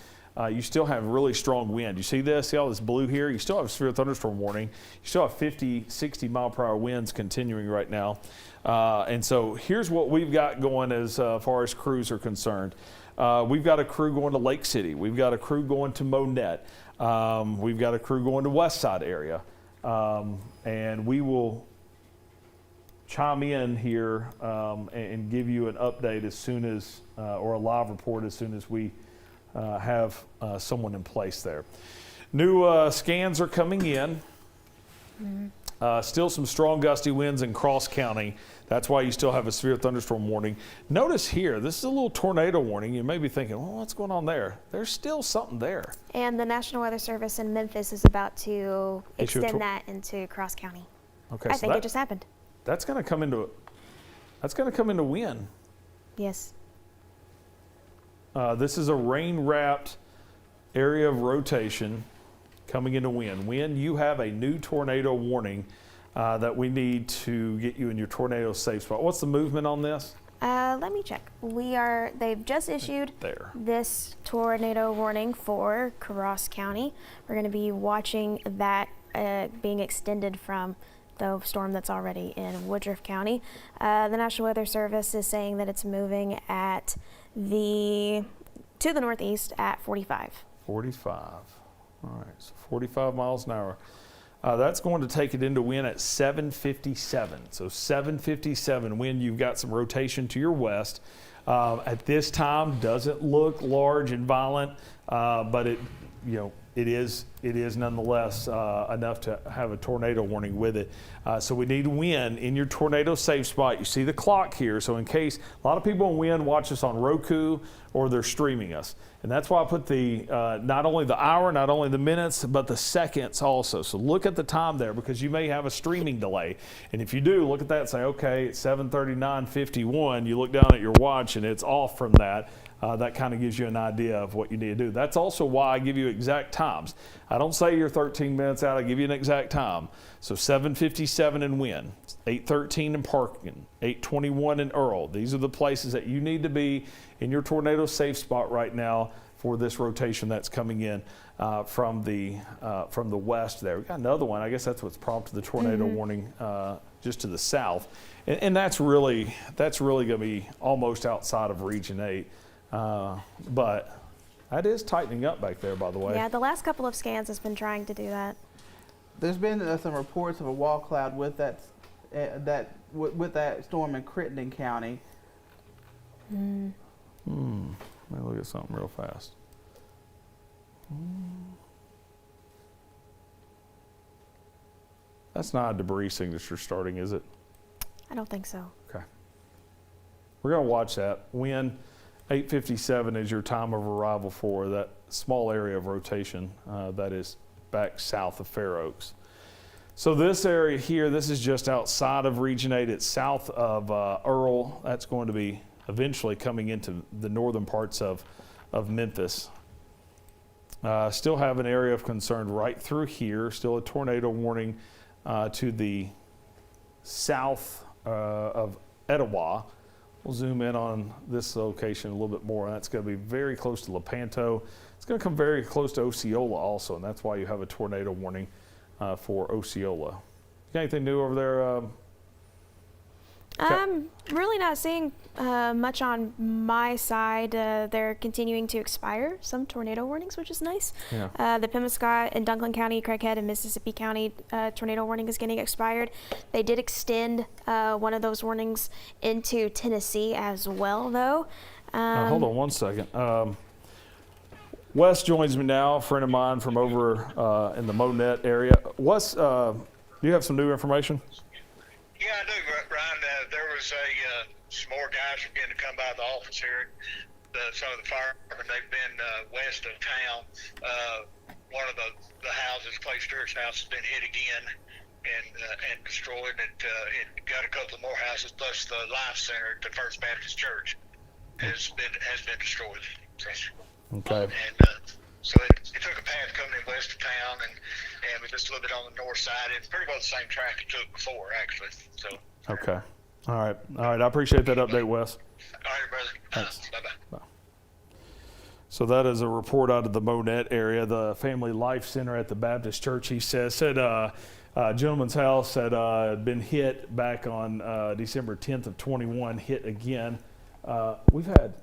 You still have really strong wind. You see this? See all this blue here? You still have a severe thunderstorm warning. You still have 50, 60 mile per hour winds continuing right now. And so here's what we've got going as far as crews are concerned. We've got a crew going to Lake City. We've got a crew going to Monette. We've got a crew going to West Side area. And we will chime in here and give you an update as soon as, or a live report as soon as we have someone in place there. New scans are coming in. Still some strong gusty winds in Cross County. That's why you still have a severe thunderstorm warning. Notice here, this is a little tornado warning. You may be thinking, well, what's going on there? There's still something there. And the National Weather Service in Memphis is about to extend that into Cross County. Okay, I think it just happened. That's going to come into wind. Yes. This is a rain-wrapped area of rotation coming into wind. Wind, you have a new tornado warning that we need to get you in your tornado safe spot. What's the movement on this? Let me check. They've just issued this tornado warning for Cross County. We're going to be watching that being extended from the storm that's already in Woodruff County. The National Weather Service is saying that it's moving to the northeast at 45. 45. All right, so 45 miles an hour. That's going to take it into wind at 757. So 757 wind. You've got some rotation to your west. At this time, doesn't look large and violent, but it is nonetheless enough to have a tornado warning with it. So we need wind in your tornado safe spot. You see the clock here. So in case a lot of people on wind watch us on Roku or they're streaming us. And that's why I put the not only the hour, not only the minutes, but the seconds also. So look at the time there because you may have a streaming delay. And if you do, look at that and say, okay, it's 7:39:51. You look down at your watch and it's off from that. That kind of gives you an idea of what you need to do. That's also why I give you exact times. I don't say you're 13 minutes out. I give you an exact time. So 7:57 in Wynn, 8:13 in Parkin, 8:21 in Earl. These are the places that you need to be in your tornado safe spot right now for this rotation that's coming in from the west there. We've got another one. I guess that's what's prompted the tornado warning just to the south. And that's really going to be almost outside of Region 8. But that is tightening up back there, by the way. Yeah, the last couple of scans has been trying to do that. There's been some reports of a wall cloud with that storm in Crittenden County. Let me look at something real fast. That's not a debris signature starting, is it? I don't think so. Okay. We're going to watch that. Wind 857 is your time of arrival for that small area of rotation that is back south of Fair Oaks. So this area here, this is just outside of Region 8. It's south of Earl. That's going to be eventually coming into the northern parts of Memphis. Still have an area of concern right through here. Still a tornado warning to the south of Etowah. We'll zoom in on this location a little bit more. That's going to be very close to Lepanto. It's going to come very close to Osceola also, and that's why you have a tornado warning for Osceola. You got anything new over there? I'm really not seeing much on my side. They're continuing to expire some tornado warnings, which is nice. Yeah. The Pemiscot and Dunklin County, Craighead, and Mississippi County tornado warning is getting expired. They did extend one of those warnings into Tennessee as well, though. Hold on one second. Wes joins me now, a friend of mine from over in the Monette area. Wes, do you have some new information? Yeah, I do, Ryan. There was some more guys are getting to come by the office here. Some of the firemen, they've been west of town. One of the houses, Clay Stewart's house, has been hit again and destroyed. It got a couple of more houses, plus the Life Center at the First Baptist Church has been destroyed. Okay. And so it took a path coming in west of town and just a little bit on the north side. It's pretty well the same track it took before, actually. So. Okay. All right. I appreciate that update, Wes. All right, brother. Thanks. Bye-bye. Bye. So that is a report out of the Monette area. The Family Life Center at the Baptist Church, he said gentleman's house had been hit back on December 10th of 21, hit again. We've had,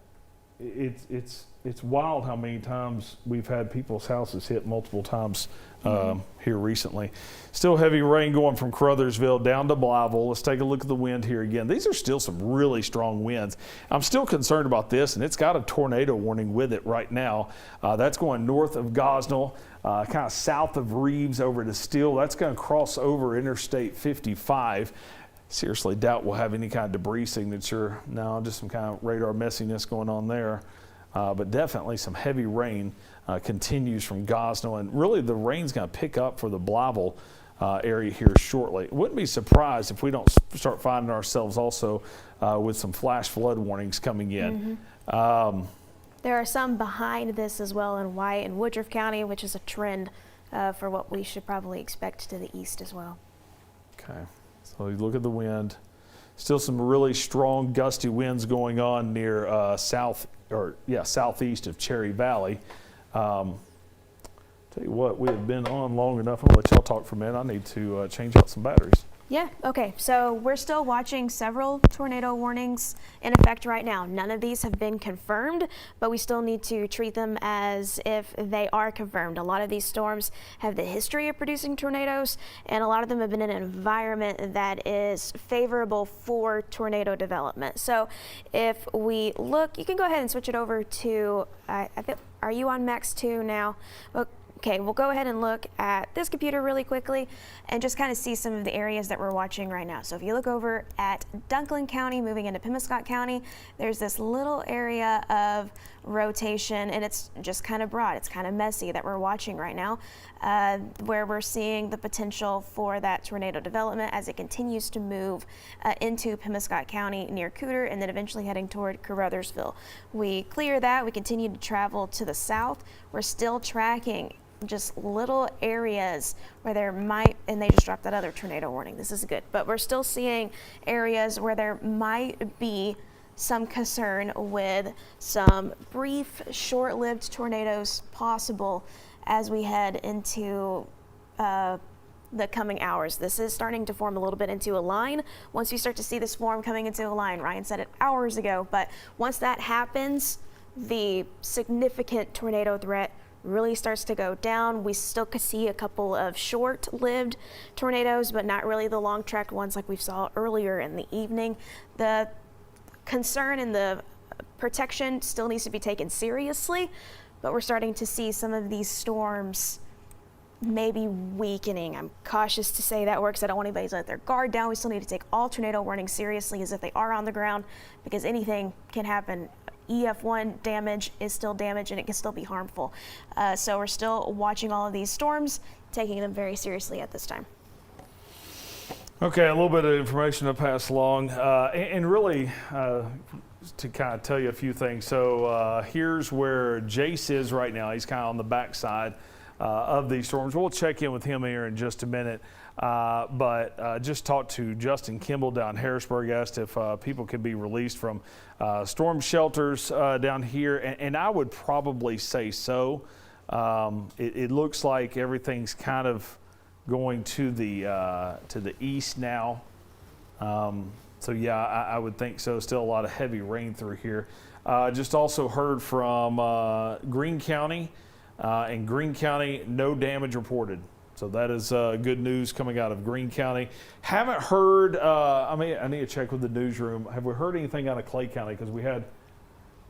it's wild how many times we've had people's houses hit multiple times here recently. Still heavy rain going from Crothersville down to Blytheville. Let's take a look at the wind here again. These are still some really strong winds. I'm still concerned about this, and it's got a tornado warning with it right now. That's going north of Gosnell, kind of south of Reeves over to Steele. That's going to cross over Interstate 55. Seriously doubt we'll have any kind of debris signature. No, just some kind of radar messiness going on there. But definitely some heavy rain continues from Gosnell, and really the rain's going to pick up for the Blytheville area here shortly. Wouldn't be surprised if we don't start finding ourselves also with some flash flood warnings coming in. There are some behind this as well in White and Woodruff County, which is a trend for what we should probably expect to the east as well. Okay, so you look at the wind. Still some really strong gusty winds going on near southeast of Cherry Valley. Tell you what, we have been on long enough. I'm gonna let y'all talk for a minute. I need to change out some batteries. Yeah, okay, so we're still watching several tornado warnings in effect right now. None of these have been confirmed, but we still need to treat them as if they are confirmed. A lot of these storms have the history of producing tornadoes, and a lot of them have been in an environment that is favorable for tornado development. So if we look, you can go ahead and switch it over to, I think, are you on Max 2 now? Okay, we'll go ahead and look at this computer really quickly and just kind of see some of the areas that we're watching right now. So if you look over at Dunklin County, moving into Pemiscot County, there's this little area of rotation, and it's just kind of broad. It's kind of messy that we're watching right now, where we're seeing the potential for that tornado development as it continues to move into Pemiscot County near Cooter and then eventually heading toward Crothersville. We clear that, we continue to travel to the south. We're still tracking just little areas where there might, and they just dropped that other tornado warning. This is good, but we're still seeing areas where there might be some concern with some brief, short-lived tornadoes possible as we head into the coming hours. This is starting to form a little bit into a line. Once you start to see this form coming into a line, Ryan said it hours ago, but once that happens, the significant tornado threat really starts to go down. We still could see a couple of short-lived tornadoes, but not really the long-tracked ones like we saw earlier in the evening. The concern and the protection still needs to be taken seriously, but we're starting to see some of these storms maybe weakening. I'm cautious to say that word because I don't want anybody to let their guard down. We still need to take all tornado warnings seriously as if they are on the ground, because anything can happen. EF1 damage is still damage and it can still be harmful. So we're still watching all of these storms, taking them very seriously at this time. Okay, a little bit of information to pass along, and really to kind of tell you a few things. So here's where Jace is right now. He's kind of on the backside of these storms. We'll check in with him here in just a minute. But just talked to Justin Kimball down Harrisburg, asked if people can be released from storm shelters down here, and I would probably say so. It looks like everything's kind of going to the east now. So yeah, I would think so. Still a lot of heavy rain through here. Just also heard from Greene County. In Greene County, no damage reported. So that is good news coming out of Greene County. Haven't heard, I need to check with the newsroom. Have we heard anything out of Clay County? Because we had...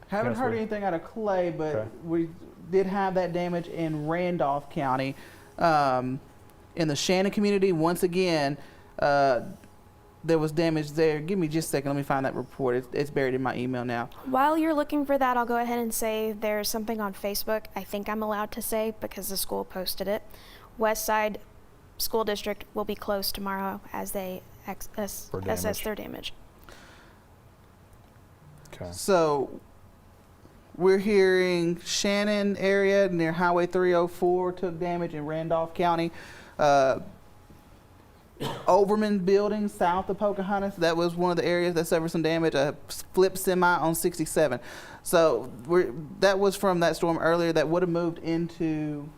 Haven't heard anything out of Clay, but Okay. we did have that damage in Randolph County. In the Shannon community, once again, there was damage there. Give me just a second. Let me find that report. It's buried in my email now. While you're looking for that, I'll go ahead and say there's something on Facebook I think I'm allowed to say because the school posted it. West Side School District will be closed tomorrow as they assess their damage. Okay. So we're hearing Shannon area near Highway 304 took damage in Randolph County. Overman building south of Pocahontas, that was one of the areas that suffered some damage. A flipped semi on 67. So that was from that storm earlier that would have moved into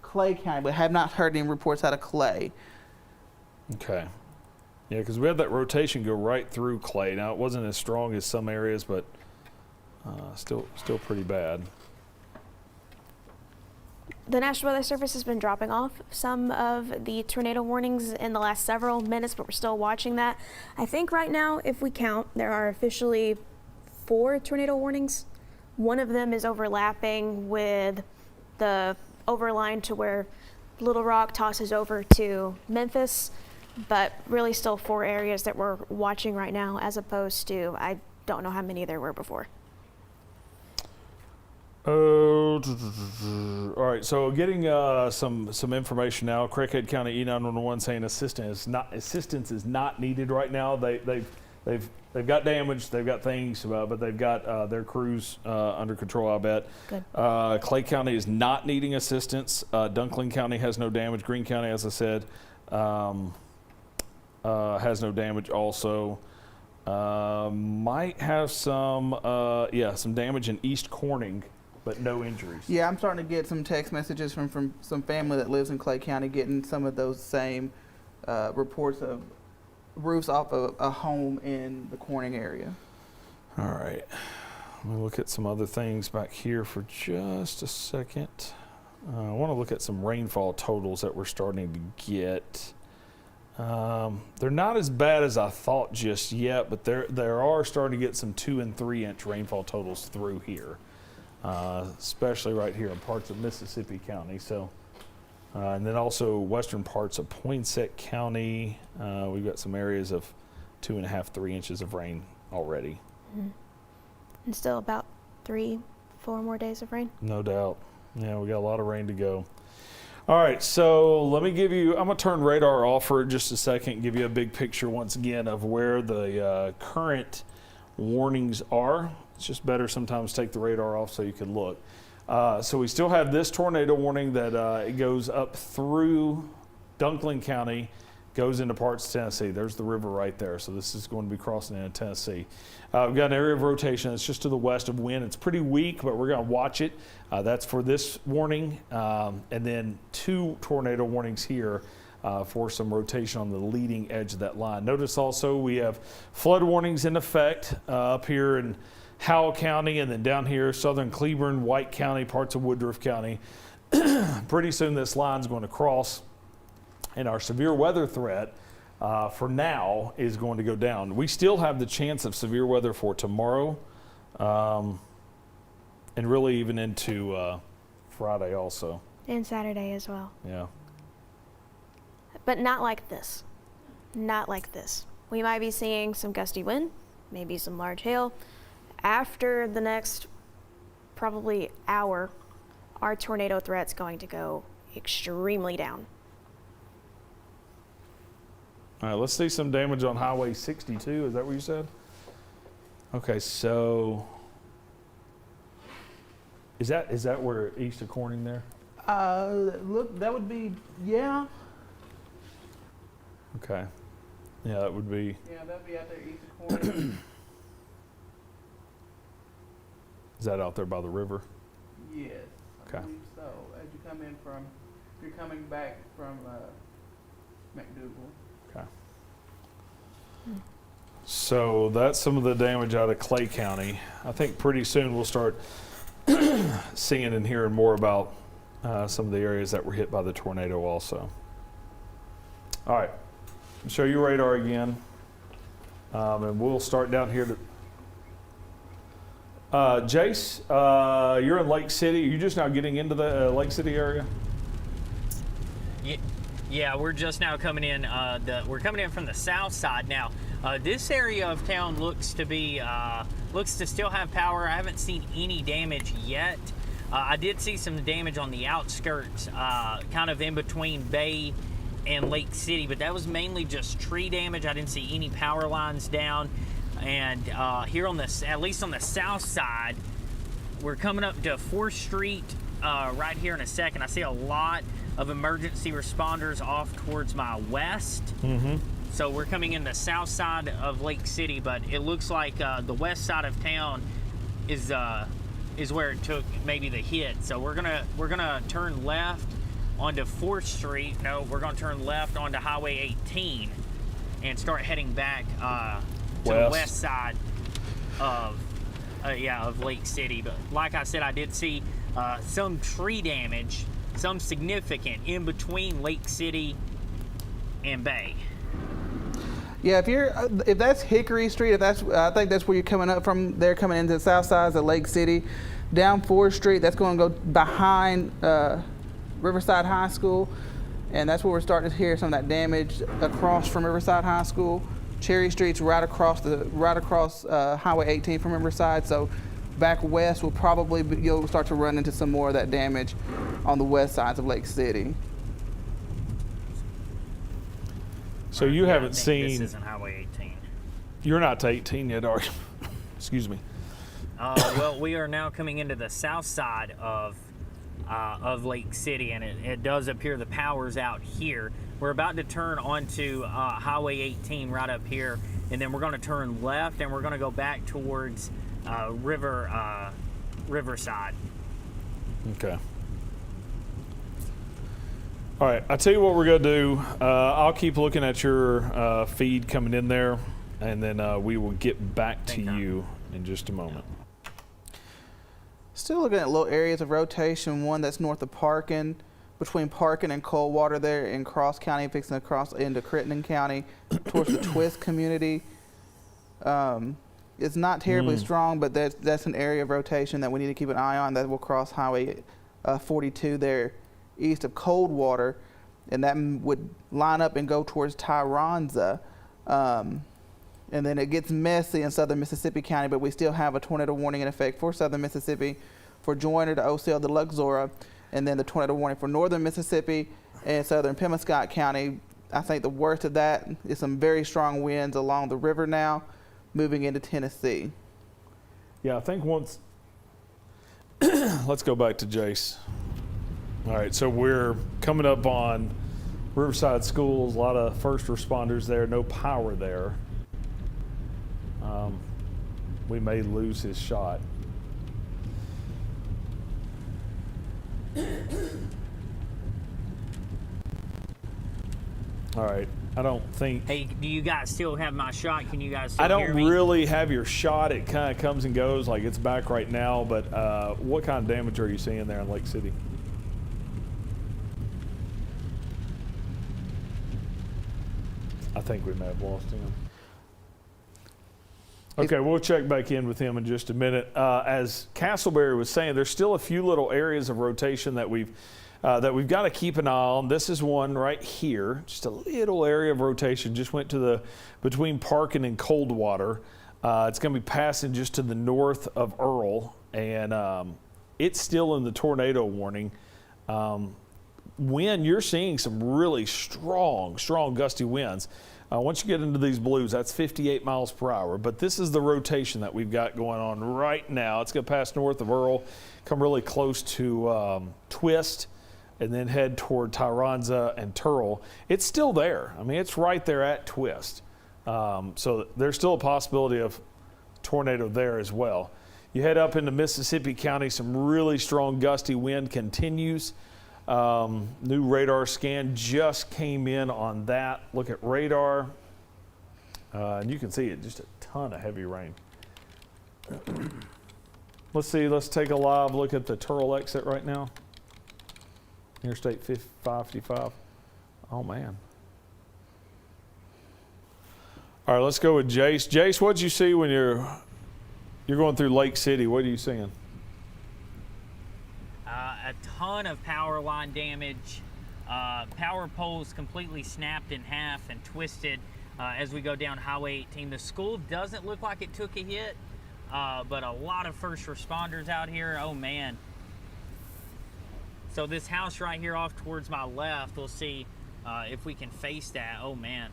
Clay County, but have not heard any reports out of Clay. Okay. Yeah, because we had that rotation go right through Clay. Now, it wasn't as strong as some areas, but still pretty bad. The National Weather Service has been dropping off some of the tornado warnings in the last several minutes, but we're still watching that. I think right now, if we count, there are officially 4 tornado warnings. One of them is overlapping with the overline to where Little Rock tosses over to Memphis, but really still 4 areas that we're watching right now, as opposed to, I don't know how many there were before. All right, so getting some information now. Craighead County E911 saying assistance is not needed right now. They've got damage, they've got things, but they've got their crews under control, I bet. Good. Clay County is not needing assistance. Dunkling County has no damage. Greene County, as I said, has no damage also. Might have some damage in East Corning, but no injuries. Yeah, I'm starting to get some text messages from some family that lives in Clay County getting some of those same reports of roofs off of a home in the Corning area. All right. Let me look at some other things back here for just a second. I want to look at some rainfall totals that we're starting to get. They're not as bad as I thought just yet, but there are starting to get some 2 and 3 inch rainfall totals through here. Especially right here in parts of Mississippi County. So, and then also western parts of Poinsett County. We've got some areas of 2.5, 3 inches of rain already. Mm-hmm. And still about 3-4 more days of rain. No doubt. Yeah, we got a lot of rain to go. All right, so let me give you, I'm going to turn radar off for just a second, give you a big picture once again of where the current warnings are. It's just better sometimes take the radar off so you can look. So we still have this tornado warning that it goes up through Dunkling County, goes into parts of Tennessee. There's the river right there. So this is going to be crossing into Tennessee. We've got an area of rotation that's just to the west of wind. It's pretty weak, but we're going to watch it. That's for this warning. And then 2 tornado warnings here for some rotation on the leading edge of that line. Notice also we have flood warnings in effect up here in Howell County, and then down here, southern Cleburne, White County, parts of Woodruff County. Pretty soon this line's going to cross, and our severe weather threat for now is going to go down. We still have the chance of severe weather for tomorrow, and really even into Friday also. And Saturday as well. Yeah. But not like this. Not like this. We might be seeing some gusty wind, maybe some large hail. After the next probably hour, our tornado threat's going to go extremely down. All right, let's see some damage on Highway 62. Is that what you said? Okay, so is that where east of Corning there? Look, that would be, yeah. Okay. Yeah, that would be. Yeah, that'd be out there east of Corning. Is that out there by the river? Yes. Okay. I believe so. As you come in from, if you're coming back from McDougal. Okay. So that's some of the damage out of Clay County. I think pretty soon we'll start seeing and hearing more about some of the areas that were hit by the tornado also. All right, I'll show you radar again. And we'll start down here to Jace, you're in Lake City. Are you just now getting into the Lake City area? Yeah, we're just now coming in. We're coming in from the south side now. This area of town looks to still have power. I haven't seen any damage yet. I did see some damage on the outskirts, kind of in between Bay and Lake City, but that was mainly just tree damage. I didn't see any power lines down. And here on at least on the south side, we're coming up to 4th Street right here in a second. I see a lot of emergency responders off towards my west. Mm-hmm. So we're coming in the south side of Lake City, but it looks like the west side of town is where it took maybe the hit. So we're gonna turn left onto 4th Street. No, we're gonna turn left onto Highway 18 and start heading back to the west side of Lake City. But like I said, I did see some tree damage, some significant, in between Lake City and Bay. Yeah, if that's Hickory Street, I think that's where you're coming up from. They're coming into the south side of Lake City, down 4th Street. That's going to go behind Riverside High School, and that's where we're starting to hear some of that damage across from Riverside High School. Cherry Street's right across Highway 18 from Riverside. So back west will probably you'll start to run into some more of that damage on the west sides of Lake City. So you haven't seen. This isn't Highway 18. You're not to 18 yet, are you? Excuse me. Well, we are now coming into the south side of Lake City, and it does appear the power's out here. We're about to turn onto Highway 18 right up here, and then we're going to turn left, and we're going to go back towards Riverside. Okay. All right, I tell you what we're going to do. I'll keep looking at your feed coming in there, and then we will get back to you in just a moment. Still looking at little areas of rotation. One that's north of Parkin, between Parkin and Coldwater there in Cross County, fixing to cross into Crittenden County towards the Twist community. It's not terribly strong, but that's an area of rotation that we need to keep an eye on. That will cross Highway 42 there east of Coldwater, and that would line up and go towards Tyronza. And then it gets messy in southern Mississippi County, but we still have a tornado warning in effect for southern Mississippi, for Joyner to Osceola to Luxora, and then the tornado warning for northern Mississippi and southern Pemiscot County. I think the worst of that is some very strong winds along the river now, moving into Tennessee. Yeah, I think once. Let's go back to Jace. All right, so we're coming up on Riverside Schools, a lot of first responders there, no power there. We may lose his shot. All right, I don't think. Hey, do you guys still have my shot? Can you guys still I hear don't me? really have your shot. It kind of comes and goes, like it's back right now, but what kind of damage are you seeing there in Lake City? I think we may have lost him. Okay, we'll check back in with him in just a minute. As Castleberry was saying, there's still a few little areas of rotation that we've got to keep an eye on. This is one right here, just a little area of rotation. Just went to between Parkin and Coldwater. It's going to be passing just to the north of Earl, and it's still in the tornado warning. Wind, you're seeing some really strong gusty winds. Once you get into these blues, that's 58 miles per hour. But this is the rotation that we've got going on right now. It's going to pass north of Earl, come really close to Twist, and then head toward Tyronza and Turl. It's still there. I mean, it's right there at Twist. So there's still a possibility of tornado there as well. You head up into Mississippi County, some really strong gusty wind continues. New radar scan just came in on that. Look at radar, and you can see it, just a ton of heavy rain. Let's take a live look at the Turl exit right now. Interstate 555. Oh man. All right, let's go with Jace. Jace, what'd you see when you're going through Lake City? What are you seeing? A ton of power line damage. Power poles completely snapped in half and twisted as we go down Highway 18. The school doesn't look like it took a hit, but a lot of first responders out here. Oh man. So this house right here off towards my left, we'll see if we can face that. Oh man.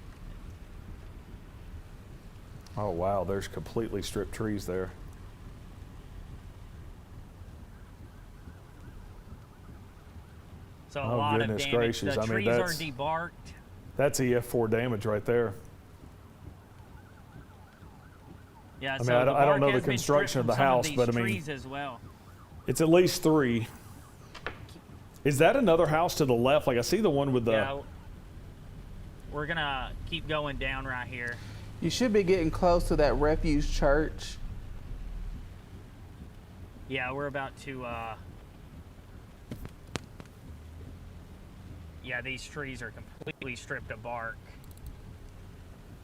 Oh wow, there's completely stripped trees there. So a lot of damage. Gracious. The I mean, trees are debarked. That's EF4 damage right there. Yeah, I mean, I don't know the construction of the house, but I mean, trees as well. It's at least 3. Is that another house to the left? Like I see the one with the. Yeah, we're gonna keep going down right here. You should be getting close to that Refuge Church. Yeah, we're about to. Yeah, these trees are completely stripped of bark.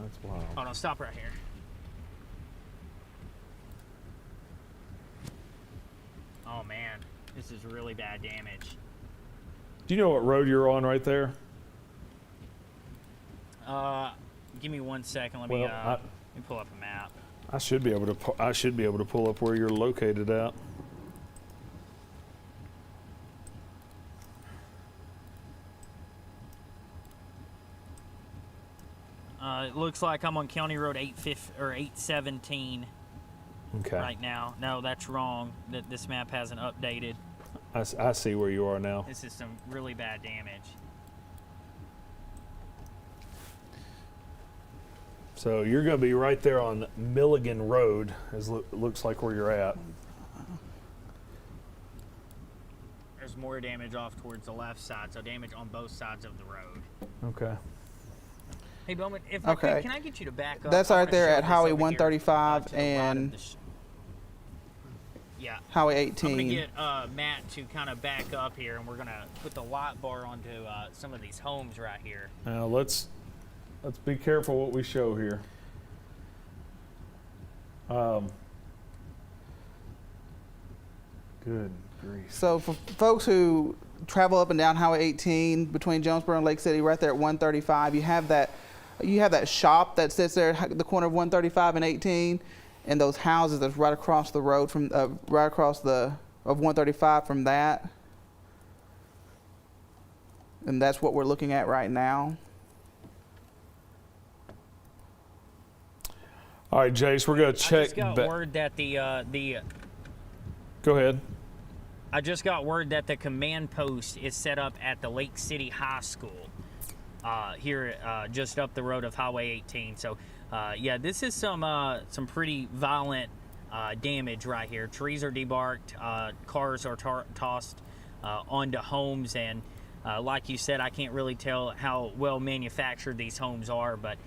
That's wild. Hold on, stop right here. Oh man, this is really bad damage. Do you know what road you're on right there? Give me 1 second. Let me pull up a map. I should be able to pull up where you're located at. It looks like I'm on County Road 817 right now. No, that's wrong. This map hasn't updated. I see where you are now. This is some really bad damage. So you're going to be right there on Milligan Road, as looks like where you're at. There's more damage off towards the left side, so damage on both sides of the road. Okay. Hey Bowman, if I could, can I get you to back up? That's right there at Highway over 135 here, and yeah, Highway 18. I'm gonna get Matt to kind of back up here, and we're gonna put the light bar onto some of these homes right here. Now let's be careful what we show here. Good grief. So for folks who travel up and down Highway 18 between Jonesboro and Lake City, right there at 135, you have that shop that sits there at the corner of 135 and 18, and those houses that's right across the road from right across of 135 from that. And that's what we're looking at right now. All right, Jace, we're going to check. I just got word that Go ahead. I just got word that the command post is set up at the Lake City High School here just up the road of Highway 18. So, yeah, this is some pretty violent damage right here. Trees are debarked, cars are tossed onto homes, and like you said, I can't really tell how well manufactured these homes are, but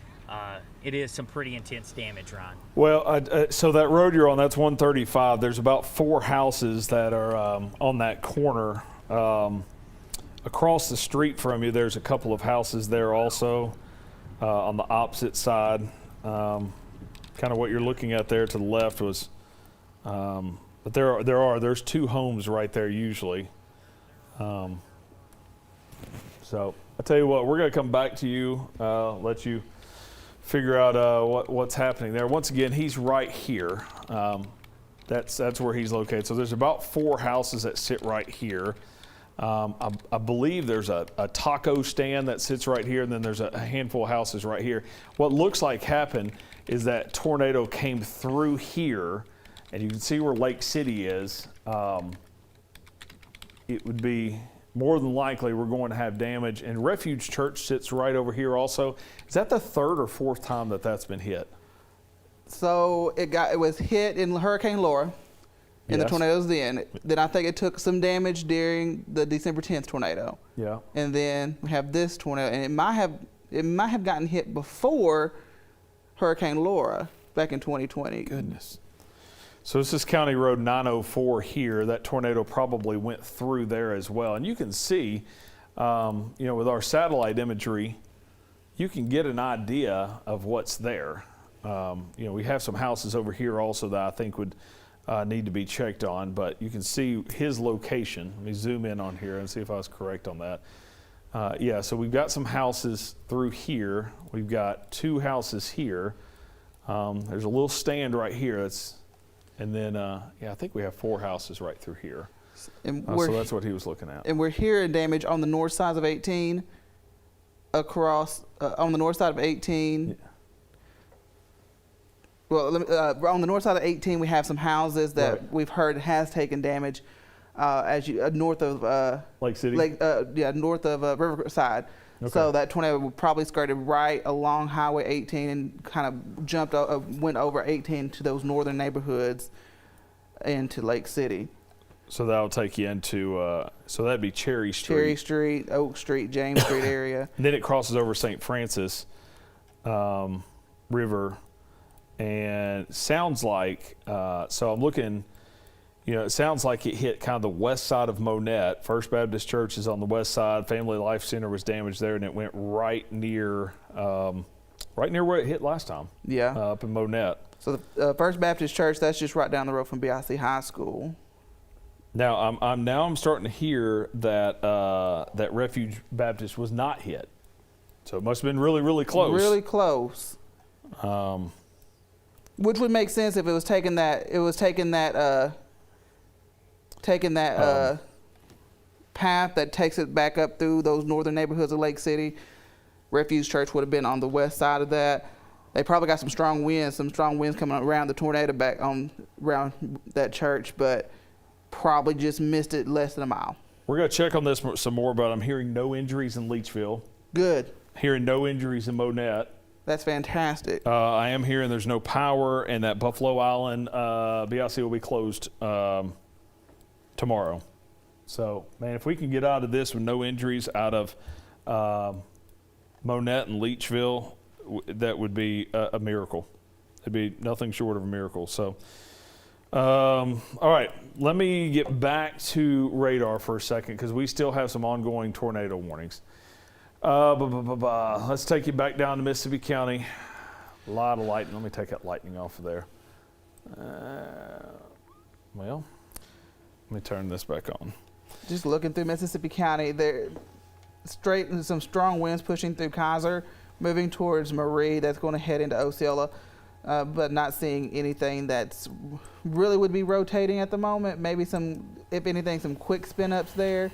it is some pretty intense damage, Ryan. Well, so that road you're on, that's 135. There's about 4 houses that are on that corner. Across the street from you, there's a couple of houses there also on the opposite side. kind of what you're looking at there to the left was, but there's 2 homes right there usually. So I'll tell you what, we're going to come back to you, let you figure out what's happening there. Once again, he's right here. That's where he's located. So there's about 4 houses that sit right here. I believe there's a taco stand that sits right here, and then there's a handful of houses right here. What looks like happened is that tornado came through here, and you can see where Lake City is. It would be more than likely we're going to have damage. And Refuge Church sits right over here also. Is that the 3rd or 4th time that that's been hit? So it was hit in Hurricane Laura, in the Yes. tornadoes then. Then I think it took some damage during the December 10th tornado. Yeah. And then we have this tornado, and it might have gotten hit before Hurricane Laura back in 2020. Goodness. So this is County Road 904 here. That tornado probably went through there as well. And you can see, with our satellite imagery, you can get an idea of what's there. We have some houses over here also that I think would need to be checked on, but you can see his location. Let me zoom in on here and see if I was correct on that. So we've got some houses through here. We've got 2 houses here. There's a little stand right here. And then I think we have 4 houses right through here. And So that's what he was looking at. And we're hearing damage on the north side of 18, across on the north side of 18. Yeah. Well, on the north side of 18, we have some houses that Right. we've heard has taken damage as you north of Lake City? north of Riverside. Okay. So that tornado probably skirted right along Highway 18 and kind of went over 18 to those northern neighborhoods into Lake City. So that'll take you into, so that'd be Cherry Street. Cherry Street, Oak Street, James Street area. And then it crosses over St. Francis River, and sounds like, so I'm looking, it sounds like it hit kind of the west side of Monette. First Baptist Church is on the west side. Family Life Center was damaged there, and it went right near where it hit last time. Yeah. Up in Monette. So the First Baptist Church, that's just right down the road from BIC High School. Now I'm starting to hear that that Refuge Baptist was not hit, so it must have been really, really close. Really close. Which would make sense if it was taking that path that takes it back up through those northern neighborhoods of Lake City. Refuge Church would have been on the west side of that. They probably got some strong winds coming around the tornado back around that church, but probably just missed it less than a mile. We're going to check on this some more, but I'm hearing no injuries in Leachville. Good. Hearing no injuries in Monette. That's fantastic. I am hearing there's no power, and that Buffalo Island BIC will be closed tomorrow. So, man, if we can get out of this with no injuries out of Monette and Leachville, that would be a miracle. It'd be nothing short of a miracle. So, all right, let me get back to radar for a second because we still have some ongoing tornado warnings. Let's take you back down to Mississippi County. A lot of lightning. Let me take that lightning off of there. Well, let me turn this back on. Just looking through Mississippi County, there straight into some strong winds pushing through Kaiser, moving towards Marie. That's going to head into Osceola, but not seeing anything that's really would be rotating at the moment. Maybe if anything, some quick spin ups there.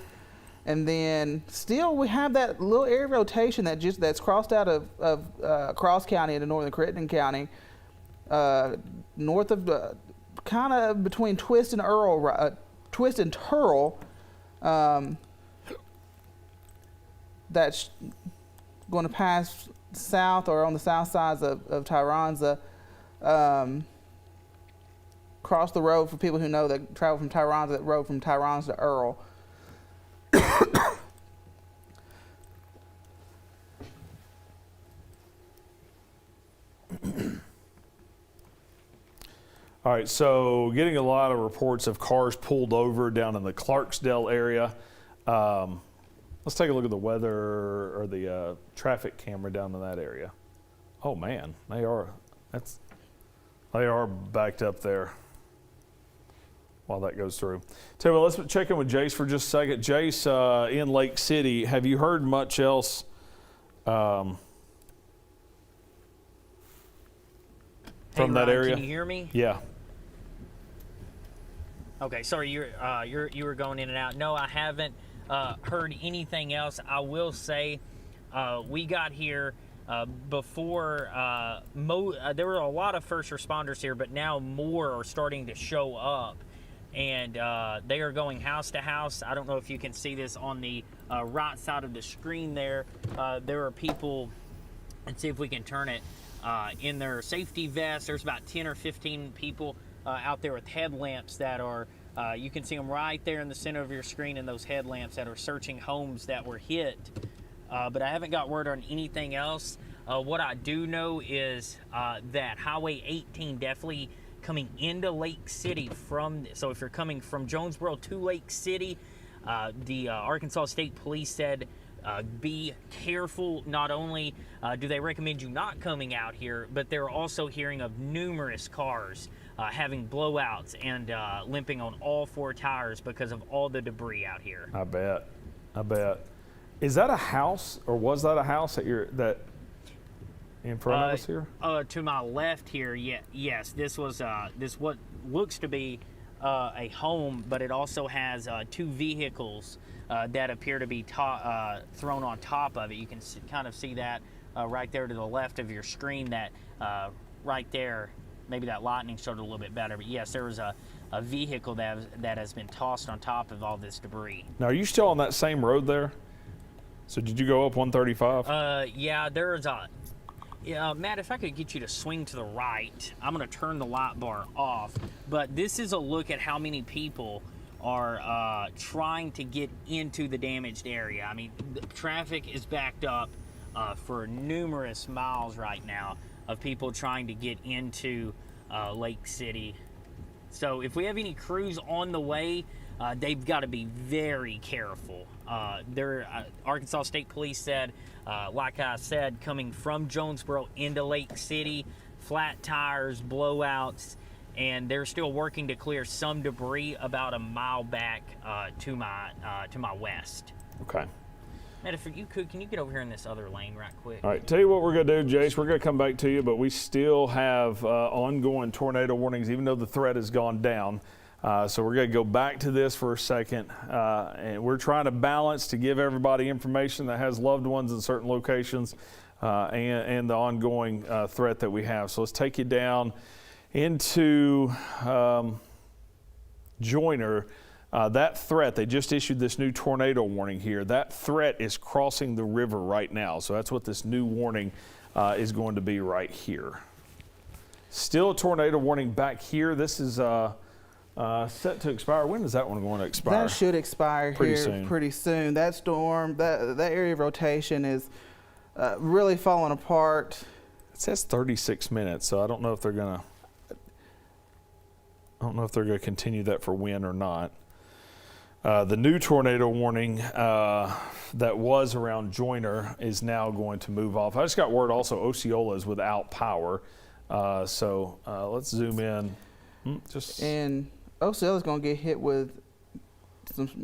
And then still we have that little area of rotation that's crossed out of Cross County into northern Crittenden County, north of kind of between Twist and Turl. That's going to pass south or on the south sides of Tyronza. Cross the road for people who know that travel from Tyronza, that road from Tyronza to Earl. All right, so getting a lot of reports of cars pulled over down in the Clarksdale area. Let's take a look at the weather or the traffic camera down in that area. Oh man, they are. They are backed up there while that goes through. Tell me, let's check in with Jace for just a second. Jace, in Lake City, have you heard much else from that Ryan, area? Can you hear me? Yeah. Okay, sorry, you were going in and out. No, I haven't heard anything else. I will say, we got here before. There were a lot of first responders here, but now more are starting to show up, and they are going house to house. I don't know if you can see this on the right side of the screen there. There are people. Let's see if we can turn it in their safety vests. There's about 10 or 15 people out there with headlamps that are, you can see them right there in the center of your screen in those headlamps that are searching homes that were hit. But I haven't got word on anything else. What I do know is that Highway 18 definitely coming into Lake City so if you're coming from Jonesboro to Lake City, the Arkansas State Police said be careful. Not only do they recommend you not coming out here, but they're also hearing of numerous cars having blowouts and limping on all 4 tires because of all the debris out here. I bet. Is that a house, or was that a house that in front of us here? To my left here, yes. This was this what looks to be a home, but it also has 2 vehicles that appear to be thrown on top of it. You can kind of see that right there to the left of your screen. That right there, maybe that lightning showed it a little bit better. But yes, there was a vehicle that has been tossed on top of all this debris. Now, are you still on that same road there? So did you go up 135? Yeah, there's a. Yeah, Matt, if I could get you to swing to the right, I'm going to turn the light bar off. But this is a look at how many people are trying to get into the damaged area. I mean, the traffic is backed up for numerous miles right now of people trying to get into Lake City. So if we have any crews on the way, they've got to be very careful. Arkansas State Police said, like I said, coming from Jonesboro into Lake City, flat tires, blowouts, and they're still working to clear some debris about a mile back to my west. Okay. Matt, if you could, can you get over here in this other lane right quick? All right, tell you what we're going to do, Jace. We're going to come back to you, but we still have ongoing tornado warnings, even though the threat has gone down. So we're going to go back to this for a second, and we're trying to balance to give everybody information that has loved ones in certain locations and the ongoing threat that we have. So let's take you down into Joyner. That threat, they just issued this new tornado warning here. That threat is crossing the river right now. So that's what this new warning is going to be right here. Still a tornado warning back here. This is set to expire. When is that one going to expire? That should expire pretty soon. That storm, that area of rotation is really falling apart. It says 36 minutes, so I don't know if they're going to continue that for wind or not. The new tornado warning that was around Joyner is now going to move off. I just got word also Osceola is without power. So let's zoom in. And Osceola is going to get hit with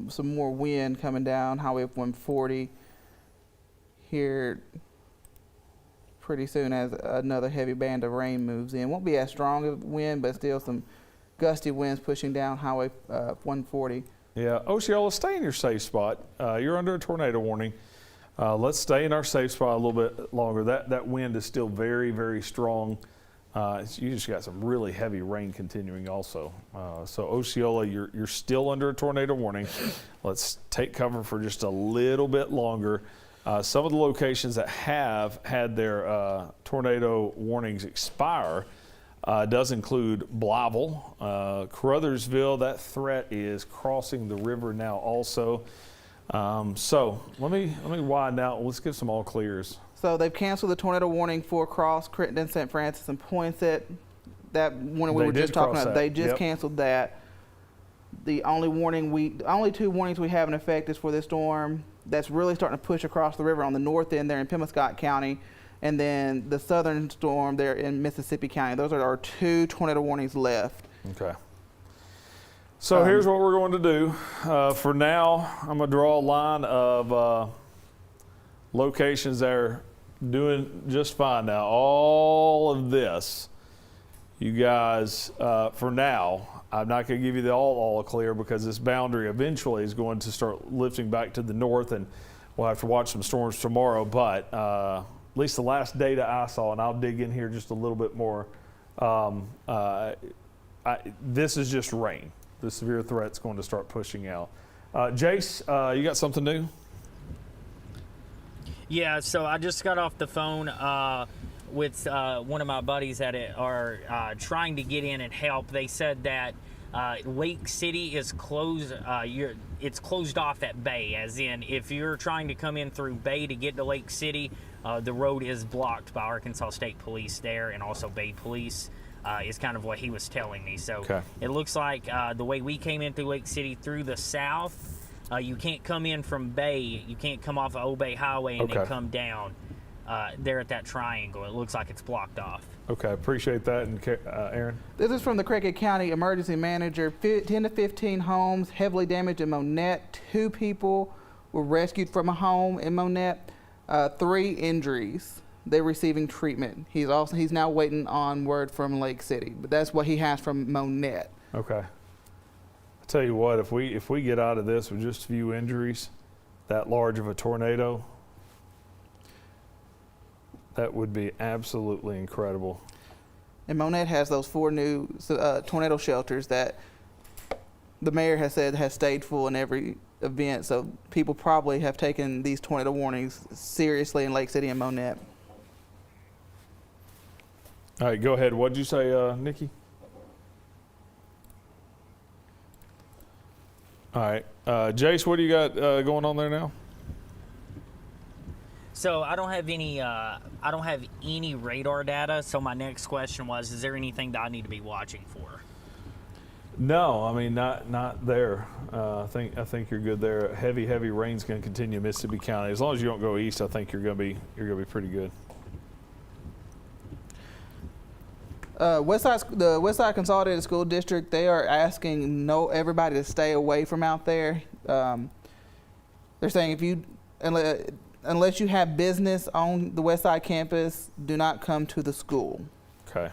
some more wind coming down Highway 140 here pretty soon as another heavy band of rain moves in. Won't be as strong of wind, but still some gusty winds pushing down Highway 140. Yeah, Osceola, stay in your safe spot. You're under a tornado warning. Let's stay in our safe spot a little bit longer. That wind is still very, very strong. You just got some really heavy rain continuing also. So Osceola, you're still under a tornado warning. Let's take cover for just a little bit longer. Some of the locations that have had their tornado warnings expire does include Blyville, Caruthersville. That threat is crossing the river now also. So let me widen out. Let's get some all clears. So they've canceled the tornado warning for Cross, Crittenden, St. Francis, and Poinsett. That one we were just talking about, they just canceled that. The only two warnings we have in effect is for this storm that's really starting to push across the river on the north end there in Pemiscott County. And then the southern storm there in Mississippi County. Those are our 2 tornado warnings left. Okay. So here's what we're going to do. For now, I'm going to draw a line of locations that are doing just fine now. All of this, you guys, for now, I'm not going to give you the all clear because this boundary eventually is going to start lifting back to the north, and we'll have to watch some storms tomorrow. But at least the last data I saw, and I'll dig in here just a little bit more, this is just rain. The severe threat's going to start pushing out. Jace, you got something new? Yeah, so I just got off the phone with one of my buddies that are trying to get in and help. They said that Lake City is closed. It's closed off at Bay, as in if you're trying to come in through Bay to get to Lake City, the road is blocked by Arkansas State Police there, and also Bay Police. Is kind of what he was telling me. So It looks like the way we came in through Lake City through the south, you can't come in from Bay. You can't come off of Old Bay Highway and then come down there at that triangle. It looks like it's blocked off. Okay, appreciate that. And Aaron? This is from the Craighead County Emergency Manager. 10 to 15 homes heavily damaged in Monette. 2 people were rescued from a home in Monette. 3 injuries. They're receiving treatment. He's now waiting on word from Lake City, but that's what he has from Monette. Okay. I tell you what, if we get out of this with just a few injuries, that large of a tornado, that would be absolutely incredible. And Monette has those 4 new tornado shelters that the mayor has said has stayed full in every event. So people probably have taken these tornado warnings seriously in Lake City and Monette. All right, go ahead. What did you say, Nikki? All right. Jace, what do you got going on there now? So I don't have any radar data. So my next question was, is there anything that I need to be watching for? No, I mean not there. I think you're good there. Heavy rain's going to continue in Mississippi County. As long as you don't go east, I think you're going to be pretty good. The Westside Consolidated School District, they are asking everybody to stay away from out there. They're saying unless you have business on the Westside campus, do not come to the school. Okay.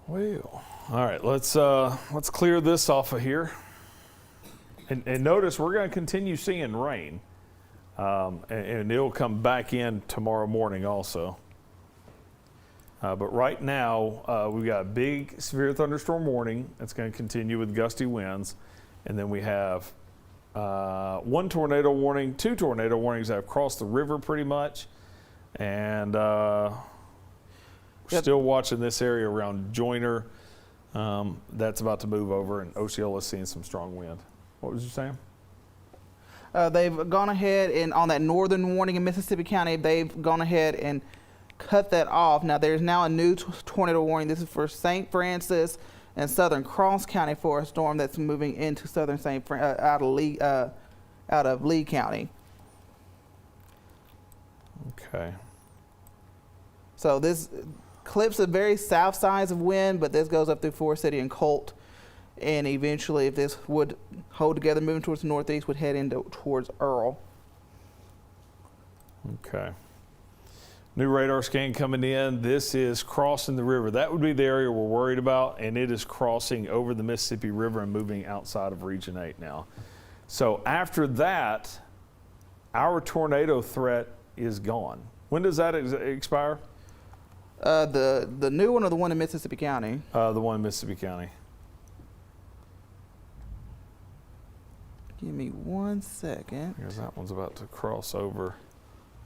Well, all right. Let's clear this off of here. And notice we're going to continue seeing rain, and it'll come back in tomorrow morning also. But right now, we've got a big severe thunderstorm warning that's going to continue with gusty winds. And then we have 1 tornado warning, 2 tornado warnings that have crossed the river pretty much. And we're still watching this area around Joyner. That's about to move over, and Osceola's seeing some strong wind. What was you saying? They've gone ahead and on that northern warning in Mississippi County, they've gone ahead and cut that off. Now there's now a new tornado warning. This is for St. Francis and Southern Cross County for a storm that's moving into southern out of Lee County. Okay. So this clips a very south sides of wind, but this goes up through Forest City and Colt, and eventually, if this would hold together, moving towards the northeast, would head towards Earl. Okay. New radar scan coming in. This is crossing the river. That would be the area we're worried about, and it is crossing over the Mississippi River and moving outside of Region 8 now. So after that, our tornado threat is gone. When does that expire? The new one or the one in Mississippi County? The one in Mississippi County. Give me 1 second. Because that one's about to cross over.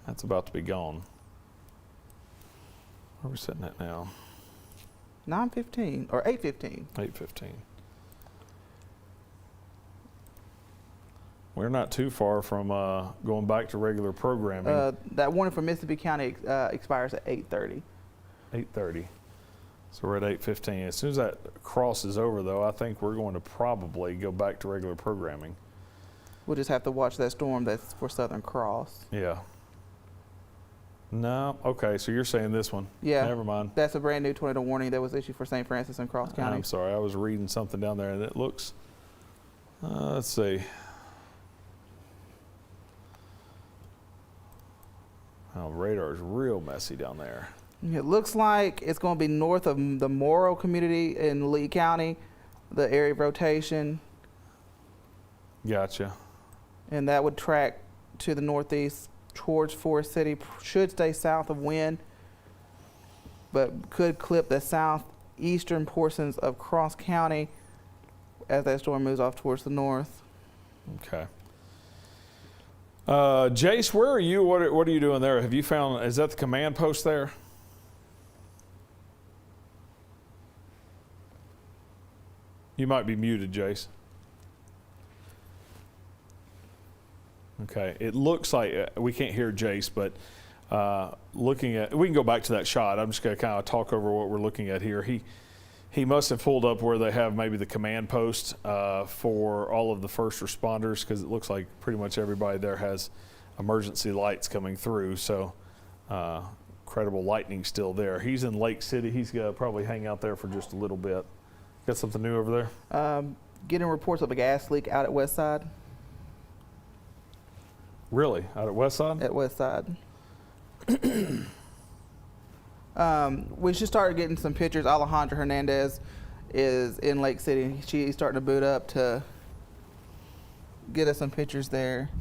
That's about to be gone. Where are we sitting at now? 9:15 or 8:15. 8:15. We're not too far from going back to regular programming. That warning for Mississippi County expires at 8:30. 8:30. So we're at 8:15. As soon as that crosses over, though, I think we're going to probably go back to regular programming. We'll just have to watch that storm that's for Southern Cross. Yeah. No. Okay, so you're saying this one. Yeah. Never mind. That's a brand new tornado warning that was issued for St. Francis and Cross County. I'm sorry. I was reading something down there, and it looks. Let's see. Oh, radar's real messy down there. It looks like it's going to be north of the Morrow community in Lee County, the area of rotation, Gotcha. and that would track to the northeast towards Forest City. Should stay south of wind, but could clip the southeastern portions of Cross County as that storm moves off towards the north. Okay. Jace, where are you? What are you doing there? Have you found? Is that the command post there? You might be muted, Jace. Okay. It looks like we can't hear Jace, but looking at, we can go back to that shot. I'm just going to kind of talk over what we're looking at here. He must have pulled up where they have maybe the command post for all of the first responders, because it looks like pretty much everybody there has emergency lights coming through. So credible lightning still there. He's in Lake City. He's going to probably hang out there for just a little bit. Got something new over there? Getting reports of a gas leak out at West Side. Really? Out at West Side? At West Side. We should start getting some pictures. Alejandra Hernandez is in Lake City. She's starting to boot up to get us some pictures there.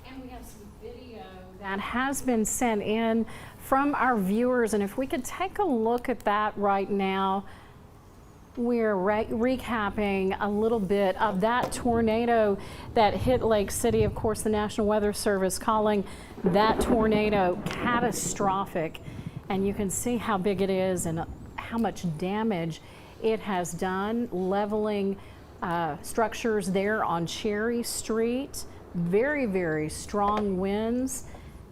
And we have some video that has been sent in from our viewers, and if we could take a look at that right now. We're recapping a little bit of that tornado that hit Lake City. Of course, the National Weather Service calling that tornado catastrophic. And you can see how big it is and how much damage it has done, leveling structures there on Cherry Street. Very, very strong winds,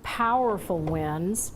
powerful winds,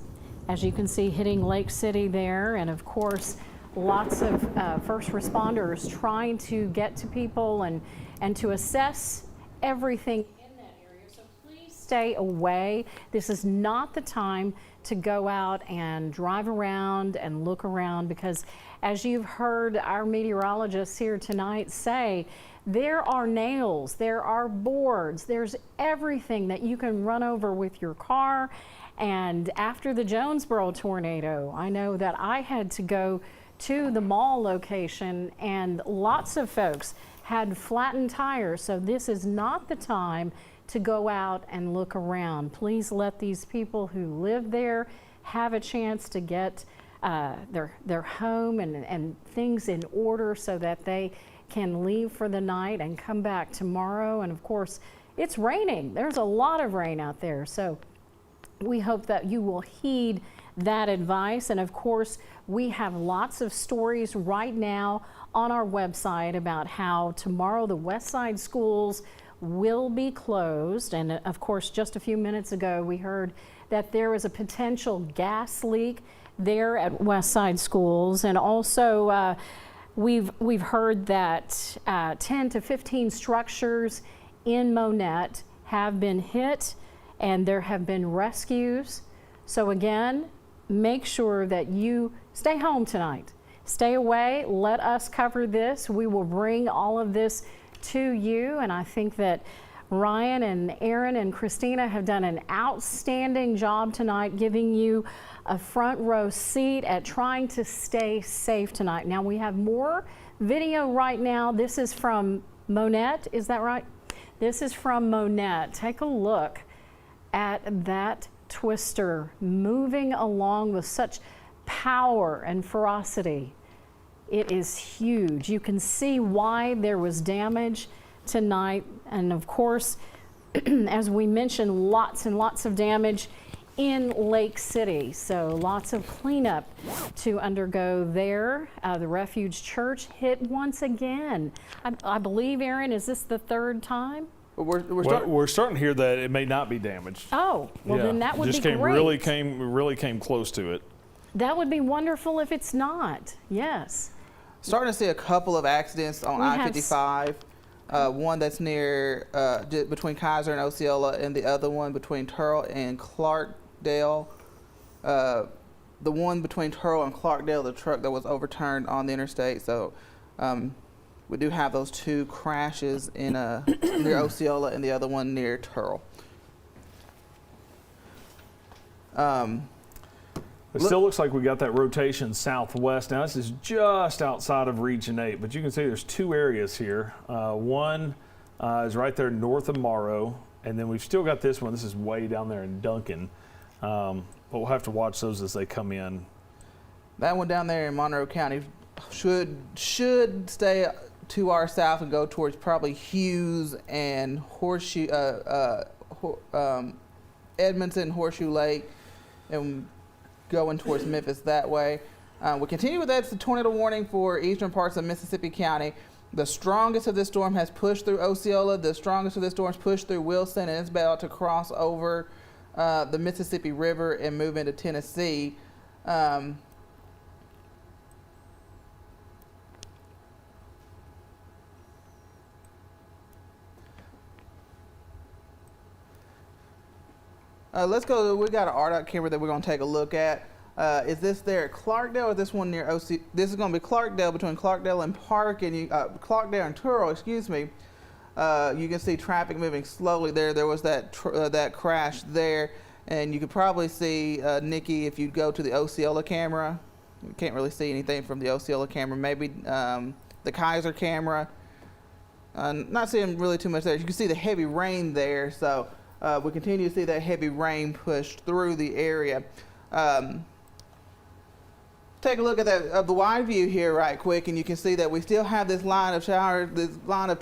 as you can see, hitting Lake City there. And of course, lots of first responders trying to get to people and to assess everything in that area. So please stay away. This is not the time to go out and drive around and look around, because as you've heard our meteorologists here tonight say, there are nails, there are boards, there's everything that you can run over with your car. And after the Jonesboro tornado, I know that I had to go to the mall location, and lots of folks had flattened tires. So this is not the time to go out and look around. Please let these people who live there have a chance to get their home and things in order so that they can leave for the night and come back tomorrow. And of course, it's raining. There's a lot of rain out there. So we hope that you will heed that advice. And of course, we have lots of stories right now on our website about how tomorrow the West Side schools will be closed. And of course, just a few minutes ago, we heard that there is a potential gas leak there at West Side schools. And also, we've heard that 10 to 15 structures in Monette have been hit, and there have been rescues. So again, make sure that you stay home tonight. Stay away. Let us cover this. We will bring all of this to you. And I think that Ryan and Aaron and Christina have done an outstanding job tonight, giving you a front row seat at trying to stay safe tonight. Now we have more video right now. This is from Monette. Is that right? This is from Monette. Take a look at that twister moving along with such power and ferocity. It is huge. You can see why there was damage tonight. And of course, as we mentioned, lots and lots of damage in Lake City. So lots of cleanup to undergo there. The Refuge Church hit once again. I believe, Aaron, is this the third time? We're starting to hear that it may not be damaged. Oh, well Yeah. then that would Just be great. really came close to it. That would be wonderful if it's not. Yes. starting to see a couple of accidents on We have I-55. One that's near between Kaiser and Osceola, and the other one between Turl and Clarkdale. The one between Turl and Clarkdale, the truck that was overturned on the interstate. So we do have those two crashes in near Osceola and the other one near Turl. It still looks like we got that rotation southwest. Now, this is just outside of Region 8, but you can see there's two areas here. One is right there north of Morrow, and then we've still got this one. This is way down there in Duncan. But we'll have to watch those as they come in. That one down there in Monroe County should stay to our south and go towards probably Hughes and Horseshoe, Edmonton, Horseshoe Lake, and going towards Memphis that way. We'll continue with that. It's the tornado warning for eastern parts of Mississippi County. The strongest of this storm has pushed through Osceola. The strongest of this storm has pushed through Wilson, and it's about to cross over the Mississippi River and move into Tennessee. Let's go. We got an RDOT camera that we're going to take a look at. Is this there at Clarkdale, or is this one near OC? This is going to be Clarkdale, between Clarkdale and Park, and Clarkdale and Turl, excuse me. You can see traffic moving slowly there. There was that crash there, and you could probably see, Nikki, if you go to the Osceola camera. You can't really see anything from the Osceola camera. Maybe the Kaiser camera. Not seeing really too much there. You can see the heavy rain there, so we continue to see that heavy rain push through the area. Take a look at that of the wide view here right quick, and you can see that we still have this line of showers, this line of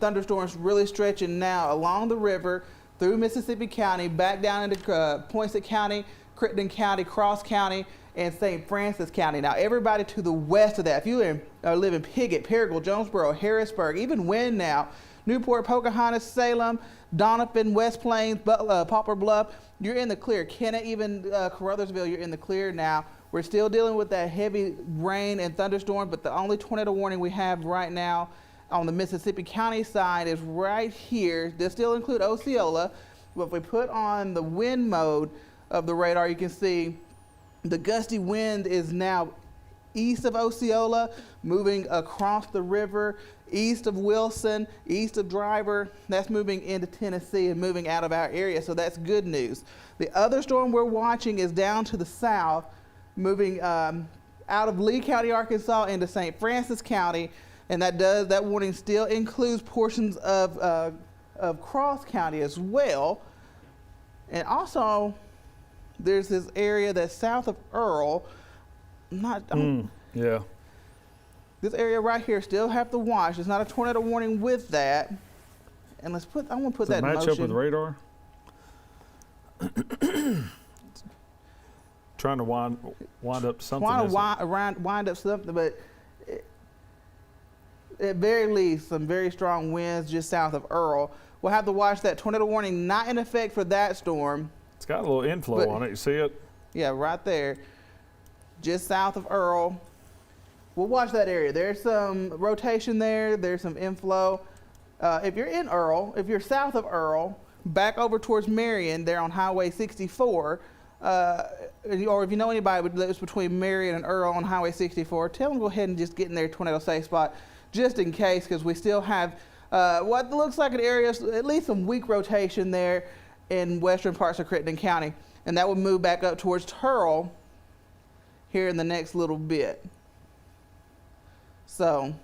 thunderstorms really stretching now along the river through Mississippi County, back down into Poinsett County, Crittenden County, Cross County, and St. Francis County. Now, everybody to the west of that, if you live in Piggott, Paragould, Jonesboro, Harrisburg, even Wynne now, Newport, Pocahontas, Salem, Doniphan, West Plains, Poplar Bluff, you're in the clear. Kennet, even Caruthersville, you're in the clear now. We're still dealing with that heavy rain and thunderstorm, but the only tornado warning we have right now on the Mississippi County side is right here. This still include Osceola, but if we put on the wind mode of the radar, you can see the gusty wind is now east of Osceola, moving across the river, east of Wilson, east of Driver. That's moving into Tennessee and moving out of our area, so that's good news. The other storm we're watching is down to the south, moving out of Lee County, Arkansas, into St. Francis County, and that warning still includes portions of Cross County as well. And also, there's this area that's south of Earl. Yeah. This area right here still have to watch. It's not a tornado warning with that. And I want to put Does that in match motion. up with radar? Trying to wind up something. Wind up something, but at very least, some very strong winds just south of Earl. We'll have to watch that tornado warning not in effect for that storm. It's got a little inflow on it. You see it? Yeah, right there, just south of Earl. We'll watch that area. There's some rotation there. There's some inflow. If you're in Earl, if you're south of Earl, back over towards Marion, there on Highway 64, or if you know anybody that lives between Marion and Earl on Highway 64, tell them to go ahead and just get in their tornado safe spot, just in case, because we still have what looks like an area, at least some weak rotation there in western parts of Crittenden County, and that will move back up towards Turl here in the next little bit. So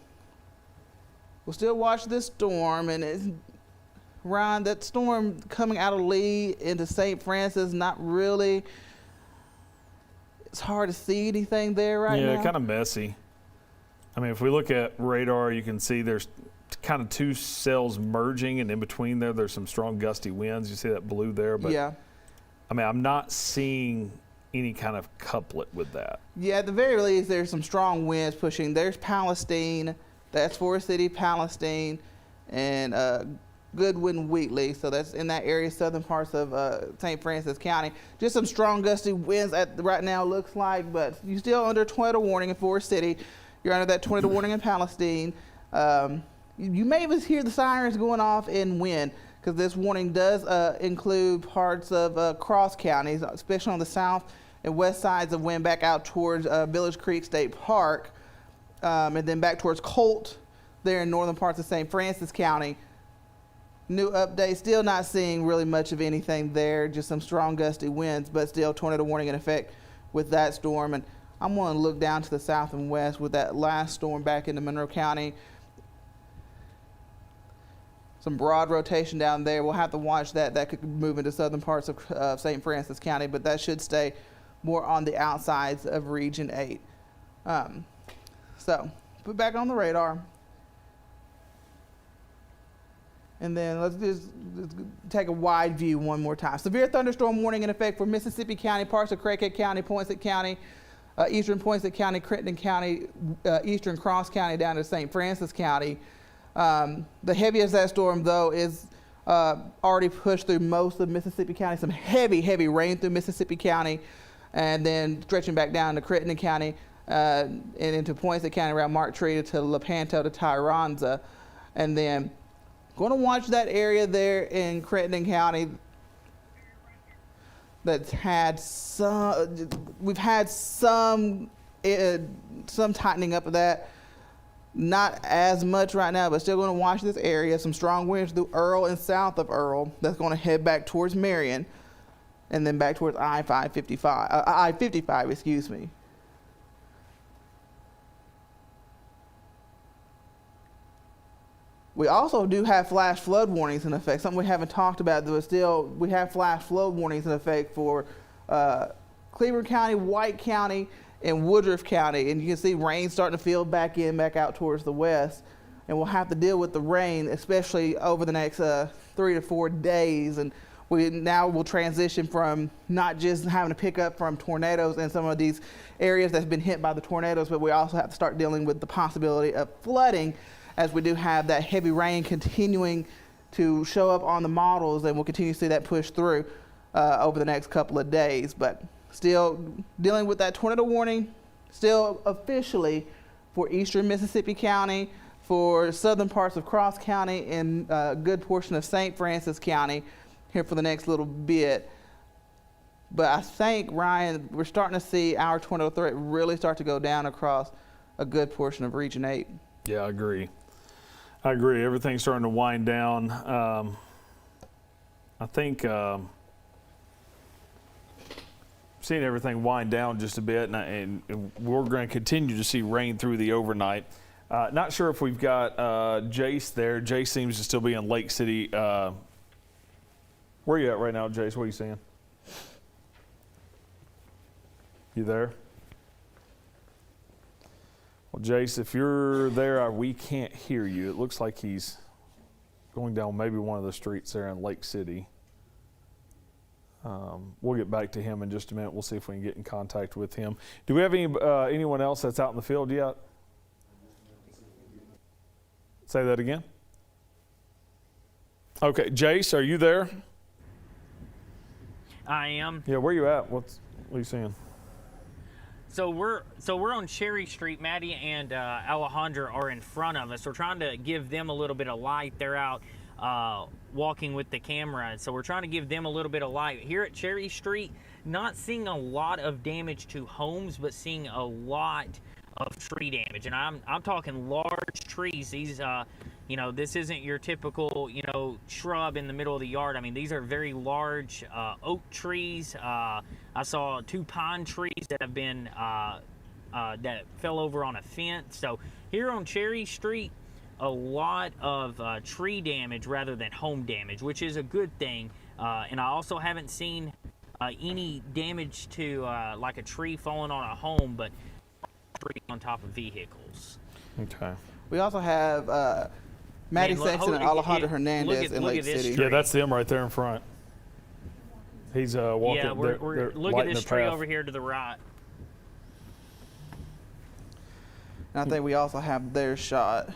we'll still watch this storm, and it's Ron, that storm coming out of Lee into St. Francis, not really. It's hard to see anything there right now. Yeah, kind of messy. I mean, if we look at radar, you can see there's kind of two cells merging, and in between there's some strong gusty winds. You see that blue there? But yeah. I mean, I'm not seeing any kind of couplet with that. Yeah, at the very least, there's some strong winds pushing. There's Palestine. That's Forest City, Palestine, and Goodwin, Wheatley. So that's in that area, southern parts of St. Francis County. Just some strong gusty winds right now, looks like, but you're still under tornado warning in Forest City. You're under that tornado warning in Palestine. You may even hear the sirens going off in wind, because this warning does include parts of Cross counties, especially on the south and west sides of wind back out towards Village Creek State Park, and then back towards Colt there in northern parts of St. Francis County. New update, still not seeing really much of anything there, just some strong gusty winds, but still tornado warning in effect with that storm. And I'm going to look down to the south and west with that last storm back into Monroe County. Some broad rotation down there. We'll have to watch that. That could move into southern parts of St. Francis County, but that should stay more on the outsides of Region 8. So, put back on the radar. And then let's just take a wide view one more time. Severe thunderstorm warning in effect for Mississippi County, parts of Craighead County, Poinsett County, eastern Poinsett County, Crittenden County, eastern Cross County down to St. Francis County. The heaviest of that storm, though, is already pushed through most of Mississippi County. Some heavy, heavy rain through Mississippi County, and then stretching back down to Crittenden County and into Poinsett County around Mark Tree to Lepanto to Tyronza. And then going to watch that area there in Crittenden County that's had some, we've had some tightening up of that. Not as much right now, but still going to watch this area. Some strong winds through Earl and south of Earl. That's going to head back towards Marion, and then back towards I-55, excuse me. We also do have flash flood warnings in effect. Something we haven't talked about, but still, we have flash flood warnings in effect for Cleveland County, White County, in Woodruff County, and you can see rain starting to fill back out towards the west, and we'll have to deal with the rain, especially over the next 3 to 4 days. And we now will transition from not just having to pick up from tornadoes in some of these areas that's been hit by the tornadoes, but we also have to start dealing with the possibility of flooding, as we do have that heavy rain continuing to show up on the models, and we'll continue to see that push through over the next couple of days. But still dealing with that tornado warning, still officially for eastern Mississippi County, for southern parts of Cross County, and a good portion of St. Francis County here for the next little bit. But I think, Ryan, we're starting to see our tornado threat really start to go down across a good portion of Region 8. Yeah, I agree. Everything's starting to wind down. I think seeing everything wind down just a bit, and we're going to continue to see rain through the overnight. Not sure if we've got Jace there. Jace seems to still be in Lake City. Where are you at right now, Jace? What are you seeing? You there? Well, Jace, if you're there, we can't hear you. It looks like he's going down maybe one of the streets there in Lake City. We'll get back to him in just a minute. We'll see if we can get in contact with him. Do we have anyone else that's out in the field yet? Say that again. Okay, Jace, are you there? I am. Yeah, where you at? What are you seeing? So we're on Cherry Street. Maddie and Alejandra are in front of us. We're trying to give them a little bit of light. They're out walking with the camera, so we're trying to give them a little bit of light. Here at Cherry Street, not seeing a lot of damage to homes, but seeing a lot of tree damage, and I'm talking large trees. These this isn't your typical shrub in the middle of the yard. I mean, these are very large oak trees. I saw 2 pine trees that have been that fell over on a fence. So here on Cherry Street, a lot of tree damage rather than home damage, which is a good thing. And I also haven't seen any damage to like a tree falling on a home, but tree on top of vehicles. Okay. We also have Maddie Sexton and Alejandro Hernandez in Lake City. Yeah, that's them right there in front. He's walking. Yeah, we're look at this tree over here to the right. And I think we also have their shot.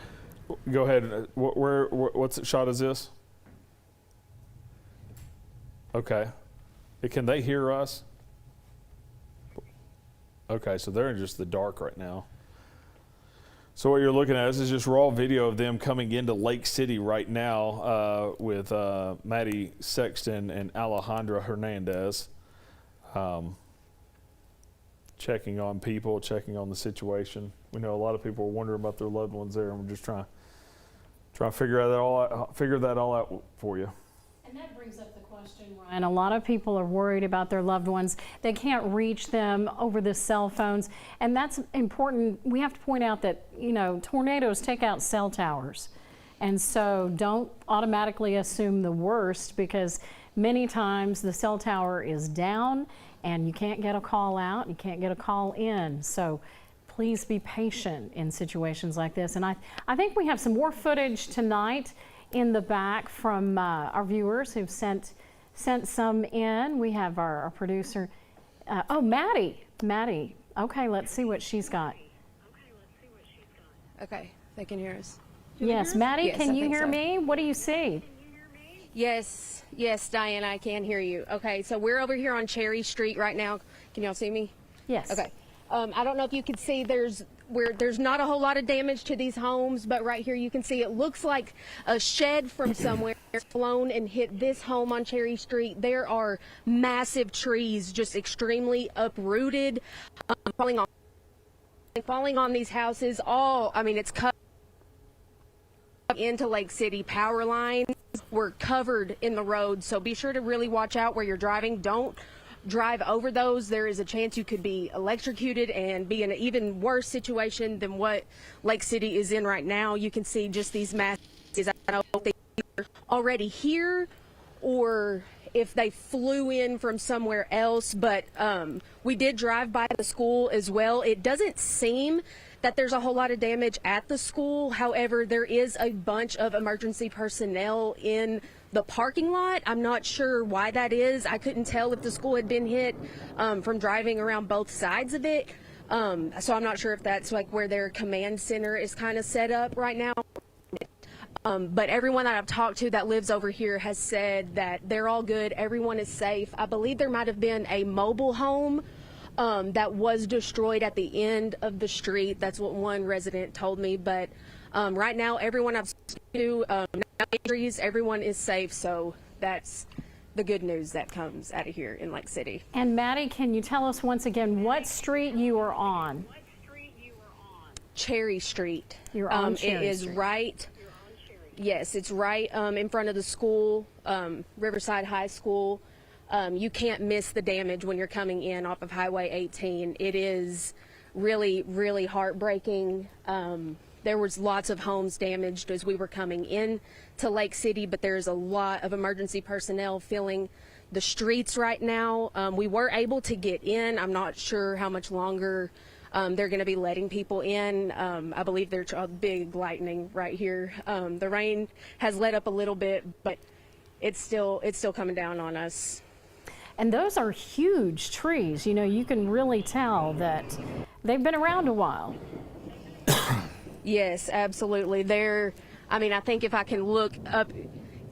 Go ahead. What's shot is this? Okay. Can they hear us? Okay, so they're in just the dark right now. So what you're looking at, this is just raw video of them coming into Lake City right now with Maddie Sexton and Alejandra Hernandez. Checking on people, checking on the situation. We know a lot of people are wondering about their loved ones there, and we're just trying to figure that all out for you. And that brings up the question, Ryan. A lot of people are worried about their loved ones. They can't reach them over the cell phones, and that's important. We have to point out that, you know, tornadoes take out cell towers, and so don't automatically assume the worst, because many times the cell tower is down and you can't get a call out, you can't get a call in. So please be patient in situations like this. And I think we have some more footage tonight in the back from our viewers who've sent some in. We have our producer, oh, Maddie. Okay, let's see what she's got. Okay, they can hear us. Yes, Maddie, Yes, can I you think hear so. me? What do you see? Yes, Diane, I can hear you. Okay, so we're over here on Cherry Street right now. Can y'all see me? Yes. Okay. I don't know if you can see, there's not a whole lot of damage to these homes, but right here you can see it looks like a shed from somewhere flown and hit this home on Cherry Street. There are massive trees just extremely uprooted, falling on these houses. It's cut into Lake City. Power lines were covered in the road, so be sure to really watch out where you're driving. Don't drive over those. There is a chance you could be electrocuted and be in an even worse situation than what Lake City is in right now. You can see just these masses. I don't know if they are already here or if they flew in from somewhere else, but we did drive by the school as well. It doesn't seem that there's a whole lot of damage at the school. However, there is a bunch of emergency personnel in the parking lot. I'm not sure why that is. I couldn't tell if the school had been hit from driving around both sides of it. So I'm not sure if that's like where their command center is kind of set up right now. But everyone that I've talked to that lives over here has said that they're all good. Everyone is safe. I believe there might have been a mobile home that was destroyed at the end of the street. That's what one resident told me. But right now, everyone I've spoken to, no injuries, everyone is safe. So that's the good news that comes out of here in Lake City. And Maddie, can you tell us once again what street you are on? Cherry Street. You're on Cherry It is Street. right. Yes, it's right in front of the school, Riverside High School. You can't miss the damage when you're coming in off of Highway 18. It is really, really heartbreaking. There was lots of homes damaged as we were coming in to Lake City, but there's a lot of emergency personnel filling the streets right now. We were able to get in. I'm not sure how much longer they're going to be letting people in. I believe there's a big lightning right here. The rain has let up a little bit, but it's still coming down on us. And those are huge trees. You know, you can really tell that they've been around a while. Yes, absolutely. I think if I can look up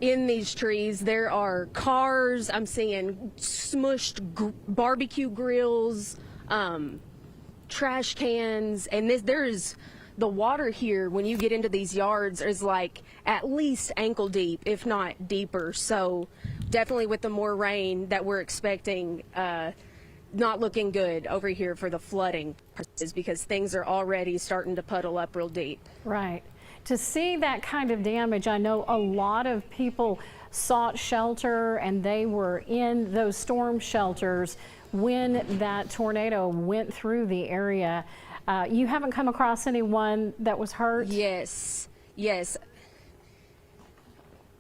in these trees, there are cars. I'm seeing smushed barbecue grills, trash cans, and there's the water here when you get into these yards is like at least ankle deep, if not deeper. So definitely with the more rain that we're expecting, not looking good over here for the flooding purposes, because things are already starting to puddle up real deep. Right. To see that kind of damage, I know a lot of people sought shelter and they were in those storm shelters when that tornado went through the area. You haven't come across anyone that was hurt? Yes.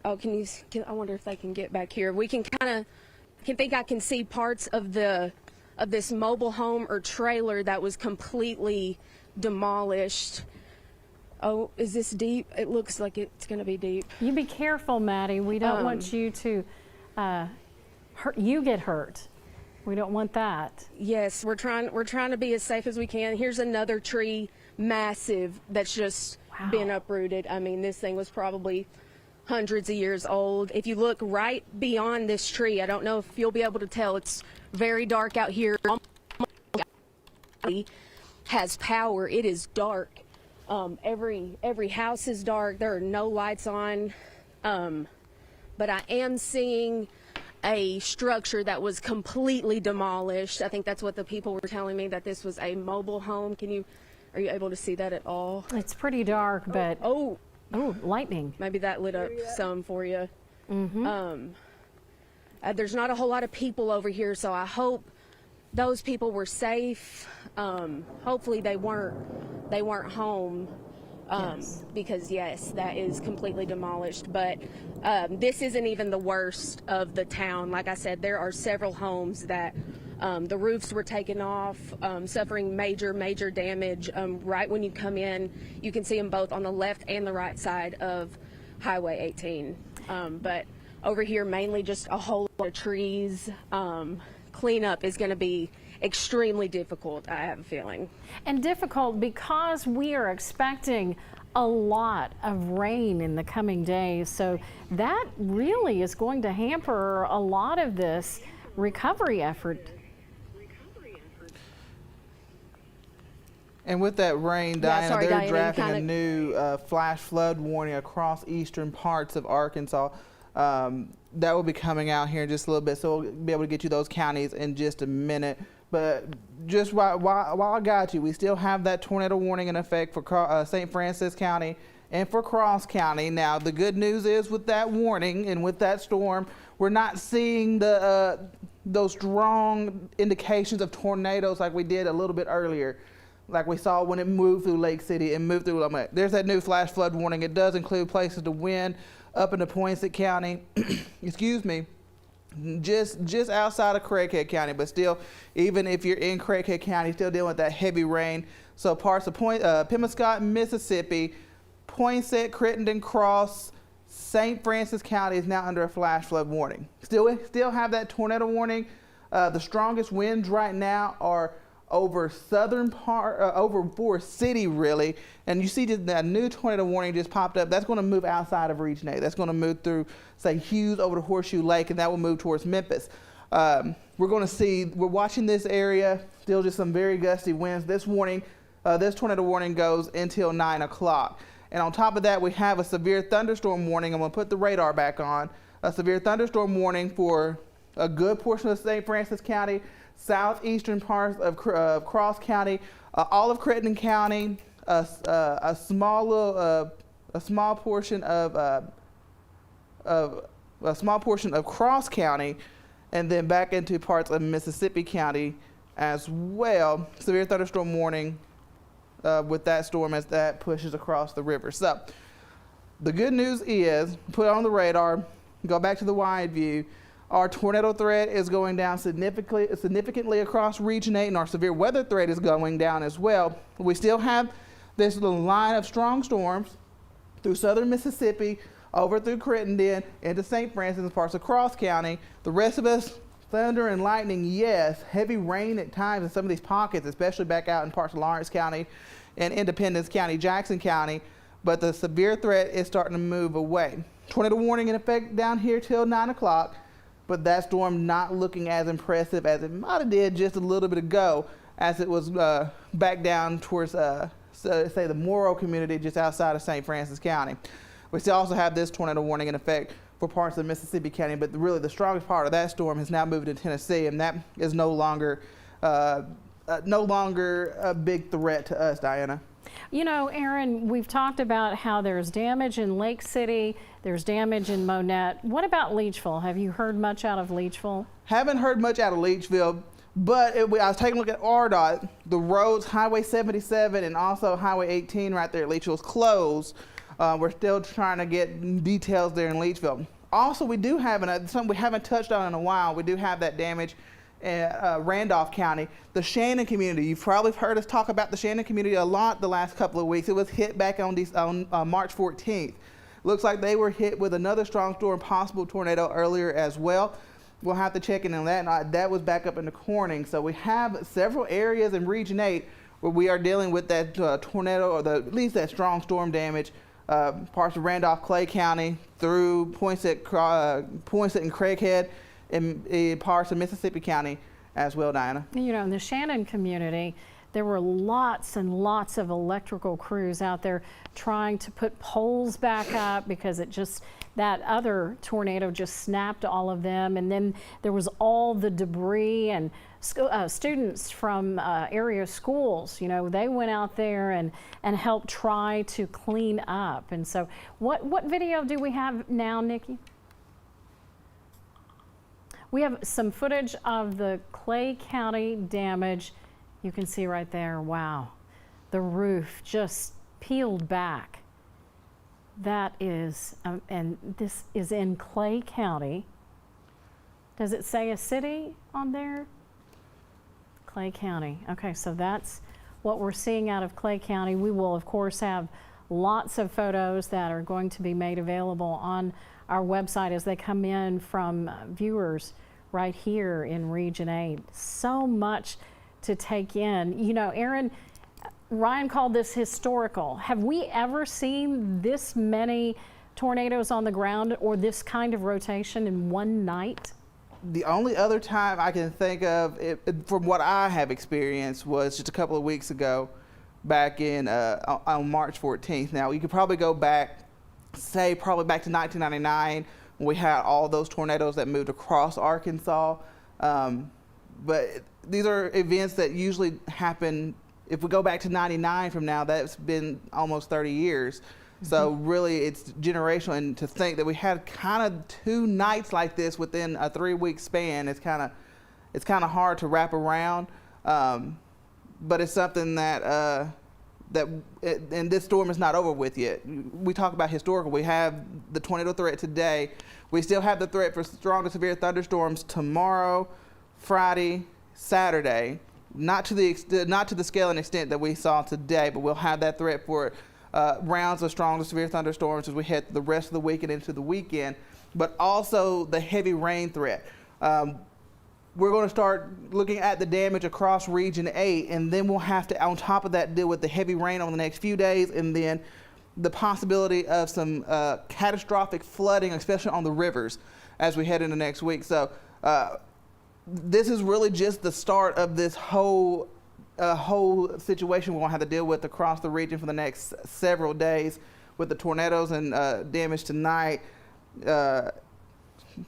Oh, I wonder if they can get back here. We can I can see parts of this mobile home or trailer that was completely demolished. Oh, is this deep? It looks like it's going to be deep. You be careful, Maddie. We don't want you to get hurt. We don't want that. Yes, we're trying to be as safe as we can. Here's another tree, massive, that's just been uprooted. I mean, this thing was probably hundreds of years old. If you look right beyond this tree, I don't know if you'll be able to tell, it's very dark out here. Has power. It is dark. Every house is dark. There are no lights on. But I am seeing a structure that was completely demolished. I think that's what the people were telling me, that this was a mobile home. Are you able to see that at all? It's pretty dark, but Oh, lightning. maybe that lit up some for you. There's not a whole lot of people over here, so I hope those people were safe. Hopefully they weren't home. Because yes, that is completely demolished. But this isn't even the worst of the town. Like I said, there are several homes that the roofs were taken off, suffering major damage. Right when you come in, you can see them both on the left and the right side of Highway 18. But over here, mainly just a whole lot of trees. Cleanup is going to be extremely difficult, I have a feeling. And difficult because we are expecting a lot of rain in the coming days. So that really is going to hamper a lot of this recovery effort. And with that rain, Diana, sorry, they're Diana, drafting a new flash flood warning across eastern parts of Arkansas. That will be coming out here in just a little bit, so we'll be able to get you those counties in just a minute. But just while I got you, we still have that tornado warning in effect for St. Francis County and for Cross County. Now, the good news is with that warning and with that storm, we're not seeing those strong indications of tornadoes like we did a little bit earlier, like we saw when it moved through Lake City and moved through. There's that new flash flood warning. It does include places to wind up into Poinsett County, excuse me, just outside of Craighead County, but still, even if you're in Craighead County, still dealing with that heavy rain. So parts of Pemiscot, Mississippi, Poinsett, Crittenden, Cross, St. Francis County is now under a flash flood warning. Still have that tornado warning. The strongest winds right now are over southern part, over Forest City, really. And you see just that new tornado warning just popped up. That's going to move outside of Region 8. That's going to move through, say, Hughes over to Horseshoe Lake, and that will move towards Memphis. We're watching this area, still just some very gusty winds. This tornado warning goes until 9 o'clock. And on top of that, we have a severe thunderstorm warning. I'm going to put the radar back on. A severe thunderstorm warning for a good portion of St. Francis County, southeastern parts of Cross County, all of Crittenden County, a small portion of Cross County, and then back into parts of Mississippi County as well. Severe thunderstorm warning with that storm as that pushes across the river. So the good news is, put it on the radar, go back to the wide view. Our tornado threat is going down significantly across Region 8, and our severe weather threat is going down as well. We still have this little line of strong storms through southern Mississippi, over through Crittenden, into St. Francis and parts of Cross County. The rest of us, thunder and lightning, yes. Heavy rain at times in some of these pockets, especially back out in parts of Lawrence County and Independence County, Jackson County. But the severe threat is starting to move away. Tornado warning in effect down here till 9 o'clock. But that storm not looking as impressive as it might have did just a little bit ago, as it was back down towards, say, the Morrow community just outside of St. Francis County. We still also have this tornado warning in effect for parts of Mississippi County, but really the strongest part of that storm has now moved to Tennessee, and that is no longer a big threat to us, Diana. You know, Aaron, we've talked about how there's damage in Lake City, there's damage in Monette. What about Leachville? Have you heard much out of Leachville? Haven't heard much out of Leachville, but I was taking a look at RDOT. The roads, Highway 77 and also Highway 18 right there at Leachville is closed. We're still trying to get details there in Leachville. Also, we do have something we haven't touched on in a while. We do have that damage Randolph County, the Shannon community. You've probably heard us talk about the Shannon community a lot the last couple of weeks. It was hit back on March 14th. Looks like they were hit with another strong storm, possible tornado earlier as well. We'll have to check in on that. That was back up in the Corning. So we have several areas in Region 8 where we are dealing with that tornado, or at least that strong storm damage. Parts of Randolph, Clay County, through Poinsett and Craighead, and parts of Mississippi County as well, Diana. You know, in the Shannon community, there were lots and lots of electrical crews out there trying to put poles back up because that other tornado just snapped all of them. And then there was all the debris, and students from area schools, they went out there and helped try to clean up. And so what video do we have now, Nikki? We have some footage of the Clay County damage. You can see right there, wow, the roof just peeled back. That is, and this is in Clay County. Does it say a city on there? Clay County. Okay, so that's what we're seeing out of Clay County. We will, of course, have lots of photos that are going to be made available on our website as they come in from viewers right here in Region 8. So much to take in. Aaron, Ryan called this historical. Have we ever seen this many tornadoes on the ground or this kind of rotation in one night? The only other time I can think of, from what I have experienced, was just a couple of weeks ago, back in on March 14th. Now, you could probably go back, probably back to 1999, when we had all those tornadoes that moved across Arkansas. But these are events that usually happen. If we go back to 99 from now, that's been almost 30 years. Mm-hmm. So really it's generational, and to think that we had kind of 2 nights like this within a 3-week span, it's kind of hard to wrap around. But it's something that and this storm is not over with yet. We talk about historical. We have the tornado threat today. We still have the threat for strong to severe thunderstorms tomorrow, Friday, Saturday. Not to the scale and extent that we saw today, but we'll have that threat for rounds of strong to severe thunderstorms as we head the rest of the week and into the weekend. But also the heavy rain threat. We're going to start looking at the damage across Region 8, and then we'll have to, on top of that, deal with the heavy rain over the next few days, and then the possibility of some catastrophic flooding, especially on the rivers, as we head into next week. So this is really just the start of this whole situation we're going to have to deal with across the region for the next several days, with the tornadoes and damage tonight.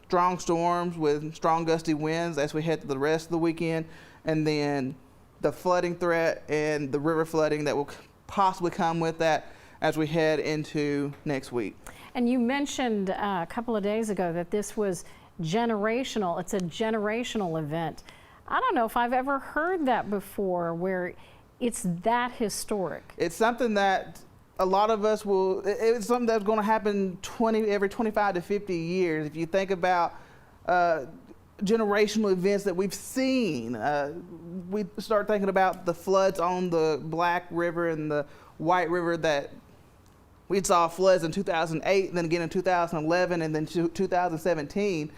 Strong storms with strong gusty winds as we head to the rest of the weekend, and then the flooding threat and the river flooding that will possibly come with that as we head into next week. And you mentioned a couple of days ago that this was generational. It's a generational event. I don't know if I've ever heard that before, where it's that historic. It's something that a lot of us it's something that's going to happen every 25 to 50 years. If you think about generational events that we've seen, we start thinking about the floods on the Black River and the White River that we saw floods in 2008, and then again in 2011, and then 2017.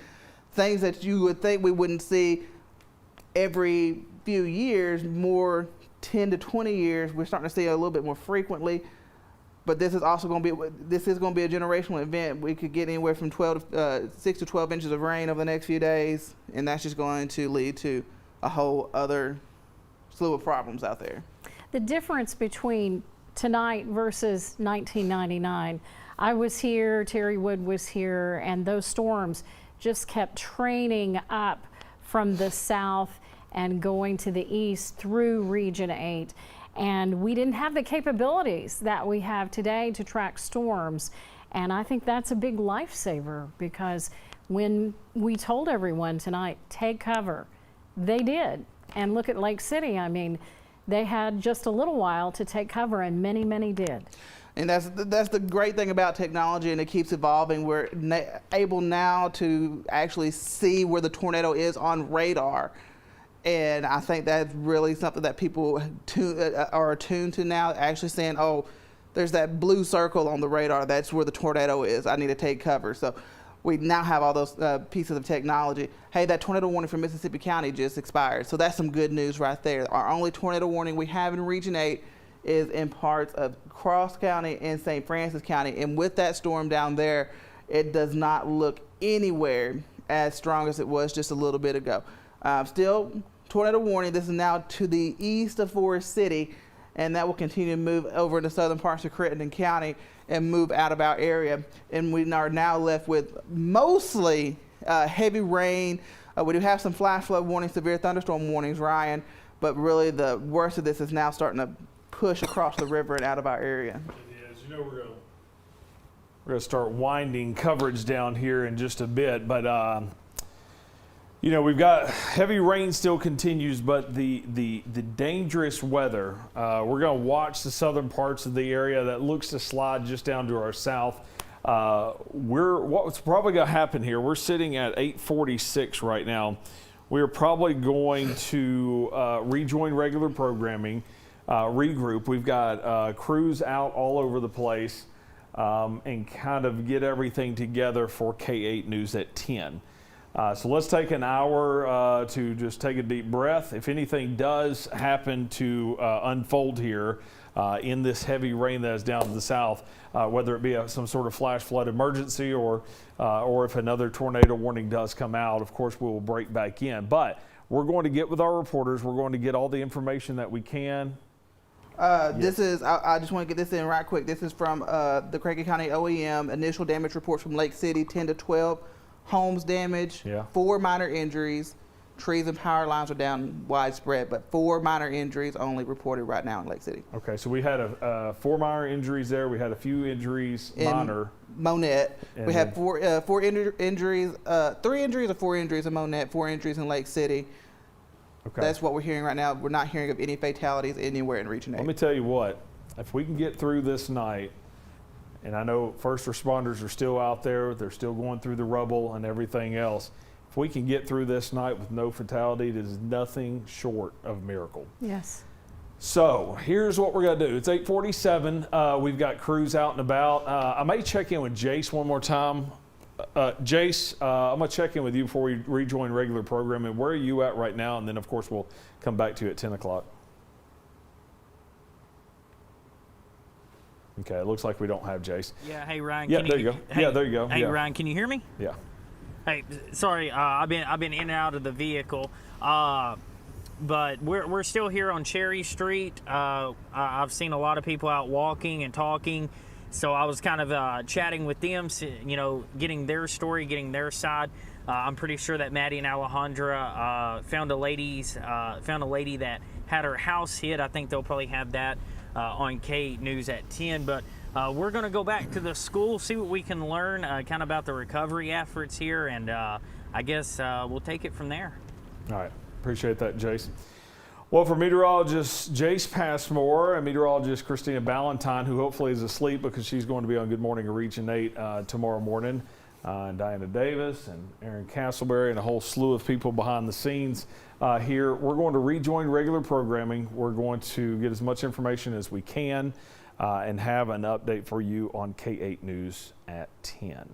Things that you would think we wouldn't see every few years, more 10 to 20 years, we're starting to see a little bit more frequently. But this is also going to be a generational event. We could get anywhere from 6 to 12 inches of rain over the next few days, and that's just going to lead to a whole other slew of problems out there. The difference between tonight versus 1999, I was here, Terry Wood was here, and those storms just kept training up from the south and going to the east through Region 8. And we didn't have the capabilities that we have today to track storms. And I think that's a big lifesaver, because when we told everyone tonight, take cover, they did. And look at Lake City. I mean, they had just a little while to take cover, and many, many did. And that's the great thing about technology, and it keeps evolving. We're able now to actually see where the tornado is on radar. And I think that's really something that people are attuned to now, actually saying, oh, there's that blue circle on the radar. That's where the tornado is. I need to take cover. So we now have all those pieces of technology. Hey, that tornado warning for Mississippi County just expired. So that's some good news right there. Our only tornado warning we have in Region 8 is in parts of Cross County and St. Francis County. And with that storm down there, it does not look anywhere as strong as it was just a little bit ago. Still tornado warning. This is now to the east of Forest City, and that will continue to move over into southern parts of Crittenden County and move out of our area. And we are now left with mostly heavy rain. We do have some flash flood warnings, severe thunderstorm warnings, Ryan, but really the worst of this is now starting to push across the river and out of our area. As you know, we're going to start winding coverage down here in just a bit, but you know, we've got heavy rain still continues, but the dangerous weather, we're going to watch the southern parts of the area that looks to slide just down to our south. What's probably going to happen here, we're sitting at 8:46 right now. We're probably going to rejoin regular programming, regroup. We've got crews out all over the place and kind of get everything together for K8 News at 10. So let's take an hour to just take a deep breath. If anything does happen to unfold here in this heavy rain that is down to the south, whether it be some sort of flash flood emergency or if another tornado warning does come out, of course we will break back in. But we're going to get with our reporters. We're going to get all the information that we can. This is, I just want to get this in right quick. This is from the Craig County OEM. Initial damage reports from Lake City, 10 to 12 homes damaged, 4 minor injuries. Trees and power lines are down widespread, but 4 minor injuries only reported right now in Lake City. Okay, so we had 4 minor injuries there. We had a few injuries, minor. Monette. We had 4 injuries, 3 injuries or 4 injuries in Monette, 4 injuries in Lake City. Okay. That's what we're hearing right now. We're not hearing of any fatalities anywhere in Region 8. Let me tell you what, if we can get through this night, and I know first responders are still out there, they're still going through the rubble and everything else. If we can get through this night with no fatality, it is nothing short of a miracle. Yes. So here's what we're going to do. It's 8:47. We've got crews out and about. I may check in with Jace one more time. Jace, I'm going to check in with you before we rejoin regular programming. Where are you at right now? And then, of course, we'll come back to you at 10 o'clock. Okay, it looks like we don't have Jace. Yeah, hey Ryan. Yeah, there you go. Hey, yeah, there you go. Hey yeah. Ryan, can you hear me? Yeah. Hey, sorry, I've been in and out of the vehicle, but we're still here on Cherry Street. I've seen a lot of people out walking and talking, so I was kind of chatting with them, you know, getting their story, getting their side. I'm pretty sure that Maddie and Alejandra found a lady that had her house hit. I think they'll probably have that on K8 News at 10, but we're going to go back to the school, see what we can learn kind of about the recovery efforts here, and I guess we'll take it from there. All right. Appreciate that, Jason. Well, for meteorologist Jace Passmore and meteorologist Christina Ballantyne, who hopefully is asleep because she's going to be on Good Morning Region 8 tomorrow morning, and Diana Davis and Aaron Castleberry and a whole slew of people behind the scenes here. We're going to rejoin regular programming. We're going to get as much information as we can and have an update for you on K8 News at 10.